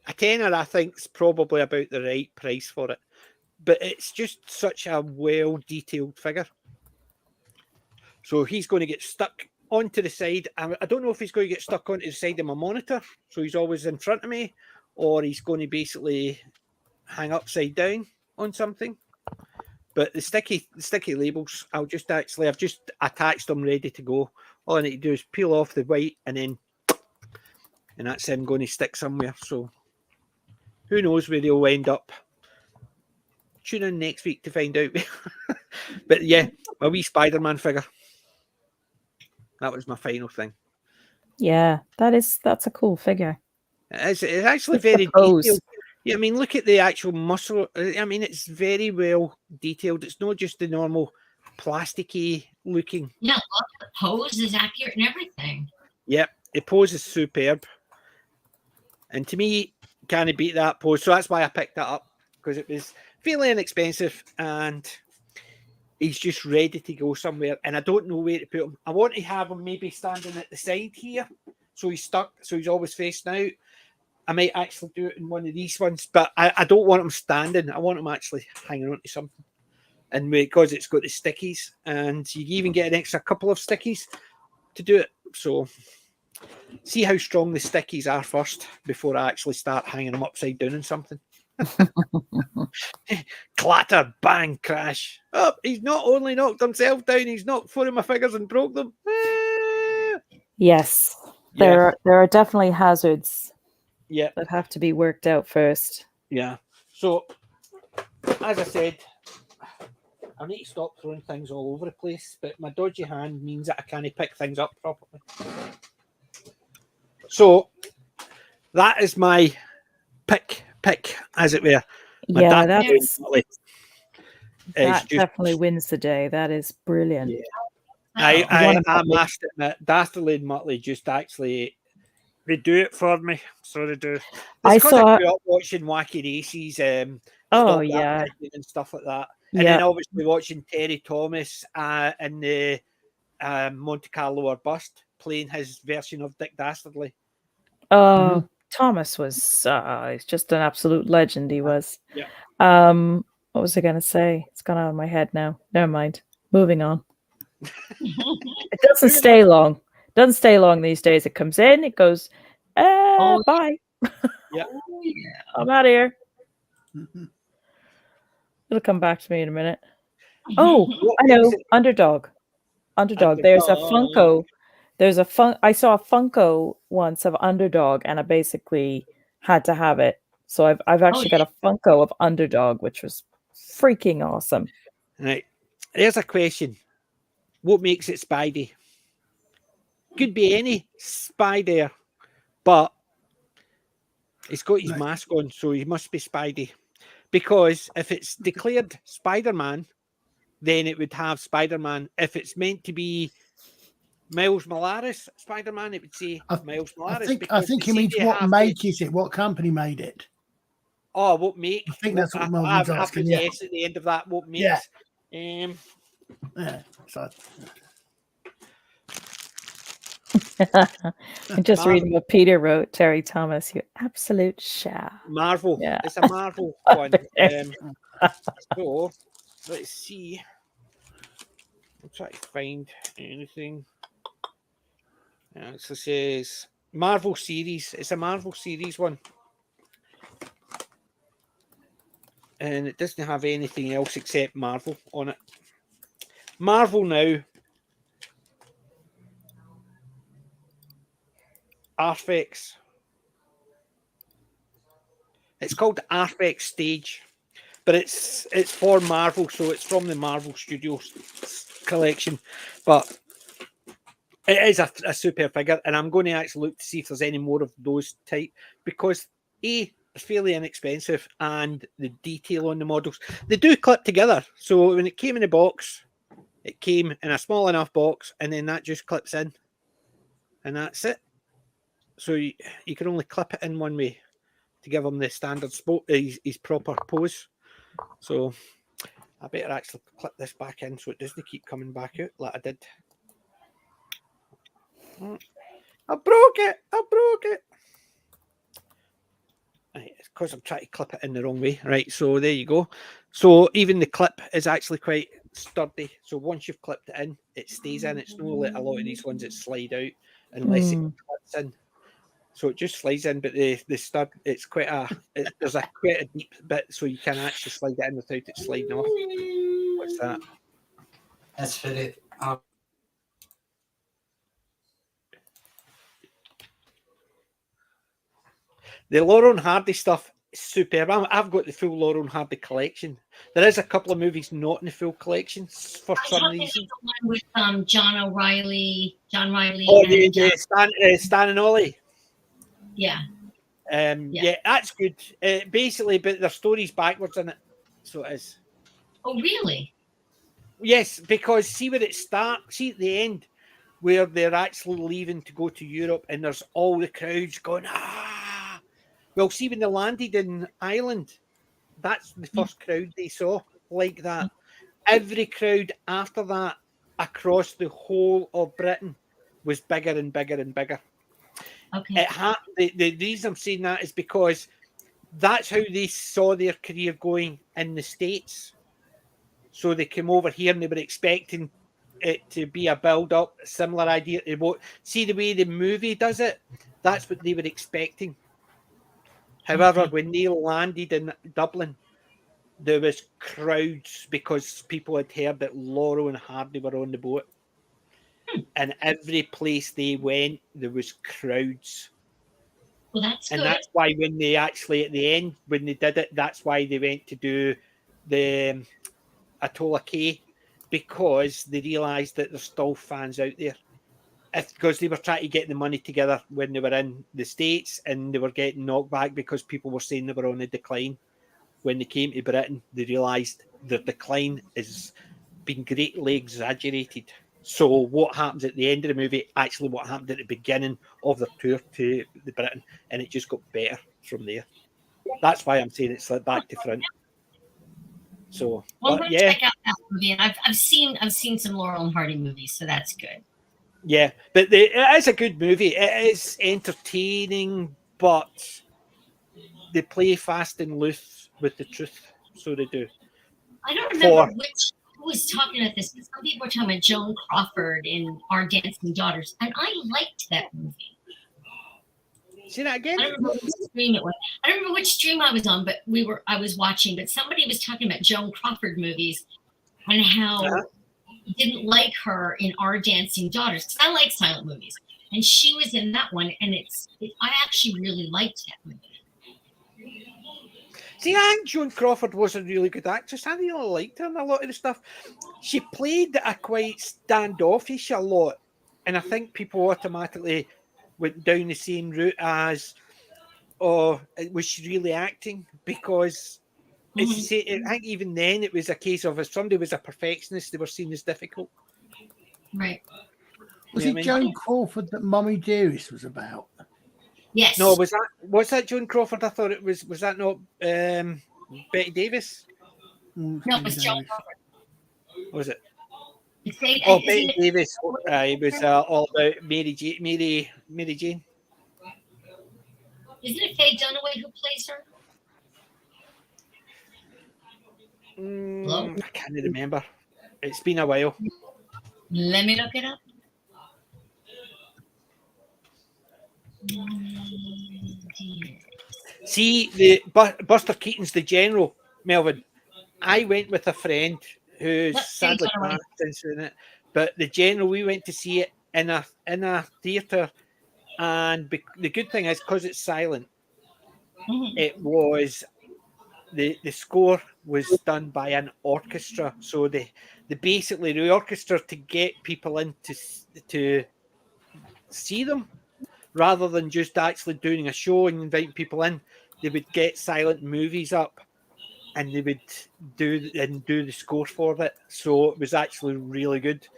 a tenner I think is probably about the right price for it. But it's just such a well-detailed figure. So he's going to get stuck onto the side. I don't know if he's going to get stuck onto the side of my monitor, so he's always in front of me, or he's going to basically hang upside down on something. But the sticky labels, I've just attached them ready to go. All I need to do is peel off the white, and that's him going to stick somewhere. So who knows where they'll end up. Tune in next week to find out. But yeah, a wee Spider-Man figure. That was my final thing. Yeah, that's a cool figure. It's actually very detailed. Yeah, I mean, look at the actual muscle. I mean, it's very well detailed. It's not just the normal plasticky looking. Yeah, the pose is accurate and everything. Yep, the pose is superb. And to me, can't beat that pose. So that's why I picked that up, because it was fairly inexpensive and he's just ready to go somewhere. And I don't know where to put him. I want to have him maybe standing at the side here. So he's stuck. So he's always facing out. I might actually do it in one of these ones, but I don't want him standing. I want him actually hanging onto something. And because it's got the stickies, and you even get an extra couple of stickies to do it. So see how strong the stickies are first before I actually start hanging them upside down on something. Clatter, bang, crash. Oh, he's not only knocked himself down, he's knocked 4 of my figures and broke them. Yes. Yeah. There are definitely hazards Yeah. that have to be worked out first. Yeah. So, as I said, I need to stop throwing things all over the place, but my dodgy hand means that I can't pick things up properly. So, that is my pick, as it were. My Yeah, that definitely wins the day. That is brilliant. Yeah. I must admit, Dastardly and Muttley just actually they do it for me. So they do. I grew up watching Wacky Races, and stuff like that. And then obviously watching Terry Thomas in the Monte Carlo or Bust playing his version of Dick Dastardly. Oh, Thomas was just an absolute legend. He was. Yeah. What was I going to say? It's gone out of my head now. Never mind. Moving on. It doesn't stay long. It doesn't stay long these days. It comes in, it goes, bye. Yeah. I'm out of here. It'll come back to me in a minute. Oh, I know. Underdog. There's a Funko. I saw a Funko once of Underdog, and I basically had to have it. So I've actually got a Funko of Underdog, which was freaking awesome. Right. There's a question. What makes it Spidey? Could be any Spider, but he's got his mask on, so he must be Spidey. Because if it's declared Spider-Man, then it would have Spider-Man. If it's meant to be Miles Morales Spider-Man, it would say Miles Morales. I think he means what make is it? What company made it? Oh, what make? I think that's what Melvin's asking. Yeah. Yes, at the end of that, what makes? Yeah. So. I'm just reading what Peter wrote. Terry Thomas, you absolute shaft. Marvel. Yeah. It's a Marvel one. So let's see. I'll try to find anything. So it says Marvel series. It's a Marvel series one. And it doesn't have anything else except Marvel on it. Marvel now. Arfx. It's called Arfx Stage, but it's for Marvel, so it's from the Marvel Studios collection. But it is a super figure, and I'm going to actually look to see if there's any more of those type, because they're fairly inexpensive, and the detail on the models, they do clip together. So when it came in a box, it came in a small enough box, and then that just clips in, and that's it. So you can only clip it in one way to give him the standard his proper pose. So I better actually clip this back in so it doesn't keep coming back out like I did. I broke it. Right, it's because I'm trying to clip it in the wrong way. Right, so there you go. So even the clip is actually quite sturdy. So once you've clipped it in, it stays in. It's not like a lot of these ones that slide out unless it clips in. So it just slides in, but the stud, it's quite there's quite a deep bit, so you can actually slide it in without it sliding off. What's that? That's for it. The Laurel and Hardy stuff is superb. I've got the full Laurel and Hardy collection. There is a couple of movies not in the full collection for some reason. The one with John Riley. Oh, Stan and Ollie. Yeah. Yeah, that's good. Basically, but their story's backwards in it, so it is. Oh, really? Yes, because see where it starts. See at the end where they're actually leaving to go to Europe, and there's all the crowds going ah. Well, see when they landed in Ireland, that's the first crowd they saw like that. Every crowd after that across the whole of Britain was bigger and bigger and bigger. Okay. The reason I'm saying that is because that's how they saw their career going in the States. So they came over here and they were expecting it to be a build-up, a similar idea to what. See the way the movie does it? That's what they were expecting. However, when Neil landed in Dublin, there was crowds because people had heard that Laurel and Hardy were on the boat. And every place they went, there was crowds. Well, that's and good. that's why when they actually, at the end, when they did it, that's why they went to do the Atola K, because they realised that there's still fans out there. Because they were trying to get the money together when they were in the States, and they were getting knocked back because people were saying they were on a decline. When they came to Britain, they realised the decline has been greatly exaggerated. So what happens at the end of the movie, actually what happened at the beginning of the tour to the Britain, and it just got better from there. That's why I'm saying it's like back to front. So, well, I'm going to check out that movie, and I've seen some Laurel and Hardy movies, so that's good. Yeah, but it is a good movie. It is entertaining, but they play fast and loose with the truth, so they do. I don't remember who was talking about this, but some people were talking about Joan Crawford in Our Dancing Daughters, and I liked that movie. See that again? I don't remember which stream it was. I don't remember which stream I was on, but I was watching. But somebody was talking about Joan Crawford movies and how he didn't like her in Our Dancing Daughters, because I like silent movies, and she was in that one, and I actually really liked that movie. See, I think Joan Crawford was a really good actress. I really liked her in a lot of the stuff. She played a quite standoffish a lot, and I think people automatically went down the same route as, was she really acting? Because I think even then it was a case of if somebody was a perfectionist, they were seen as difficult. Right. Was it Joan Crawford that Mummy Dearest was about? Yes. No, was that Joan Crawford? I thought it was. Was that not Betty Davis? No, it was Joan Crawford. Was it? Betty Davis. It was all about Mary Jane. Isn't it Faye Dunaway who plays her? I can't remember. It's been a while. Let me look it up. See, the Buster Keaton's the general, Melvin. I went with a friend who's sadly passed in it, but the general, we went to see it in a theatre, and the good thing is because it's silent, it was the score was done by an orchestra, so the orchestra to get people in to see them. Rather than just actually doing a show and inviting people in, they would get silent movies up and they would do the score for it. So it was actually really good.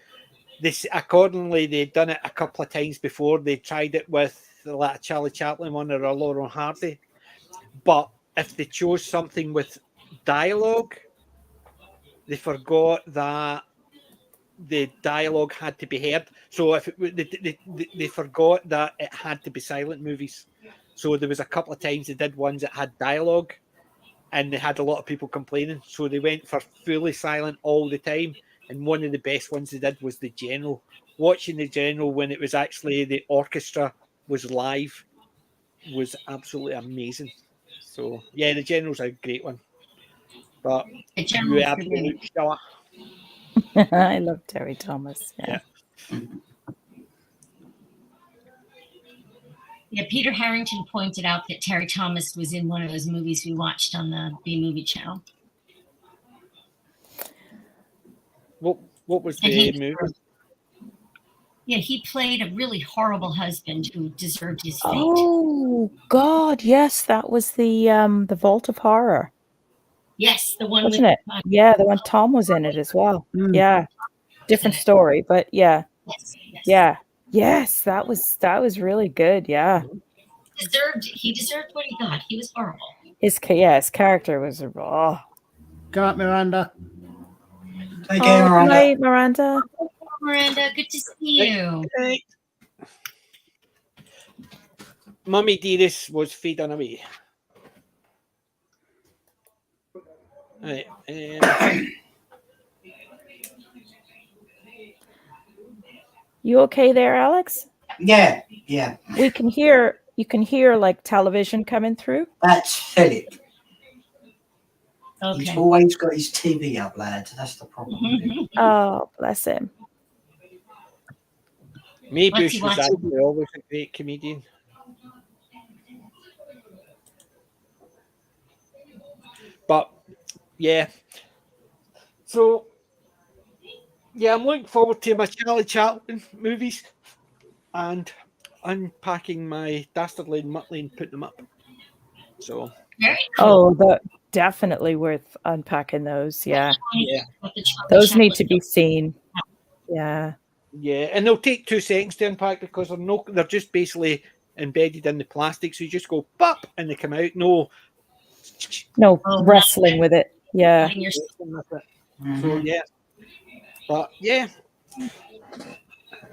Accordingly, they'd done it a couple of times before. They tried it with like a Charlie Chaplin one or a Laurel and Hardy. But if they chose something with dialogue, they forgot that the dialogue had to be heard. So if they forgot that it had to be silent movies. So there was a couple of times they did ones that had dialogue, and they had a lot of people complaining. So they went for fully silent all the time. And one of the best ones they did was the General. Watching the General when it was actually the orchestra was live was absolutely amazing. So yeah, the General's a great one. But you absolute shower. I love Terry Thomas. Yeah. Yeah, Peter Harrington pointed out that Terry Thomas was in one of those movies we watched on the B Movie channel. What was the movie? Yeah, he played a really horrible husband who deserved his fate. Oh God, yes, that was the Vault of Horror. Yes, the one wasn't it? Yeah, the one Tom was in it as well. Yeah, different story, but yeah, yes, that was really good. Yeah, he deserved what he got. He was horrible. His character was Go out, Miranda. Take care, Miranda. Night, Miranda. Miranda, good to see you. Hey. Mummy Dearest was Faye Dunaway. Right. You okay there, Alex? Yeah. We can hear you can hear like television coming through. That's Philip. Okay. He's always got his TV up, lads. That's the problem. Oh, bless him. Maybe What's he was watching? actually always a great comedian. But yeah, so yeah, I'm looking forward to my Charlie Chaplin movies and unpacking my Dastardly and Muttley and putting them up. So Very cool. Oh, definitely worth unpacking those. Yeah, yeah, those need to be seen. Yeah, yeah, and they'll take 2 seconds to unpack because they're just basically embedded in the plastic. So you just go pop and they come out. No wrestling with it. Yeah. So yeah, but yeah,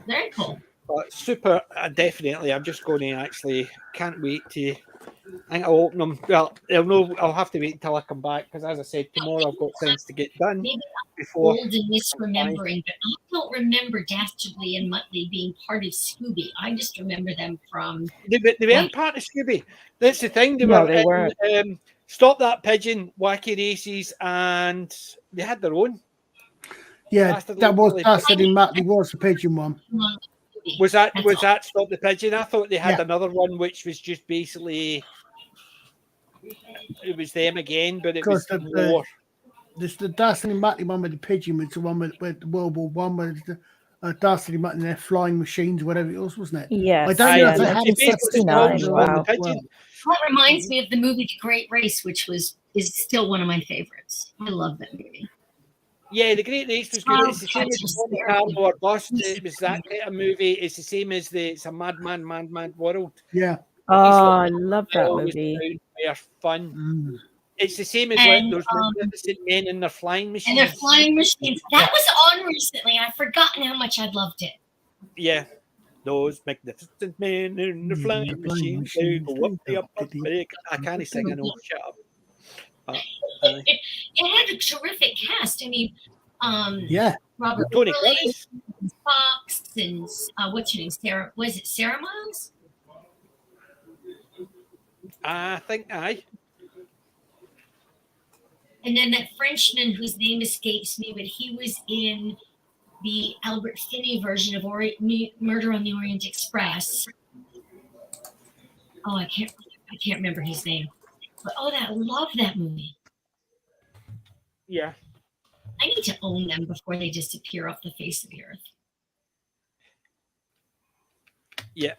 Very cool. but super. Definitely, I'm just going to actually can't wait to. I think I'll open them. Well, I'll have to wait until I come back because, as I said, tomorrow I've got things to get done. Maybe Before old and misremembering, but I don't remember Dastardly and Muttley being part of Scooby. I just remember them from. they weren't part of Scooby. That's the thing. They weren't. Stop That Pigeon, Wacky Races, and they had their own. Yeah, that was Dastardly and Muttley was the pigeon one. Was that Stop the Pigeon? I thought they had another one which was just basically it was them again, but it was more. The Dastardly and Muttley one with the pigeon was the one with the World War One with the Dastardly and Muttley and their flying machines, whatever it was, wasn't it? Yes. I don't know if they had it. 69. Wow. That reminds me of the movie The Great Race, which is still one of my favorites. I love that movie. Yeah, The Great Race was good. It's the same as Monte Carlo or Bust. It was that kind of movie. It's the same as it's a mad world. Yeah. Oh, I love that movie. They're fun. It's the same as those magnificent men in their flying machines. And their flying machines. That was on recently. I've forgotten how much I loved it. Yeah. Those magnificent men in the flying machines. They go up. I can't sing. I know. Shut up. It had a terrific cast. I mean, Robert Tony Curtis, Fox, and what's her name? Sarah. Was it Sarah Miles? I think aye. And then that Frenchman whose name escapes me, but he was in the Albert Finney version of Murder on the Orient Express. Oh, I can't remember his name. But I love that movie. Yeah. I need to own them before they disappear off the face of the earth. Yeah.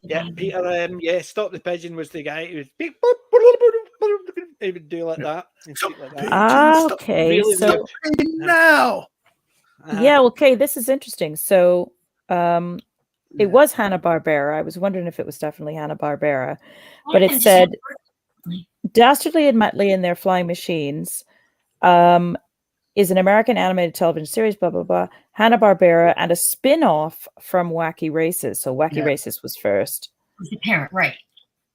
Yeah, Peter, Stop the Pigeon was the guy who was big. He would do like that. Okay. Really so now. Yeah, okay, this is interesting. So it was Hanna-Barbera. I was wondering if it was definitely Hanna-Barbera. But it said Dastardly and Muttley and Their Flying Machines is an American animated television series, blah, blah, blah. Hanna-Barbera and a spin-off from Wacky Races. So Wacky Races was first. It was the parent, right.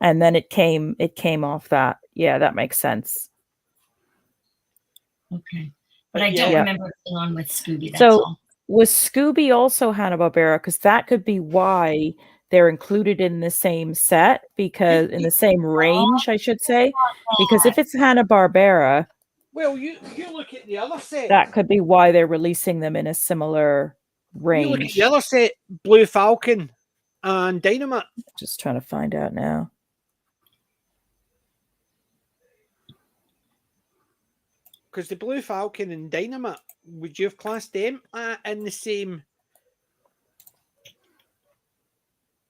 And then it came off that. Yeah, that makes sense. Okay. But I don't remember it being on with Scooby, that's all. Was Scooby also Hanna-Barbera? Because that could be why they're included in the same set, because in the same range, I should say. Because if it's Hanna-Barbera, well, you look at the other set. That could be why they're releasing them in a similar range. You look at the other set, Blue Falcon and Dynamite. Just trying to find out now. Because the Blue Falcon and Dynamite, would you have classed them in the same?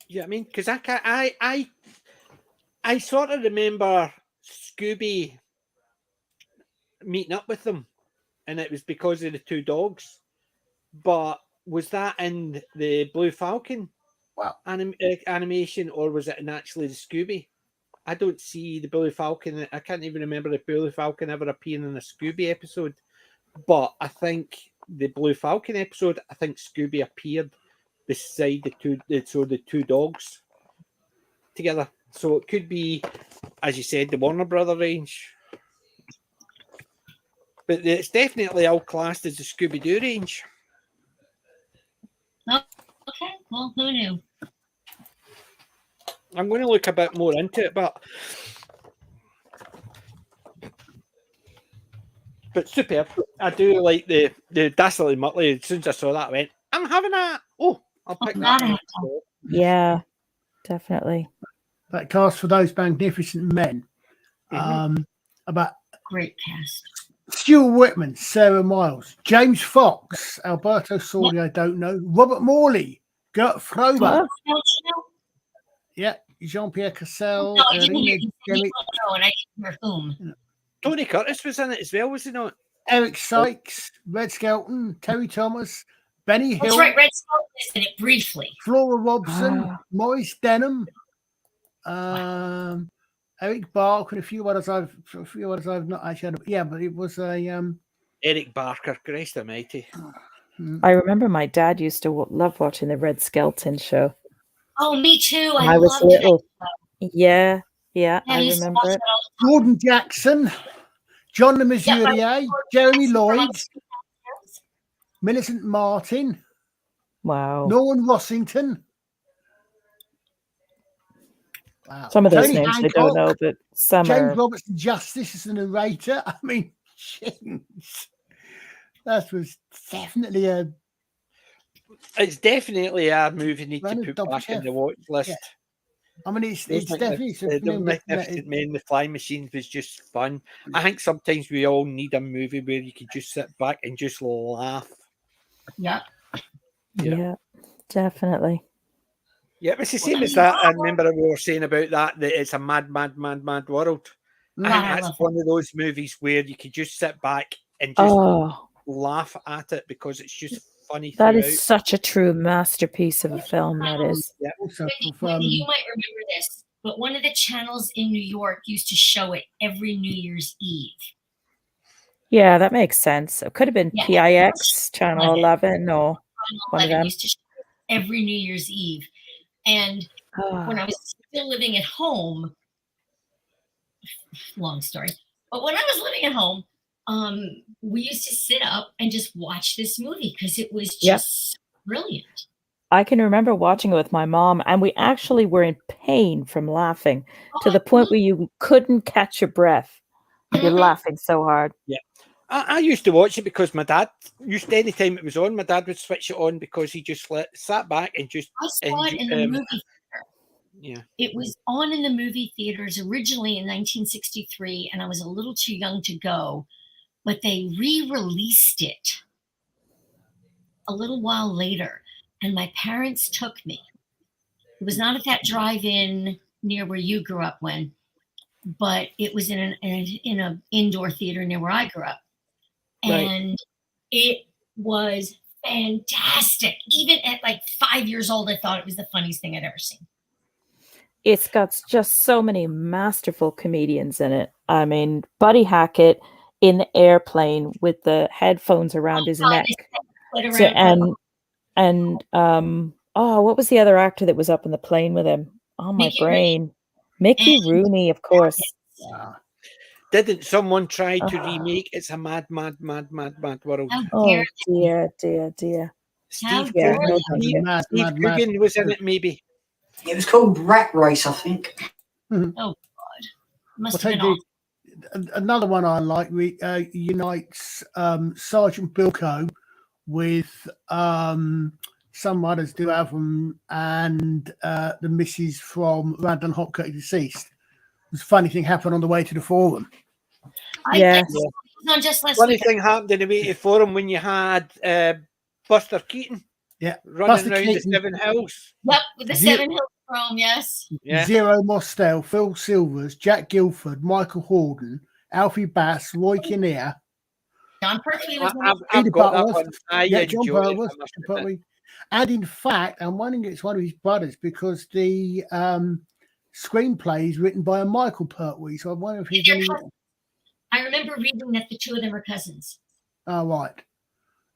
You know what I mean? Because I sort of remember Scooby meeting up with them, and it was because of the two dogs. But was that in the Blue Falcon animation, or was it in actually the Scooby? I don't see the Blue Falcon. I can't even remember the Blue Falcon ever appearing in a Scooby episode. But I think the Blue Falcon episode, I think Scooby appeared beside the two dogs together. So it could be, as you said, the Warner Brother range. But it's definitely all classed as the Scooby-Doo range. Oh, okay. Well, who knew? I'm going to look a bit more into it, but superb. I do like the Dastardly Muttley. As soon as I saw that, I went, I'm having that. Oh, I'll pick that up. Yeah, definitely. That cast for those magnificent men. About great cast. Stuart Whitman, Sarah Miles, James Fox, Alberto Sordi, I don't know, Robert Morley, Gert Frober. Yeah, Jean-Pierre Cassel. No, I didn't hear and I didn't hear whom. Tony Curtis was in it as well, was he not? Eric Sykes, Red Skelton, Terry Thomas, Benny Hill. That's right, Red Skelton is in it briefly. Flora Robson, Maurice Denham, Eric Barr, and a few others I've not actually had. Yeah, but it was a Eric Barker, Christ Almighty. I remember my dad used to love watching the Red Skelton show. Oh, me too. I was little. Yeah, I remember it. Gordon Jackson, John Le Mesurier, Jeremy Lloyd, Millicent Martin. Wow. Norman Rossington. Wow. Some of those Tony names Hancock, I don't know, but some James are. Robertson Justice as the narrator. I mean, that was definitely a. It's definitely a movie need to put back in the watch list. Yeah. I mean, it's definitely the Magnificent Men, the Flying Machines was just fun. I think sometimes we all need a movie where you can just sit back and just laugh. Yeah, definitely. Yeah, it's the same as that. I remember we were saying about that it's a mad world. I think that's one of those movies where you can just sit back and just laugh at it because it's just funny. That is such a true masterpiece of a film. That is. Yeah. Also, you might remember this, but one of the channels in New York used to show it every New Year's Eve. Yeah, that makes sense. It could have been PIX, Channel 11, or one of them. Used to show it every New Year's Eve. And when I was still living at home, long story, but when I was living at home, we used to sit up and just watch this movie because it was just brilliant. I can remember watching it with my mom, and we actually were in pain from laughing to the point where you couldn't catch your breath. You're laughing so hard. Yeah. I used to watch it because my dad used to, anytime it was on, my dad would switch it on because he just sat back and just. I saw it in the movie theater. Yeah. It was on in the movie theaters originally in 1963, and I was a little too young to go, but they re-released it a little while later, and my parents took me. It was not at that drive-in near where you grew up, but it was in an indoor theater near where I grew up. And it was fantastic. Even at like 5 years old, I thought it was the funniest thing I'd ever seen. It's got just so many masterful comedians in it. I mean, Buddy Hackett in the airplane with the headphones around his neck. What was the other actor that was up in the plane with him? Oh, my brain. Mickey Rooney, of course. Didn't someone try to remake It's a Mad World? Oh, dear. Steve Coogan was in it, maybe. It was called Rat Race, I think. Oh, God. Must have been awful. Another one I like unites Sergeant Bilko with some others do have them, and the missus from Randall Hopkirk Deceased. This funny thing happened on the way to the forum. Funny thing happened on the way to the forum when you had Buster Keaton. Yeah, running around the Seven Hills. Yep, with the Seven Hills Chrome, yes. Yeah. Zero Mostel, Phil Silvers, Jack Guilford, Michael Horden, Alfie Bass, Roy Kinnear. John Pertwee was I've got that one. John Pertwee. And in fact, I'm wondering it's one of his brothers because the screenplay is written by a Michael Pertwee. So I wonder if he's any... I remember reading that the two of them are cousins. Oh, right.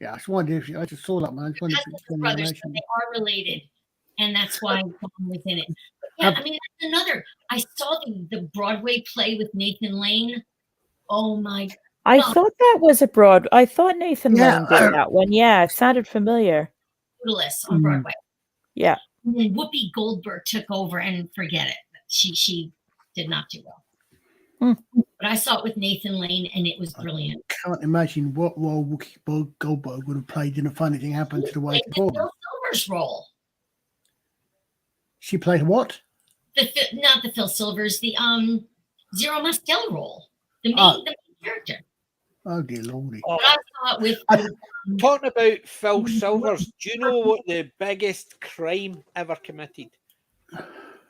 Yeah, I just wondered if I just saw that, man. Brothers, but they are related, and that's why Tom was in it. But yeah, I mean, that's another. I saw the Broadway play with Nathan Lane. Oh my God. I thought that was I thought Nathan Lane did that one. Yeah, it sounded familiar. Brutalist on Broadway. Yeah. And then Whoopi Goldberg took over, and forget it. She did not do well. But I saw it with Nathan Lane, and it was brilliant. I can't imagine what role Whoopi Goldberg would have played in a funny thing happened to the way Phil Silver's role. She played what? Not the Phil Silvers, the Zero Mostel role. The main character. Oh dear lordy. But I saw it with talking about Phil Silvers, do you know what the biggest crime ever committed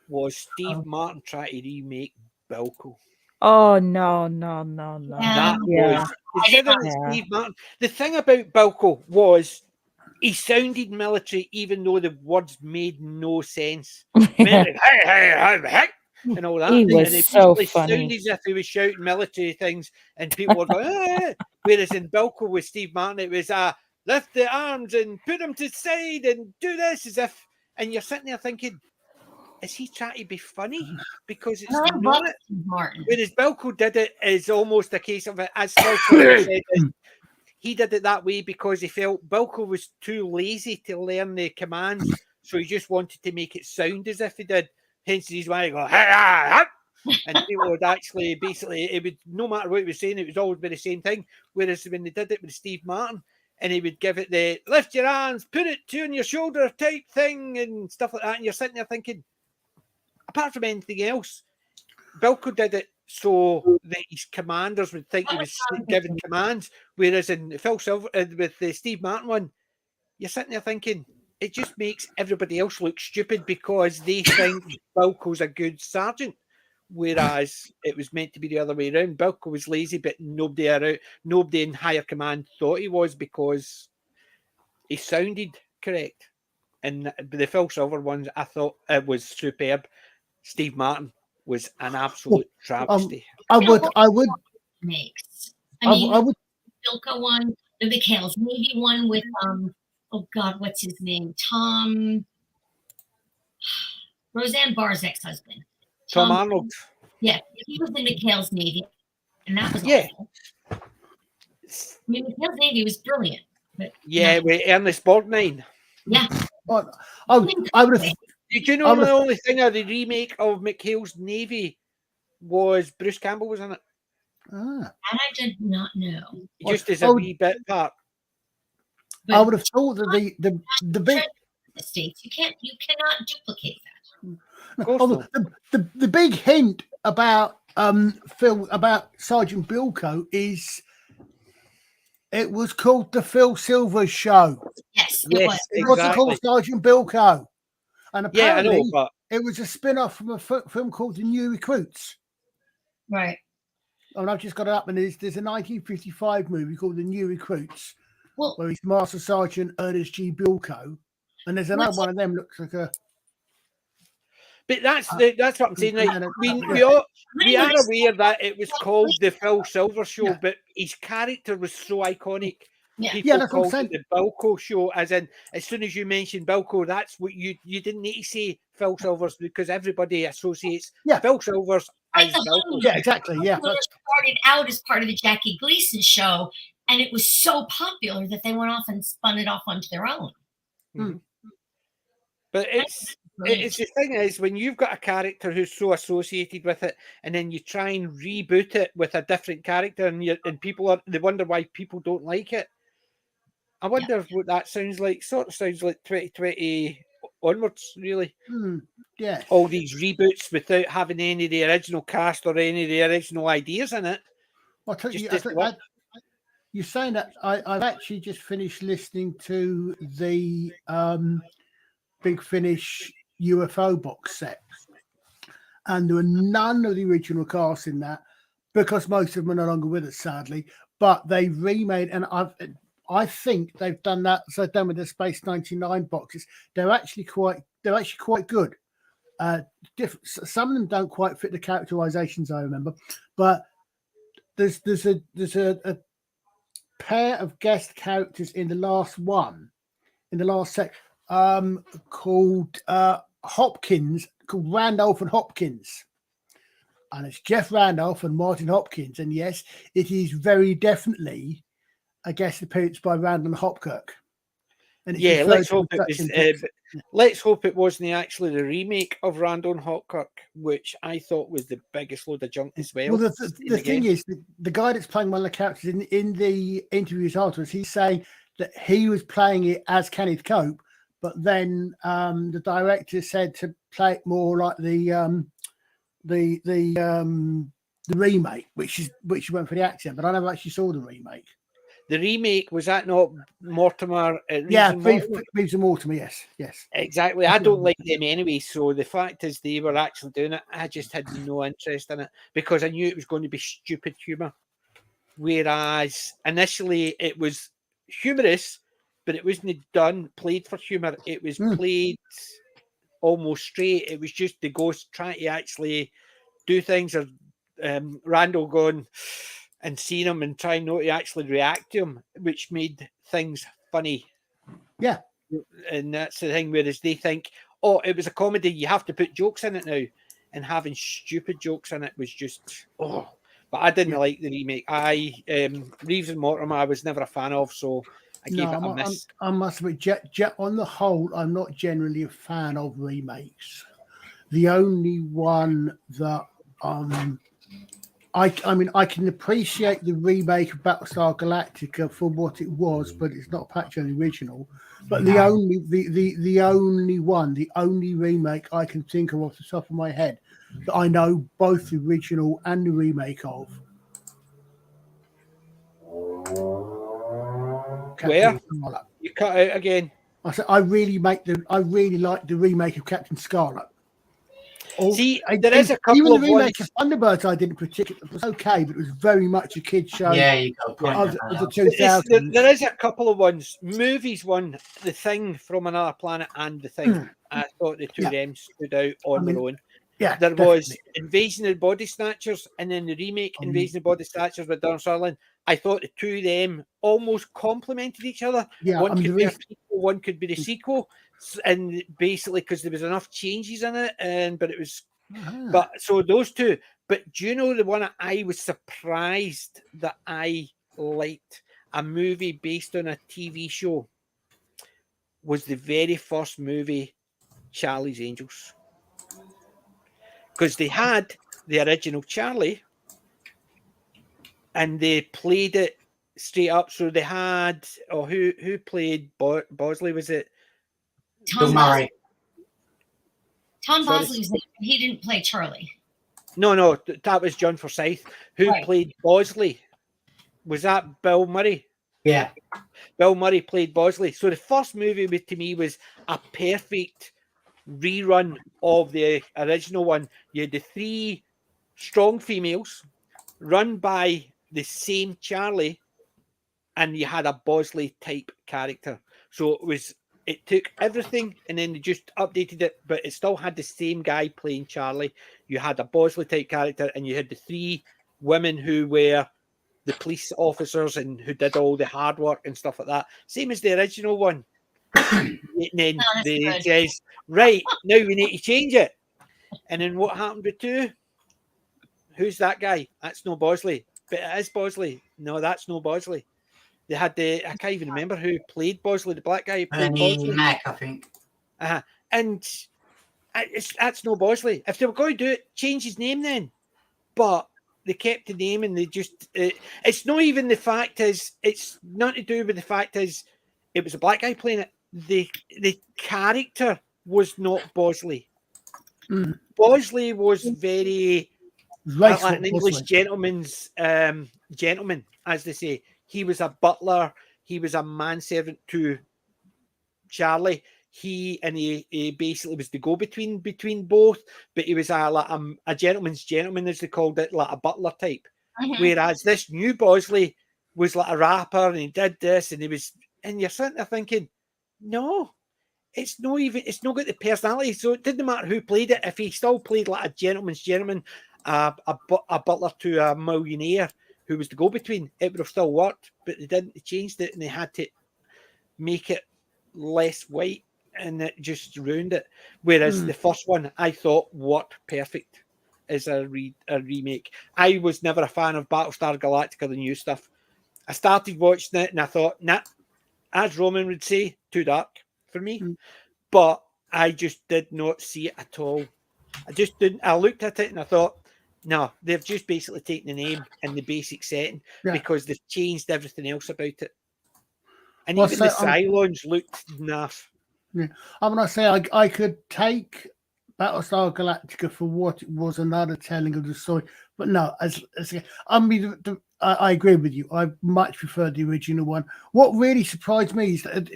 was? Steve Martin trying to remake Bilko. Oh no. That was Steve Martin. The thing about Bilko was he sounded military, even though the words made no sense. And all that. He was and it so funny. Sounded as if he was shouting military things, and people were going, ah. Whereas in Bilko with Steve Martin, it was lift the arms and put them to the side and do this as if, and you're sitting there thinking, is he trying to be funny? Because it's not. Martin. Whereas Bilko did it as almost a case of it, as Phil Silvers said, he did it that way because he felt Bilko was too lazy to learn the commands, so he just wanted to make it sound as if he did. Hence, he's why he go, and people would actually basically, it would, no matter what he was saying, it was always be the same thing. Whereas when they did it with Steve Martin, and he would give it the lift your arms, put it on your shoulder type thing, and stuff like that, and you're sitting there thinking, apart from anything else, Bilko did it so that his commanders would think he was giving commands. Whereas in Phil Silver, with the Steve Martin one, you're sitting there thinking, it just makes everybody else look stupid because they think Bilko's a good sergeant, whereas it was meant to be the other way around. Bilko was lazy, but nobody in higher command thought he was because he sounded correct. And the Phil Silver ones, I thought it was superb. Steve Martin was an absolute travesty. I would. Makes. I would. Bilko one, the McHale's Navy one with oh God, what's his name? Roseanne Barr's ex-husband. Tom Arnold. Yeah, he was in McHale's Navy, and that was awful. I mean, McHale's Navy was brilliant. But with Ernest Borgnine. Yeah. I would have. Did you know the only thing of the remake of McHale's Navy was Bruce Campbell was in it? And I did not know. Just as a wee bit part. I would have thought that the big States you cannot duplicate that. The big hint about about Sergeant Bilko is it was called the Phil Silvers Show. Yes, it wasn't called Sergeant Bilko. And apparently, I know, but it was a spin-off from a film called The New Recruits. Right. And I've just got it up, and there's a 1955 movie called The New Recruits, where he's Master Sergeant Ernest G. Bilko, and there's another one of them looks like a. But that's what I'm saying. Like, we are aware that it was called the Phil Silver Show, but his character was so iconic. People called it the Bilko Show, as in as soon as you mentioned Bilko, that's what you didn't need to say Phil Silvers because everybody associates Phil Silvers as Bilko. Yeah, exactly. Yeah, it started out as part of the Jackie Gleason show, and it was so popular that they went off and spun it off onto their own. Mm-hmm. But it's the thing is when you've got a character who's so associated with it, and then you try and reboot it with a different character, and people they wonder why people don't like it. I wonder what that sounds like. Sort of sounds like 2020 onwards, really. Yeah. All these reboots without having any of the original cast or any of the original ideas in it. I'll tell you, you're saying that I've actually just finished listening to the Big Finish UFO box set, and there were none of the original cast in that because most of them are no longer with us, sadly. But they remade, and I think they've done that. So they've done with the Space 99 boxes. They're actually quite good. Some of them don't quite fit the characterizations I remember, but there's a pair of guest characters in the last set called Hopkins, called Randolph and Hopkins. And it's Jeff Randolph and Martin Hopkins. And yes, it is very definitely a guest appearance by Randall Hopkirk. And it's Yeah, let's hope it such was. Let's hope it wasn't actually the remake of Randall and Hawkkirk, which I thought was the biggest load of junk as well. Well, the thing is, the guy that's playing one of the characters in the interviews afterwards, he's saying that he was playing it as Kenneth Cope, but then the director said to play it more like the remake, which went for the accent. But I never actually saw the remake. The remake, was that not Mortimer? Reeves and Mortimer, yes. Exactly. I don't like them anyway. So the fact is they were actually doing it. I just had no interest in it because I knew it was going to be stupid humour. Whereas initially it was humorous, but it wasn't played for humour. It was played almost straight. It was just the ghost trying to actually do things, or Randall going and seeing him and trying not to actually react to him, which made things funny. Yeah. And that's the thing, whereas they think, oh, it was a comedy, you have to put jokes in it now. And having stupid jokes in it was just, oh. But I didn't like the remake. Reeves and Mortimer I was never a fan of, so I gave it a miss. I must admit, on the whole, I'm not generally a fan of remakes. The only one that I mean, I can appreciate the remake of Battlestar Galactica for what it was, but it's not patched on the original. But the only remake I can think of off the top of my head that I know both the original and the remake of. Where? You cut out again. I said I really like the remake of Captain Scarlet. See, there is a couple of remake of Thunderbirds I didn't particularly. It was okay, but it was very much a kid's show. Yeah, you got a point. Of the 2000s. There is a couple of ones. Movies one, The Thing from Another Planet and The Thing. I thought the two of them stood out on their own. Yeah, there was Invasion of the Body Snatchers, and then the remake Invasion of the Body Snatchers with Donald Sutherland. I thought the two of them almost complemented each other. Yeah, one could be a prequel, one could be the sequel, and basically because there was enough changes in it, but it was. But so those two. But do you know the one I was surprised that I liked? A movie based on a TV show was the very first movie, Charlie's Angels. Because they had the original Charlie and they played it straight up. So they had, who played Bosley? Was it Tom Murray? Tom Bosley was there. He didn't play Charlie. No, that was John Forsyth. Who played Bosley? Was that Bill Murray? Yeah. Bill Murray played Bosley. So the first movie to me was a perfect rerun of the original one. You had the three strong females run by the same Charlie, and you had a Bosley type character. So it took everything and then they just updated it, but it still had the same guy playing Charlie. You had a Bosley type character, and you had the three women who were the police officers and who did all the hard work and stuff like that. Same as the original one. And then they says, right, now we need to change it. And then what happened with two? Who's that guy? That's no Bosley. But it is Bosley. No, that's no Bosley. They had I can't even remember who played Bosley, the black guy who played Bosley. Mac, I think. And that's no Bosley. If they were going to do it, change his name then. But they kept the name, and they just it's not even the fact is, it's not to do with the fact is it was a black guy playing it. The character was not Bosley. Bosley was very like an English gentleman's gentleman, as they say. He was a butler. He was a manservant to Charlie. He basically was the go-between between both, but he was a gentleman's gentleman, as they called it, like a butler type. Whereas this new Bosley was like a rapper, and he did this, and you're sitting there thinking, no, it's not got the personality. So it didn't matter who played it. If he still played like a gentleman's gentleman, a butler to a millionaire who was the go-between, it would have still worked. But they didn't. They changed it, and they had to make it less white, and it just ruined it. Whereas the first one, I thought worked perfect as a remake. I was never a fan of Battlestar Galactica, the new stuff. I started watching it, and I thought, nah, as Roman would say, too dark for me. But I just did not see it at all. I just didn't. I looked at it and I thought, no, they've just basically taken the name and the basic setting because they've changed everything else about it. And even the Cylons looked naff. Yeah, I'm gonna say I could take Battlestar Galactica for what it was, another telling of the story. But no, I mean, I agree with you. I much prefer the original one. What really surprised me is that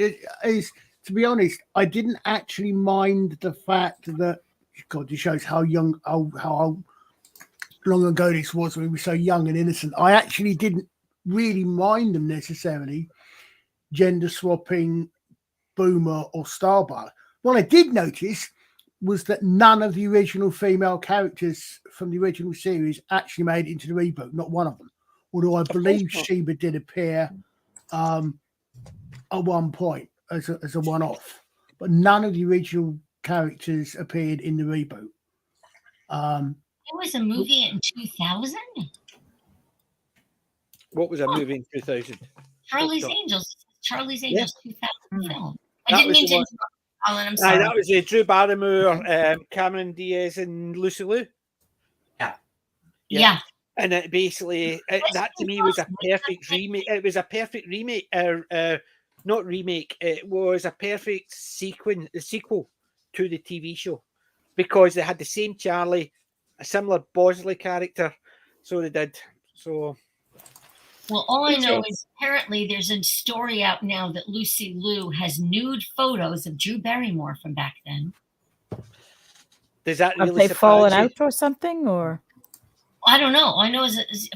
to be honest, I didn't actually mind the fact that God, it shows how young, how long ago this was when we were so young and innocent. I actually didn't really mind them necessarily gender swapping Boomer or Starbuck. What I did notice was that none of the original female characters from the original series actually made it into the reboot. Not one of them. Although I believe Sheba did appear at one point as a one-off, but none of the original characters appeared in the reboot. There was a movie in 2000. What was a movie in 2000? Charlie's Angels. Charlie's Angels 2000 film. I didn't mean to interrupt, Alan. I'm sorry. That was Drew Barrymore, Cameron Diaz, and Lucy Liu. Yeah. And it basically, that to me was a perfect remake. It was a perfect remake, not remake. It was a perfect sequel to the TV show because they had the same Charlie, a similar Bosley character. So they did. So. Well, all I know is apparently there's a story out now that Lucy Liu has nude photos of Drew Barrymore from back then. Does that really have they fallen out or something, or? I don't know. I know,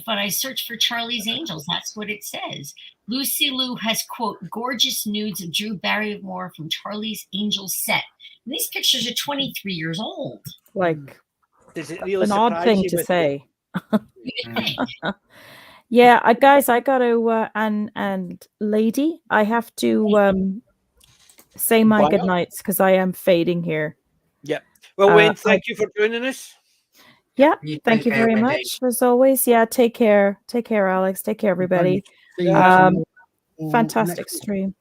but I searched for Charlie's Angels. That's what it says. Lucy Liu has, quote, gorgeous nudes of Drew Barrymore from Charlie's Angels set. And these pictures are 23 years old. Like, does it really an odd thing to say. You Yeah, guys, I got to and lady, I have to say my good nights because I am fading here. Yep. Well, Wayne, thank you for joining us. Yeah, thank you very much as always. Yeah, take care. Take care, Alex. Take care, everybody. Fantastic stream.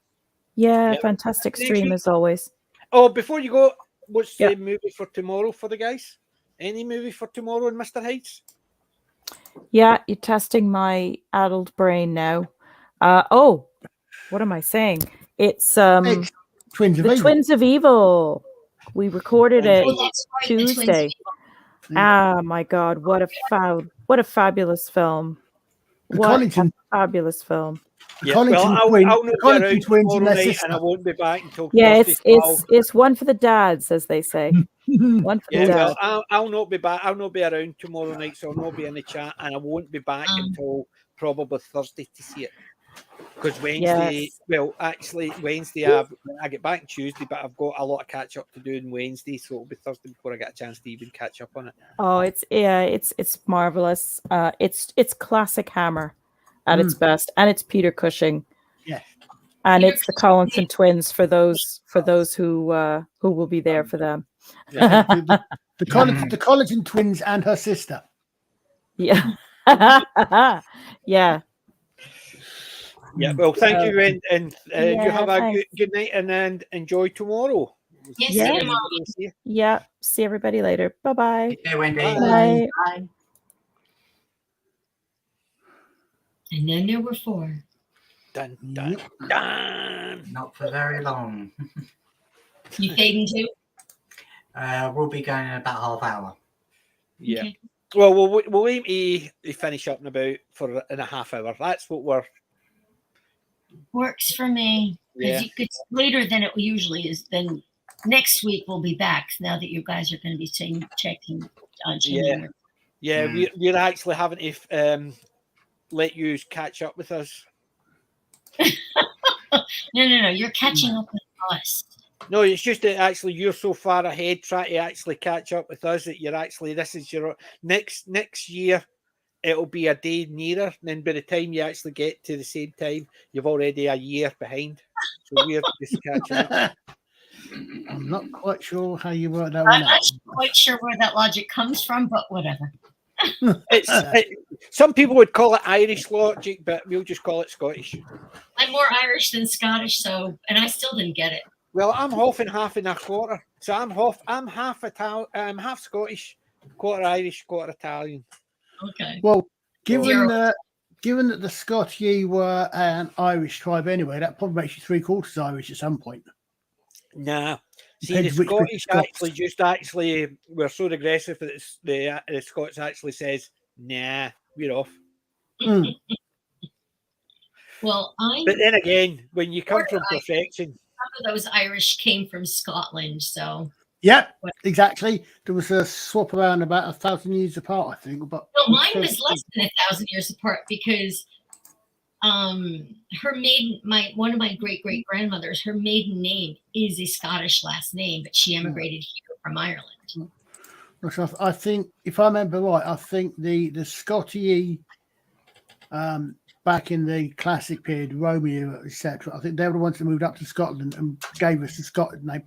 Yeah, fantastic stream as always. Oh, before you go, what's the movie for tomorrow for the guys? Any movie for tomorrow in Mr. Heights? Yeah, you're testing my adult brain now. Oh, what am I saying? It's Twins of Evil. We recorded it Tuesday. Ah, my God, what a fabulous film! What a fabulous film! Yeah, I'll not be around tomorrow night, and I won't be back until it's one for the dads, as they say. One for the dads. Well, I'll not be back. I'll not be around tomorrow night, so I'll not be in the chat, and I won't be back until probably Thursday to see it. Because Wednesday, Wednesday I get back Tuesday, but I've got a lot of catch up to do on Wednesday, so it'll be Thursday before I get a chance to even catch up on it. Oh, it's marvelous. It's classic Hammer at its best, and it's Peter Cushing. Yeah, and it's the Collinson twins for those who will be there for them. Yeah. the Collinson twins and her sister. Yeah, yeah. Yeah, well, thank you, and you have a good night, and enjoy tomorrow. Yes, see you tomorrow. Yeah, see everybody later. Bye-bye. Okay, Wendy. Bye. Bye. And then there were 4. Dun, dun, dun. Not for very long. You fading too? We'll be going in about half hour. Yeah. Okay. Well, we'll aim to finish up in a half hour. That's what we're. Works for me. Yeah. It's later than it usually is. Then next week we'll be back. Now that you guys are going to be checking on changing. Yeah, we're actually having to let you catch up with us. No. You're catching up with us. No, it's just that actually you're so far ahead trying to actually catch up with us that you're actually, this is your next year. It'll be a day nearer. And then by the time you actually get to the same time, you've already a year behind. So we're just catching up. I'm not quite sure how you work that one out. I'm not quite sure where that logic comes from, but whatever. Some people would call it Irish logic, but we'll just call it Scottish. I'm more Irish than Scottish, and I still didn't get it. Well, I'm half and a quarter, so I'm half Italian, half Scottish, quarter Irish, quarter Italian. Okay. Well, given that the Scottish were an Irish tribe anyway, that probably makes you 3/4 Irish at some point. Nah. See, the Scottish actually were so regressive that the Scots actually says, nah, we're off. Mm. Well, but then again, when you come from perfection, some of those Irish came from Scotland, so. Yep, exactly. There was a swap around about 1,000 years apart, I think. But no, mine was less than 1,000 years apart because one of my great grandmothers, her maiden name is a Scottish last name, but she emigrated here from Ireland. So I think, if I remember right, I think the Scottish back in the classic period, Romeo, etc. I think they were the ones that moved up to Scotland and gave us the Scotland name.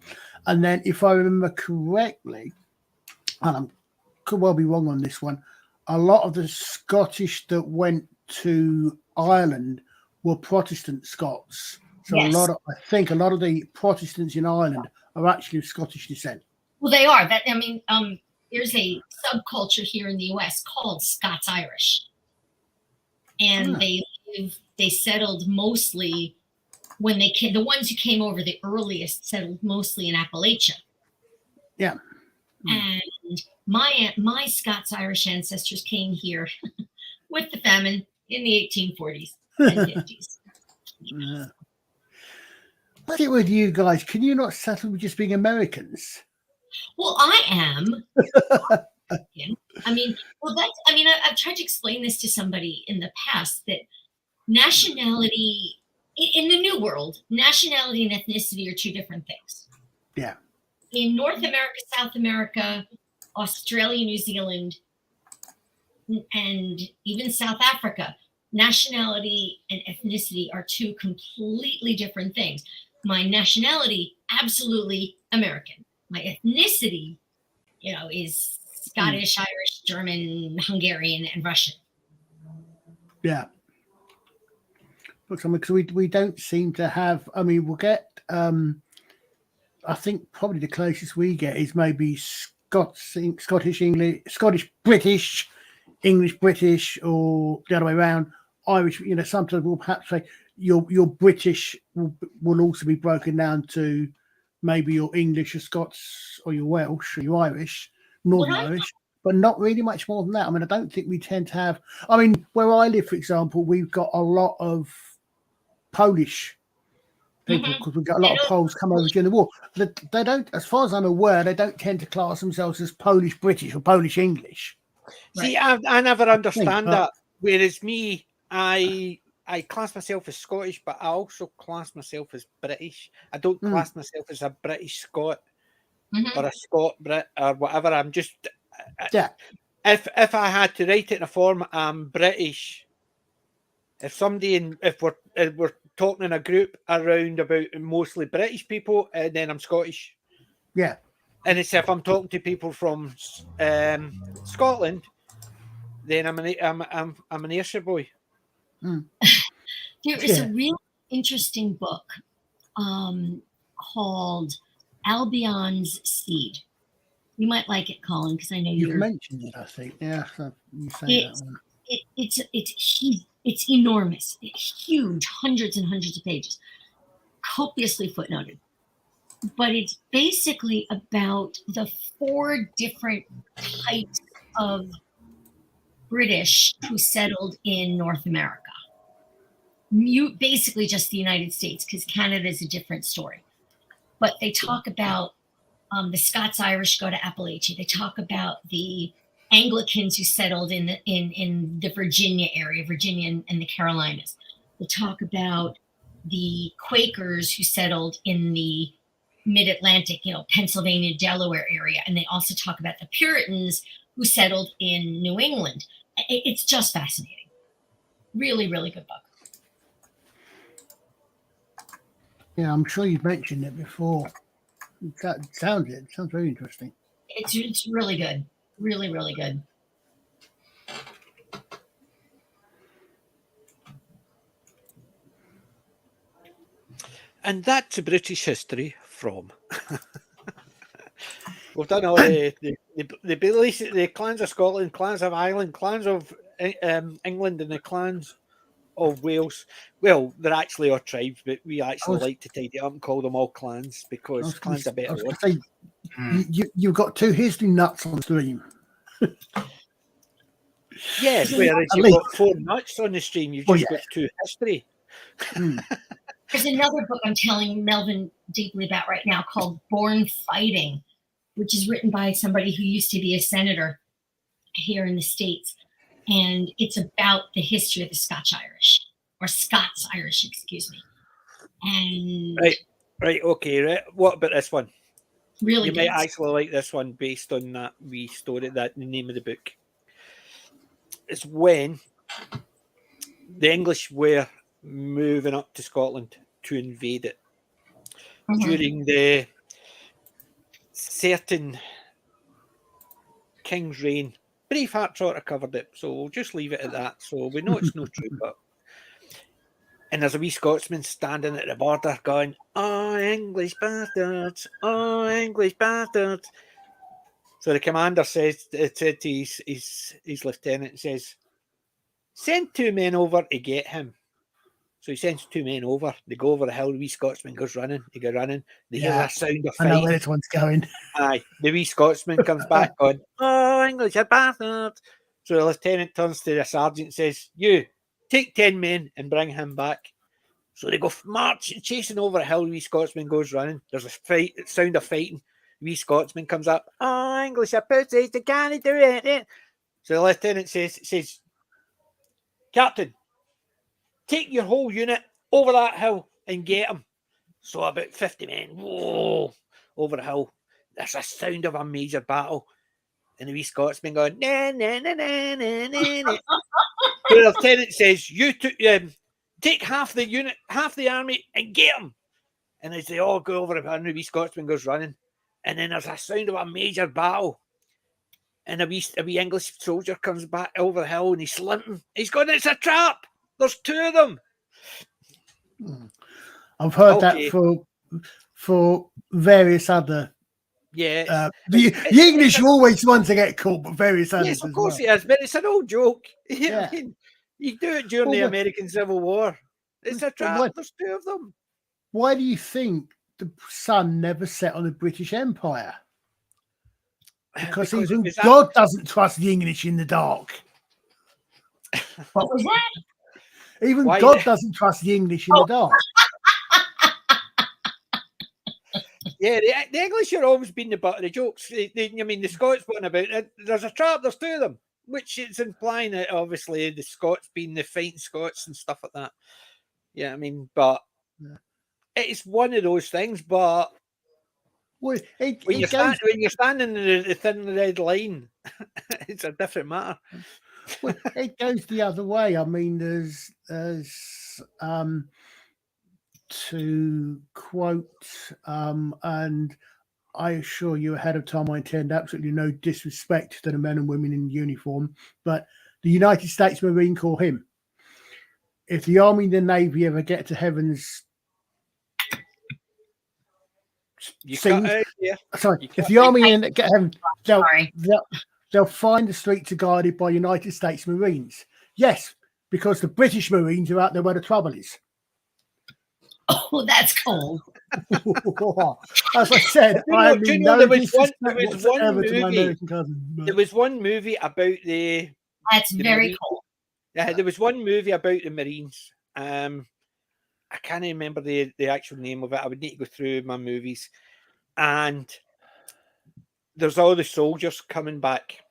And then, if I remember correctly, and I could well be wrong on this one, a lot of the Scottish that went to Ireland were Protestant Scots. So yes. I think a lot of the Protestants in Ireland are actually of Scottish descent. Well, they are. There's a subculture here in the U.S. called Scots-Irish. And they settled mostly when they came. The ones who came over the earliest settled mostly in Appalachia. Yeah. And my Scots-Irish ancestors came here with the famine in the 1840s and 50s. What's it with you guys? Can you not settle with just being Americans? Well, I am. I've tried to explain this to somebody in the past that nationality in the New World, nationality and ethnicity are two different things. Yeah. In North America, South America, Australia, New Zealand, and even South Africa, nationality and ethnicity are two completely different things. My nationality, absolutely American. My ethnicity, is Scottish, Irish, German, Hungarian, and Russian. Yeah. Because we don't seem to have. I mean, we'll get. I think probably the closest we get is maybe Scottish, English, Scottish, British, English, British, or the other way around. Irish. Sometimes we'll perhaps say your British will also be broken down to maybe your English, your Scots, or your Welsh, or your Irish, Northern Irish, but not really much more than that. I mean, I don't think we tend to have. I mean, where I live, for example, we've got a lot of Polish people because we've got a lot of Poles come over during the war. They don't, as far as I'm aware, they don't tend to class themselves as Polish British or Polish English. See, I never understand that. Whereas me, I class myself as Scottish, but I also class myself as British. I don't class myself as a British Scot or a Scot Brit or whatever. I'm just If I had to write it in a form, I'm British. If we're talking in a group around about mostly British people, then I'm Scottish. Yeah. And it's if I'm talking to people from Scotland, then I'm an Ayrshire boy. There is a real interesting book called Albion's Seed. You might like it, Colin, because I know you've mentioned it. I think, yeah. So you say that one. It's enormous, huge, hundreds and hundreds of pages, copiously footnoted. But it's basically about the 4 different types of British who settled in North America. Basically just the United States, because Canada is a different story. But they talk about the Scots-Irish go to Appalachia. They talk about the Anglicans who settled in the Virginia area, Virginia and the Carolinas. They talk about the Quakers who settled in the mid-Atlantic, Pennsylvania, Delaware area. And they also talk about the Puritans who settled in New England. It's just fascinating. Really, really good book. Yeah, I'm sure you've mentioned it before. It sounds very interesting. It's really good. Really, really good. And that's British history from. We've done all the clans of Scotland, clans of Ireland, clans of England, and the clans of Wales. Well, they're actually all tribes, but we actually like to tidy up and call them all clans because clans are better. You've got two history nuts on the stream. Yes, whereas you've got 4 nuts on the stream, you've just got 2 history. There's another book I'm telling Melvin deeply about right now called Born Fighting, which is written by somebody who used to be a senator here in the States. And it's about the history of the Scotch-Irish, or Scots-Irish, excuse me. And right, okay, right. What about this one? Really, you might actually like this one based on that wee story, that the name of the book. It's when the English were moving up to Scotland to invade it during the certain king's reign. Braveheart sort of covered it, so we'll just leave it at that. So we know it's no true, but and there's a wee Scotsman standing at the border going, "Oh, English bastards! Oh, English bastards!" So the commander says to his lieutenant, says, "Send 2 men over to get him." So he sends 2 men over. They go over the hill. The wee Scotsman goes running. They go running. They hear a sound of fighting. I know where this one's going. Aye. The wee Scotsman comes back going, "Oh, English bastards." So the lieutenant turns to the sergeant and says, "You, take 10 men and bring him back." So they go marching, chasing over a hill. The wee Scotsman goes running. There's a sound of fighting. The wee Scotsman comes up. "Oh, English pussies, they can't do it." So the lieutenant says, "Captain, take your whole unit over that hill and get him." So about 50 men, whoa, over the hill. There's a sound of a major battle. And the wee Scotsman going, "Na, na, na, na, na, na, na." So the lieutenant says, "You take half the unit, half the army, and get him." And as they all go over the hill, and the wee Scotsman goes running. And then there's a sound of a major battle. And a wee English soldier comes back over the hill and he's limping. He's going, "It's a trap. There's 2 of them." I've heard that for various other. Yeah, the English are always the ones to get caught, but various others. Yes, of course it is, but it's an old joke. I mean, you do it during the American Civil War. It's a trap. There's 2 of them. Why do you think the sun never set on the British Empire? Because even God doesn't trust the English in the dark. What was that? Even God doesn't trust the English in the dark. Yeah, the English are always been the butt of the jokes. I mean, the Scots one about it. There's a trap. There's 2 of them, which is implying that obviously the Scots being the fighting Scots and stuff like that. Yeah, I mean, but it's one of those things. But when you're standing in the thin red line, it's a different matter. Well, it goes the other way. I mean, there's to quote, and I assure you ahead of time, I intend absolutely no disrespect to the men and women in uniform, but the United States Marine Corps hymn. If the Army and the Navy ever get to heaven's if the Army and get heaven, they'll find the streets are guarded by United States Marines. Yes, because the British Marines are out there where the trouble is. Oh, that's cool. As I said, there was one movie about the. That's very cool. Yeah, there was one movie about the Marines. I can't remember the actual name of it. I would need to go through my movies, and there's all the soldiers coming back,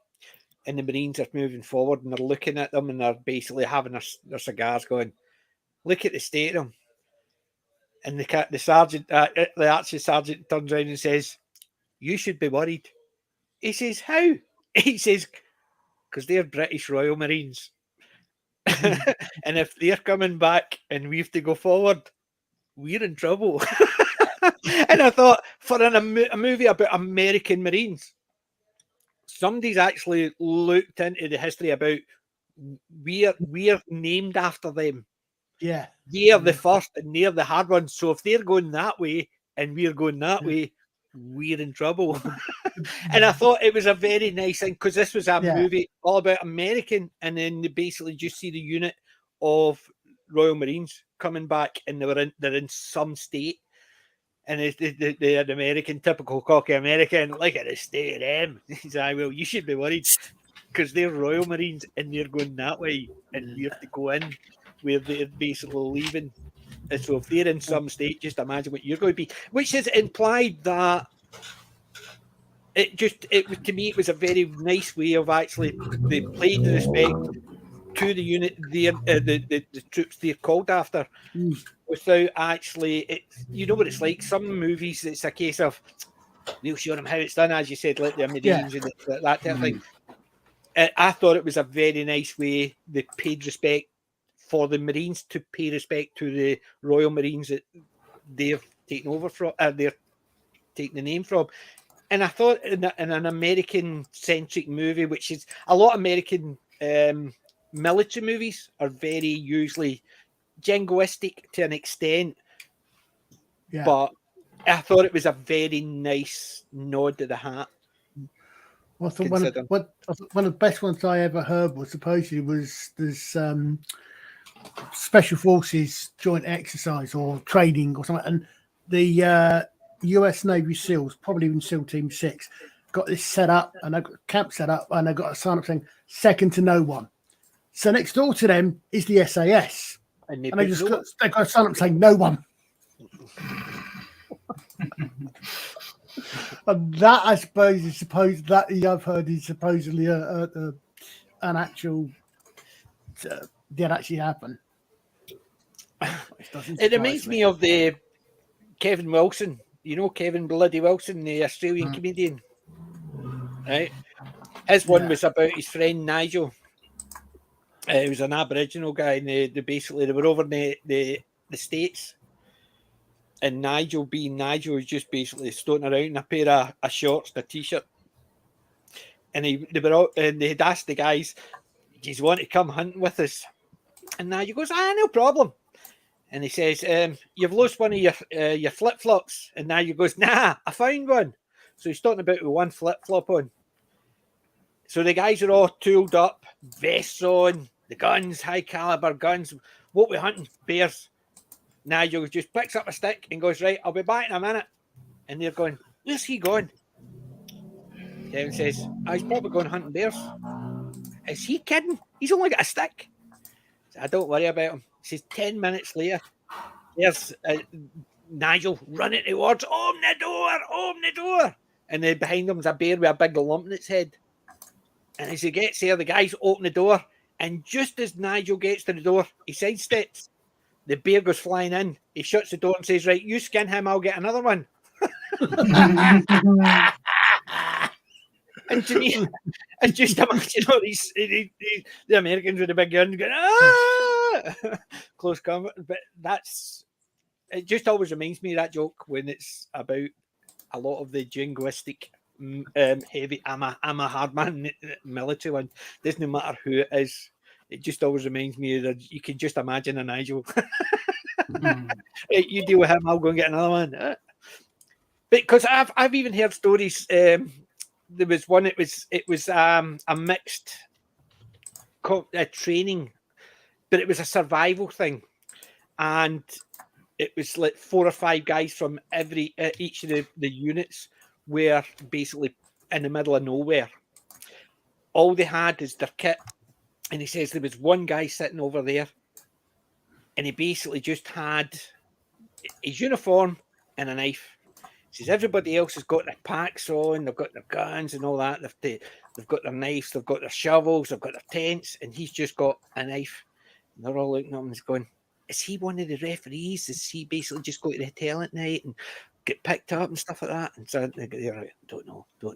and the Marines are moving forward, and they're looking at them, and they're basically having their cigars, going, "Look at the state of them." And the sergeant, the archer sergeant, turns around and says, "You should be worried." He says, "How?" He says, "Because they're British Royal Marines." And if they're coming back and we have to go forward, we're in trouble. And I thought, for a movie about American Marines, somebody's actually looked into the history about we're named after them. Yeah. They're the first and they're the hard ones. So if they're going that way and we're going that way, we're in trouble. And I thought it was a very nice thing because this was a movie all about American, and then they basically just see the unit of Royal Marines coming back, and they're in some state, and they're an American, typical cocky American. Look at the state of them. He's like, well, you should be worried because they're Royal Marines and they're going that way, and we have to go in where they're basically leaving. And so if they're in some state, just imagine what you're going to be, which is implied that to me, it was a very nice way of actually, they played respect to the unit, the troops they're called after, without actually, you know what it's like, some movies, it's a case of, we'll show them how it's done, as you said, like the Marines and that type of thing. I thought it was a very nice way they paid respect for the Marines to pay respect to the Royal Marines that they've taken over from, they're taking the name from. And I thought in an American-centric movie, which is a lot of American military movies are very usually jingoistic to an extent, but I thought it was a very nice nod to the hat. Well, I thought one of the best ones I ever heard was supposedly was this Special Forces joint exercise or training or something, and the US Navy SEALs, probably even SEAL Team 6, got this set up, and they've got camp set up, and they've got a sign up saying second to no one. So next door to them is the SAS, and they've got a sign up saying no one. And that, I suppose, that I've heard is supposedly an actual did actually happen. It reminds me of the Kevin Wilson. You know Kevin Bloody Wilson, the Australian comedian, right? His one was about his friend Nigel. He was an Aboriginal guy, and they were over in the States, and Nigel, being Nigel, was just basically stoating around in a pair of shorts and a t-shirt, and they had asked the guys, "Do you want to come hunting with us?" And Nigel goes, "No problem." And he says, "You've lost one of your flip-flops." And Nigel goes, "Nah, I found one." So he's talking about with one flip-flop on. So the guys are all tooled up, vests on, the guns, high-caliber guns. What we're hunting? Bears. Nigel just picks up a stick and goes, "Right, I'll be back in a minute." And they're going, "Where's he going?" Kevin says, "He's probably going hunting bears." Is he kidding? He's only got a stick. I don't worry about him. He says 10 minutes later, there's Nigel running towards, "Open the door. And then behind him's a bear with a big lump in its head. And as he gets there, the guys open the door. And just as Nigel gets to the door, he sidesteps. The bear goes flying in. He shuts the door and says, "Right, you skin him, I'll get another one." And to me, I just imagine all the Americans with the big guns going, "Ah!" Close combat. But it just always reminds me of that joke when it's about a lot of the jingoistic, heavy, I'm a hard man military one. Doesn't matter who it is. It just always reminds me that you can just imagine a Nigel. Hey, you deal with him, I'll go and get another one. Because I've even heard stories. There was one. It was a mixed training, but it was a survival thing, and it was like 4 or 5 guys from each of the units were basically in the middle of nowhere. All they had is their kit, and he says there was one guy sitting over there, and he basically just had his uniform and a knife. Says everybody else has got their packs on, they've got their guns and all that. They've got their knives, they've got their shovels, they've got their tents, and he's just got a knife. And they're all looking at him and going, "Is he one of the referees? Does he basically just go to the hotel at night and get picked up and stuff like that?" And so they're like, don't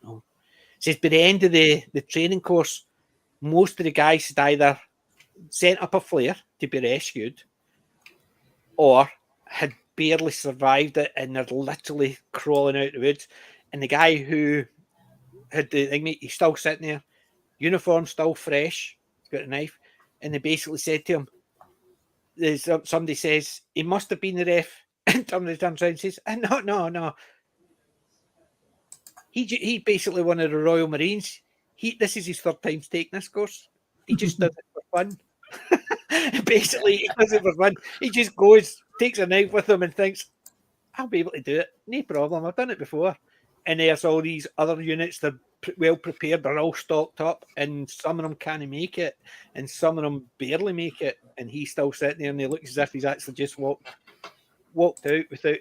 know. Says by the end of the training course, most of the guys had either sent up a flare to be rescued or had barely survived it, and they're literally crawling out the woods. And the guy who had the thing, he's still sitting there, uniform still fresh, he's got a knife, and they basically said to him, somebody says he must have been the ref, and somebody turns around and says, no. He basically one of the Royal Marines. This is his third time taking this course. He just does it for fun. Basically, he does it for fun. He just goes, takes a knife with him and thinks, I'll be able to do it. No problem. I've done it before. And there's all these other units. They're well prepared. They're all stocked up. And some of them can't make it. And some of them barely make it. And he's still sitting there and he looks as if he's actually just walked out without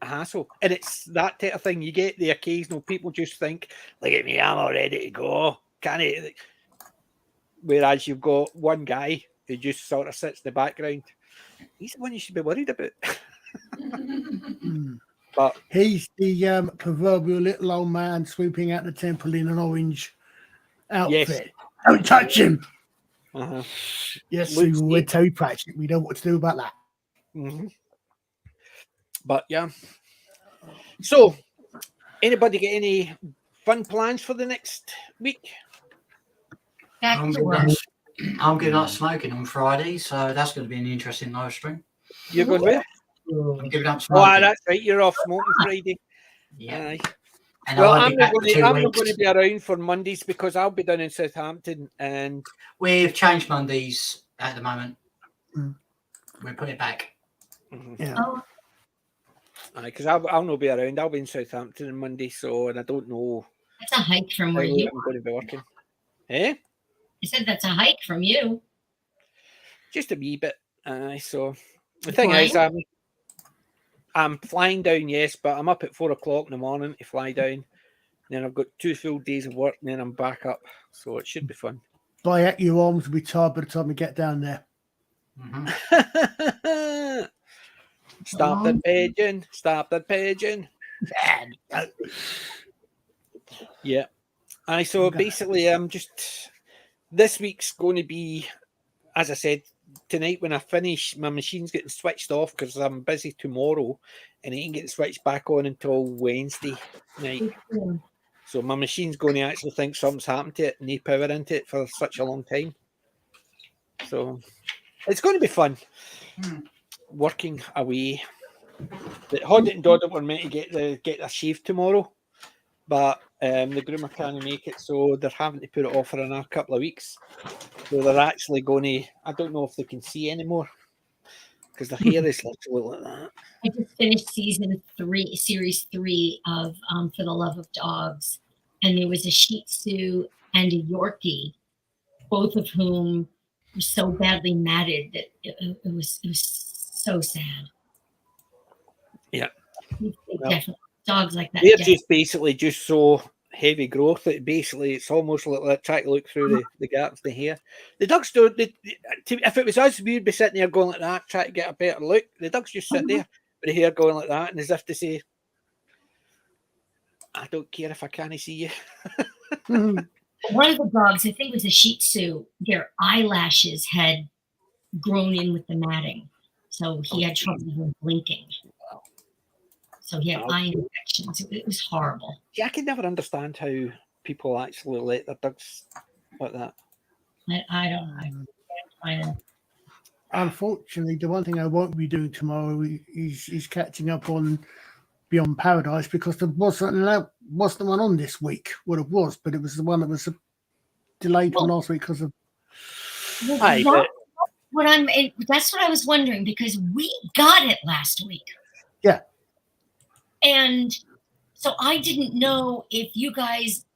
a hassle. And it's that type of thing. You get the occasional people just think, look at me, I'm all ready to go. Can it? Whereas you've got one guy who just sort of sits in the background. He's the one you should be worried about. But he's the proverbial little old man swooping out the temple in an orange outfit. Yes. Don't touch him. Uh-huh. Yes, we're Terry Pratchett. We know what to do about that. Mm-hmm. But yeah. So, anybody get any fun plans for the next week? I'm going out smoking on Friday, so that's going to be an interesting live stream. You're going where? I'm giving up smoking. Oh, that's right. You're off smoking Friday. Yeah. Well, I'm not going to be around for Mondays because I'll be down in Southampton, and we've changed Mondays at the moment. We'll put it back. Mm-hmm. Yeah. Because I'll not be around. I'll be in Southampton on Monday, and I don't know. That's a hike from where you I'm going to be working. Eh? I said that's a hike from you. Just a wee bit. So the thing is, I'm flying down, yes, but I'm up at 4 o'clock in the morning to fly down. Then I've got 2 full days of work, and then I'm back up. So it should be fun. By your arms will be tired by the time we get down there. Mm-hmm. Stop that pigeon. Stop that pigeon. Yeah. So basically, I'm just... This week's going to be, as I said, tonight when I finish, my machine's getting switched off because I'm busy tomorrow and it ain't getting switched back on until Wednesday night. So my machine's going to actually think something's happened to it and need power into it for such a long time. So it's going to be fun working away. The Hoddit and Doddit were meant to get a shave tomorrow, but the groomer can't make it, so they're having to put it off for another couple of weeks. So they're actually going to, I don't know if they can see anymore because their hair is literally like that. I just finished series 3 of For the Love of Dogs, and there was a Shih Tzu and a Yorkie, both of whom were so badly matted that it was so sad. Yeah. Definitely. Dogs like that. They're just basically just so heavy growth that basically it's almost like trying to look through the gaps in the hair. The dogs don't. If it was us, we'd be sitting there going like that, trying to get a better look. The dogs just sit there with the hair going like that, and as if to say, "I don't care if I can't see you." One of the dogs, I think it was a Shih Tzu, their eyelashes had grown in with the matting, so he had trouble even blinking. So he had eye infections. It was horrible. Yeah, I can never understand how people actually let their dogs like that. I don't know. Unfortunately, the one thing I won't be doing tomorrow is catching up on Beyond Paradise because there wasn't one on this week. Well, it was, but it was the one that was delayed from last week because of. That's what I was wondering because we got it last week. Yeah. And so I didn't know if you guys,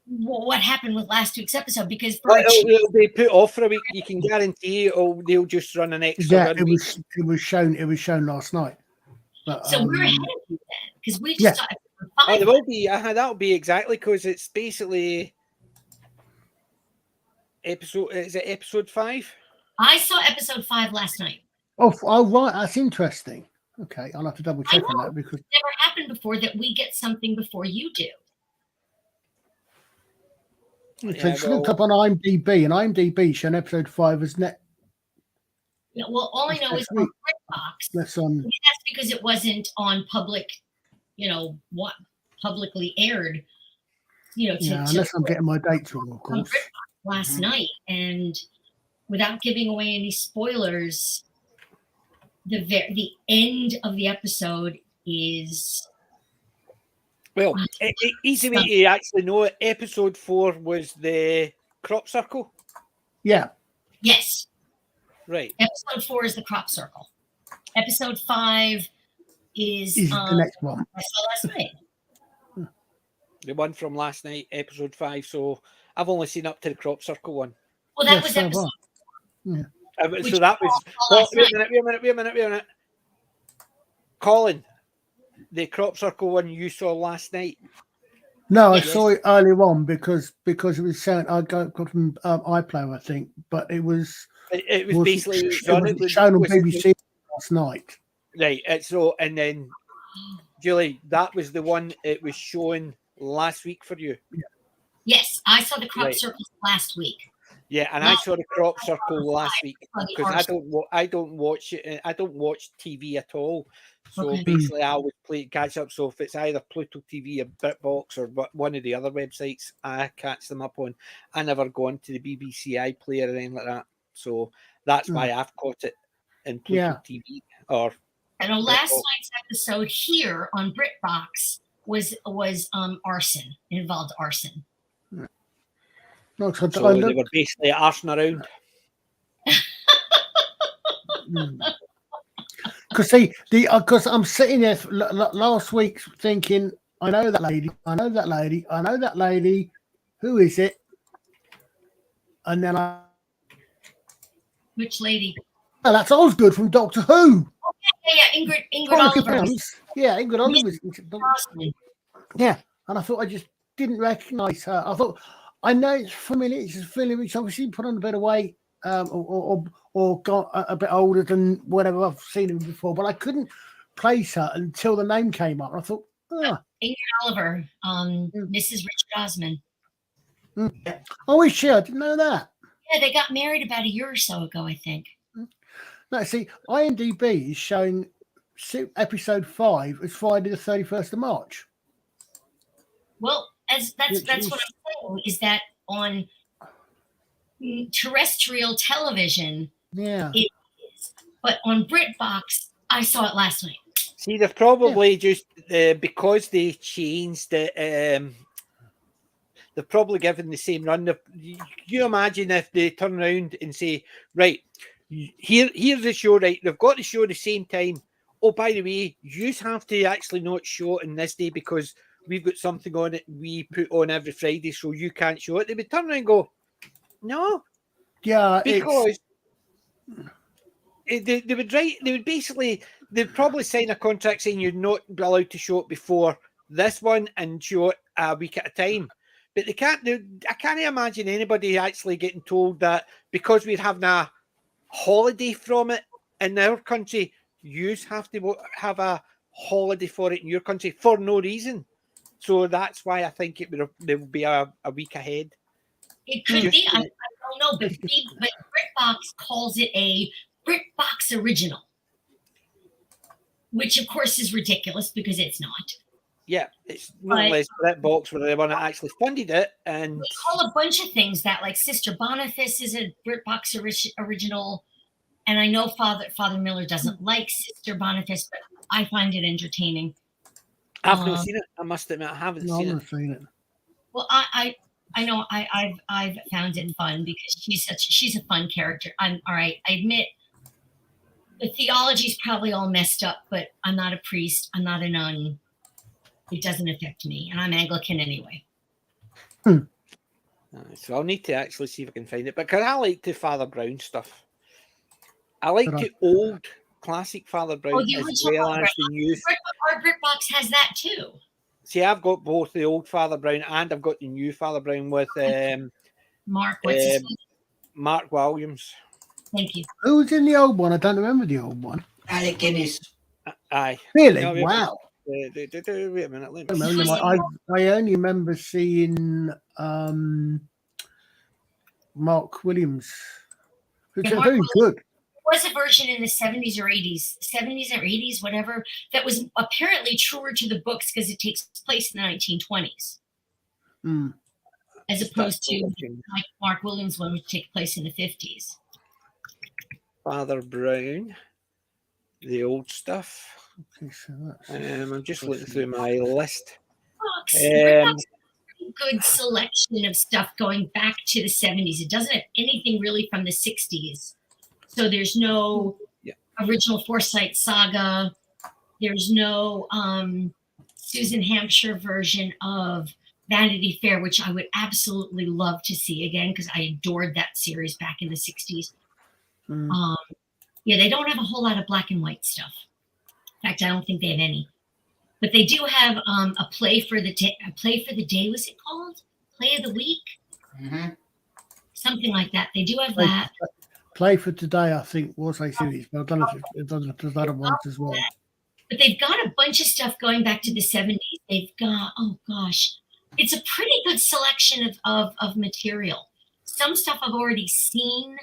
what happened with last week's episode because it'll be put off for a week. You can guarantee they'll just run an extra. Yeah, it was shown last night. But, so we're ahead of you then because we just started. There will be. That'll be exactly because it's basically episode. Is it episode 5? I saw episode 5 last night. Oh, right. That's interesting. Okay, I'll have to double check on that because it's never happened before that we get something before you do. It's looked up on IMDb, and IMDb showing episode 5 as net. Yeah, well, all I know is on BritBox. That's because it wasn't on public, what publicly aired. Unless I'm getting my dates wrong, of course. Last night, and without giving away any spoilers, the end of the episode is. Well, easy way to actually know it. Episode 4 was the crop circle. Yeah. Yes. Right. Episode 4 is the crop circle. Episode 5 is the next one. I saw last night. The one from last night, episode 5. So I've only seen up to the crop circle one. Well, that was episode. Yeah. So that was. Wait a minute. Colin, the crop circle one you saw last night. No, I saw it earlier on because it was shown. I got from iPlayer, I think, but it was. It was basically shown on BBC last night. Right. So and then, Julie, that was the one it was showing last week for you. Yeah. Yes, I saw the crop circles last week. Yeah, and I saw the crop circle last week because I don't watch it. I don't watch TV at all. So basically, I always play catch up. So if it's either Pluto TV or BritBox or one of the other websites, I catch them up on. I never go into the BBC iPlayer or anything like that. So that's why I've caught it in Pluto TV. And last night's episode here on BritBox was arson. It involved arson. No, so they were basically arsing around. Because I'm sitting there last week thinking, I know that lady. Who is it? And then which lady? Oh, that's Osgood from Doctor Who. Oh, yeah, Ingrid Oliver. Yeah, Ingrid Oliver. Yeah, and I thought I just didn't recognise her. I thought I know it's familiar. It's familiar. Which obviously put on a bit of weight, or got a bit older than whatever I've seen him before. But I couldn't place her until the name came up. And I thought, Ingrid Oliver, Mrs. Richard Osman. Oh, is she? I didn't know that. Yeah, they got married about a year or so ago, I think. No, see, IMDb is showing episode 5 as Friday the 31st of March. Well, that's what I'm saying, is that on terrestrial television, it is. But on BritBox, I saw it last night. See, they've probably just, because they changed it, they're probably given the same run. You imagine if they turn around and say, right, here's the show, right? They've got the show at the same time. Oh, by the way, you have to actually not show it on this day because we've got something on it we put on every Friday, so you can't show it. They would turn around and go, no. Yeah, because they would write, they'd probably sign a contract saying you're not allowed to show it before this one and show it a week at a time. But they can't do. I can't imagine anybody actually getting told that because we're having a holiday from it in our country, you have to have a holiday for it in your country for no reason. So that's why I think there will be a week ahead. It could be. I don't know, but BritBox calls it a BritBox original, which of course is ridiculous because it's not. Yeah, it's more or less BritBox where the one that actually funded it, and we call a bunch of things that, like Sister Boniface is a BritBox original, and I know Father Miller doesn't like Sister Boniface, but I find it entertaining. I've not seen it. I must admit, I haven't seen it. Well, I know I've found it fun because she's a fun character. I'm all right. I admit the theology's probably all messed up, but I'm not a priest. I'm not a nun. It doesn't affect me, and I'm Anglican anyway. So I'll need to actually see if I can find it. But because I like the Father Brown stuff. I like the old classic Father Brown as well as the new. Our BritBox has that too. See, I've got both the old Father Brown and I've got the new Father Brown with Mark. What's his name? Mark Williams. Thank you. Who was in the old one? I don't remember the old one. Alec Guinness. Aye. Really? No, wow. Wait a minute. I only remember seeing Mark Williams. Who's very good. There was a version in the 70s or 80s, whatever, that was apparently truer to the books because it takes place in the 1920s. As opposed to like Mark Williams one, which takes place in the 50s. Father Brown, the old stuff. Okay, so that's I'm just looking through my list. That's a good selection of stuff going back to the 70s. It doesn't have anything really from the 60s. So there's no original Forsyte saga. There's no Susan Hampshire version of Vanity Fair, which I would absolutely love to see again because I adored that series back in the 60s. They don't have a whole lot of black and white stuff. In fact, I don't think they have any. But they do have a play for the day. A play for the day, was it called? Play of the week? Mm-hmm. Something like that. They do have that. Play for Today, I think, was a series, but I don't know if there's other ones as well. But they've got a bunch of stuff going back to the 70s. They've got, oh gosh, it's a pretty good selection of material. Some stuff I've already seen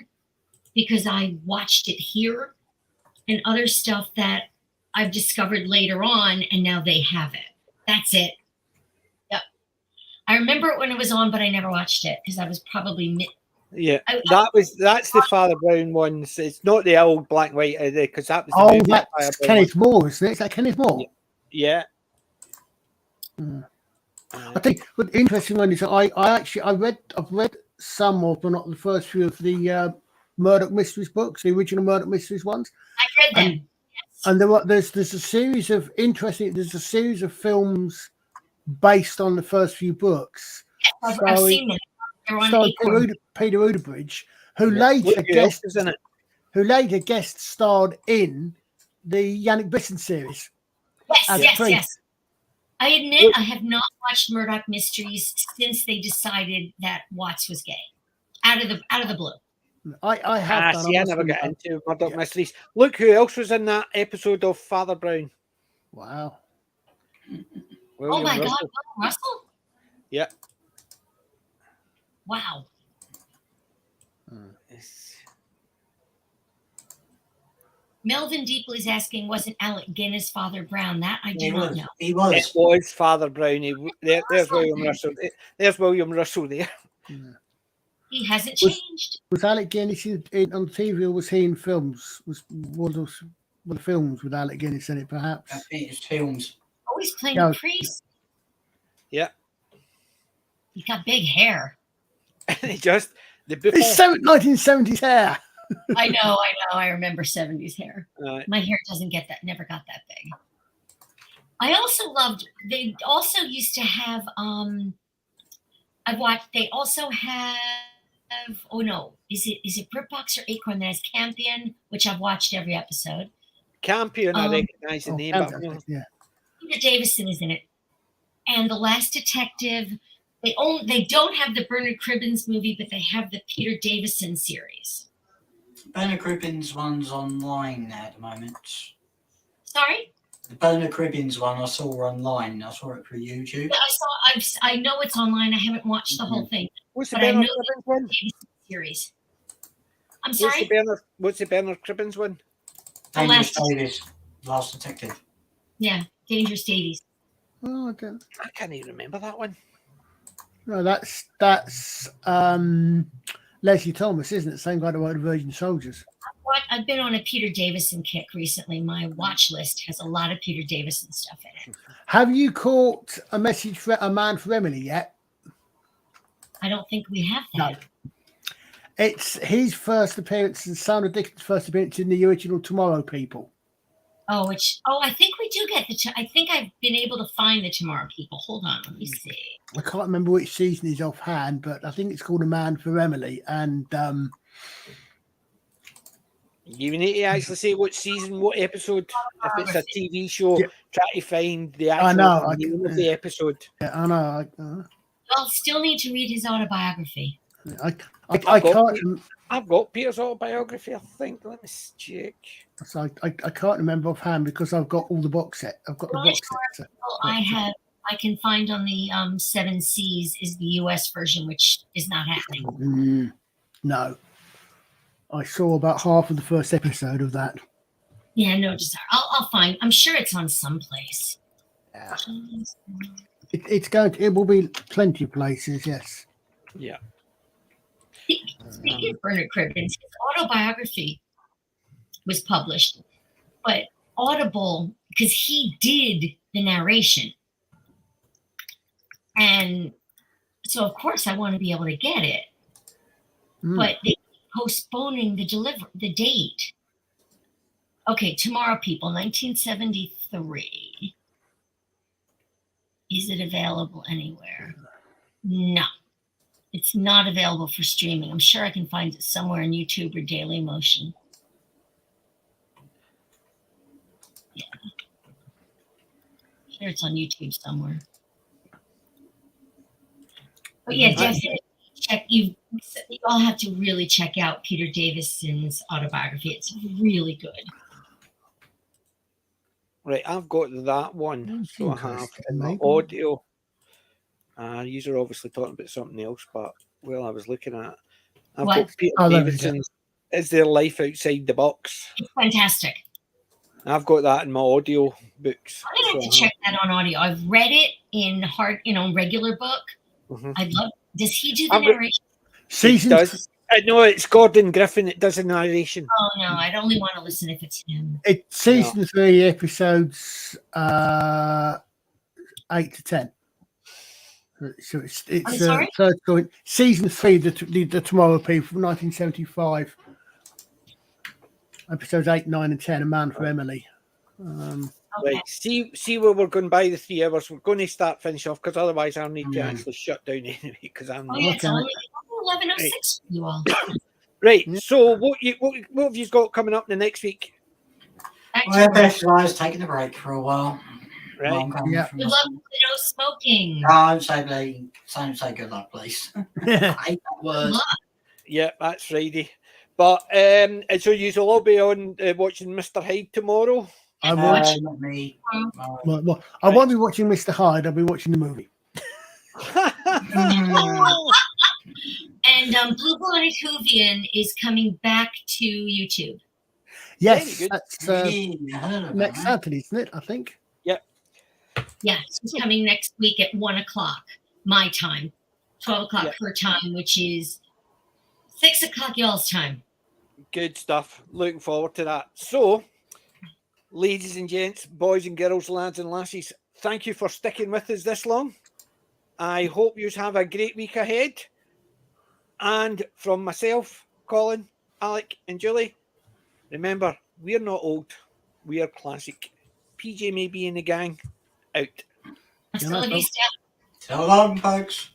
because I watched it here, and other stuff that I've discovered later on, and now they have it. That's it. Yep. I remember it when it was on, but I never watched it because I was probably that's the Father Brown ones. It's not the old black and white because that was that's Kenneth Moore, isn't it? Is that Kenneth Moore? Yeah. I think the interesting one is I've read some of, but not the first few of the Murdoch Mysteries books, the original Murdoch Mysteries ones. I've read them. And there's a series of films based on the first few books. I've seen them. Peter Udebridge, who later guest starred in the Yannick Bisson series. Yes. I admit I have not watched Murdoch Mysteries since they decided that Watts was gay. Out of the blue. I have done. I never got into Murdoch Mysteries. Look who else was in that episode of Father Brown. Wow. William God, William Russell? Yeah. Wow. Melvin Deeply's asking, wasn't Alec Guinness Father Brown? That I do not know. He was. It was Father Brown. There's William Russell. There's William Russell there. He hasn't changed. Was Alec Guinness on TV, or was he in films? Was one of the films with Alec Guinness in it, perhaps? I think it's films. Oh, he's playing a priest. Yeah. He's got big hair. He just it's 1970s hair. I know. I remember 70s hair. My hair never got that big. I also loved. They also used to have. I've watched. They also have. Oh no, is it BritBox or Acorn that has Campion, which I've watched every episode. Campion, I recognize the name. Yeah. Peter Davison is in it, and The Last Detective. They don't have the Bernard Cribbins movie, but they have the Peter Davison series. Bernard Cribbins one's online at the moment. Sorry? The Bernard Cribbins one I saw online. I saw it through YouTube. Yeah, I know it's online. I haven't watched the whole thing. What's the Bernard Cribbins one? Series. I'm sorry? What's the Bernard Cribbins one? Dangerous Davies. Last Detective. Yeah, Dangerous Davies. Oh, okay. I can't even remember that one. No, that's Leslie Thomas, isn't it? Same guy that wrote The Virgin Soldiers. I've been on a Peter Davison kick recently. My watch list has a lot of Peter Davison stuff in it. Have you caught A Message for a Man for Emily yet? I don't think we have that. No. It's his first appearance and Sandra Dickens' first appearance in the original Tomorrow People. Oh, I think we do get I think I've been able to find the Tomorrow People. Hold on, let me see. I can't remember which season is offhand, but I think it's called A Man for Emily. And you need to actually say what season, what episode. If it's a TV show, try to find the actual name of the episode. Yeah, I know. I'll still need to read his autobiography. I've got Peter's autobiography, I think. Let me check. So I can't remember offhand because I've got all the box set. I've got the box set. I can find on the 7 Seas is the US version, which is not happening. No. I saw about half of the first episode of that. Yeah, no, just I'll find. I'm sure it's on someplace. Yeah. It will be plenty of places, yes. Yeah. Speaking of Bernard Cribbins, his autobiography was published, but Audible, because he did the narration. And so, of course, I want to be able to get it. But they keep postponing the date. Okay, tomorrow, people, 1973. Is it available anywhere? No. It's not available for streaming. I'm sure I can find it somewhere on YouTube or Daily Motion. Yeah. Sure, it's on YouTube somewhere. But yeah, definitely check. You all have to really check out Peter Davison's autobiography. It's really good. Right, I've got that one. So I have in my audio. These are obviously talking about something else, but I was looking at, I've got Peter Davison's Is There Life Outside the Box? It's fantastic. I've got that in my audio books. I'm gonna have to check that on audio. I've read it in regular book. I'd love. Does he do the narration? He does. No, it's Gordon Griffin. It does a narration. Oh no, I'd only want to listen if it's him. It's season 3, episodes 8 to 10. So it's third going. Season 3, the Tomorrow People from 1975. Episodes 8, 9, and 10. A Man for Emily. Right. See where we're going by the 3 hours. We're going to finish off because otherwise I'll need to actually shut down anyway. Because I'm. It's only 11:06 for you all. Right. So what have you got coming up the next week? Well, Beth's taking a break for a while. Right. Yeah. Good luck with no smoking. Don't say good luck, please. I hate that word. Yeah, that's Friday. But so you'll all be on watching Mr. Hyde tomorrow. I not me. Well, I won't be watching Mr. Hyde. I'll be watching the movie. And Blue Blonde Hoovian is coming back to YouTube. Yes, that's next Saturday, isn't it? I think. Yep. Yeah, it's coming next week at 1 o'clock my time, 12 o'clock her time, which is 6 o'clock y'all's time. Good stuff. Looking forward to that. So, ladies and gents, boys and girls, lads and lassies, thank you for sticking with us this long. I hope you have a great week ahead. And from myself, Colin, Alec, and Julie, remember, we're not old. We are classic. PJ may be in the gang. Out. Hasta la vista. So long, folks.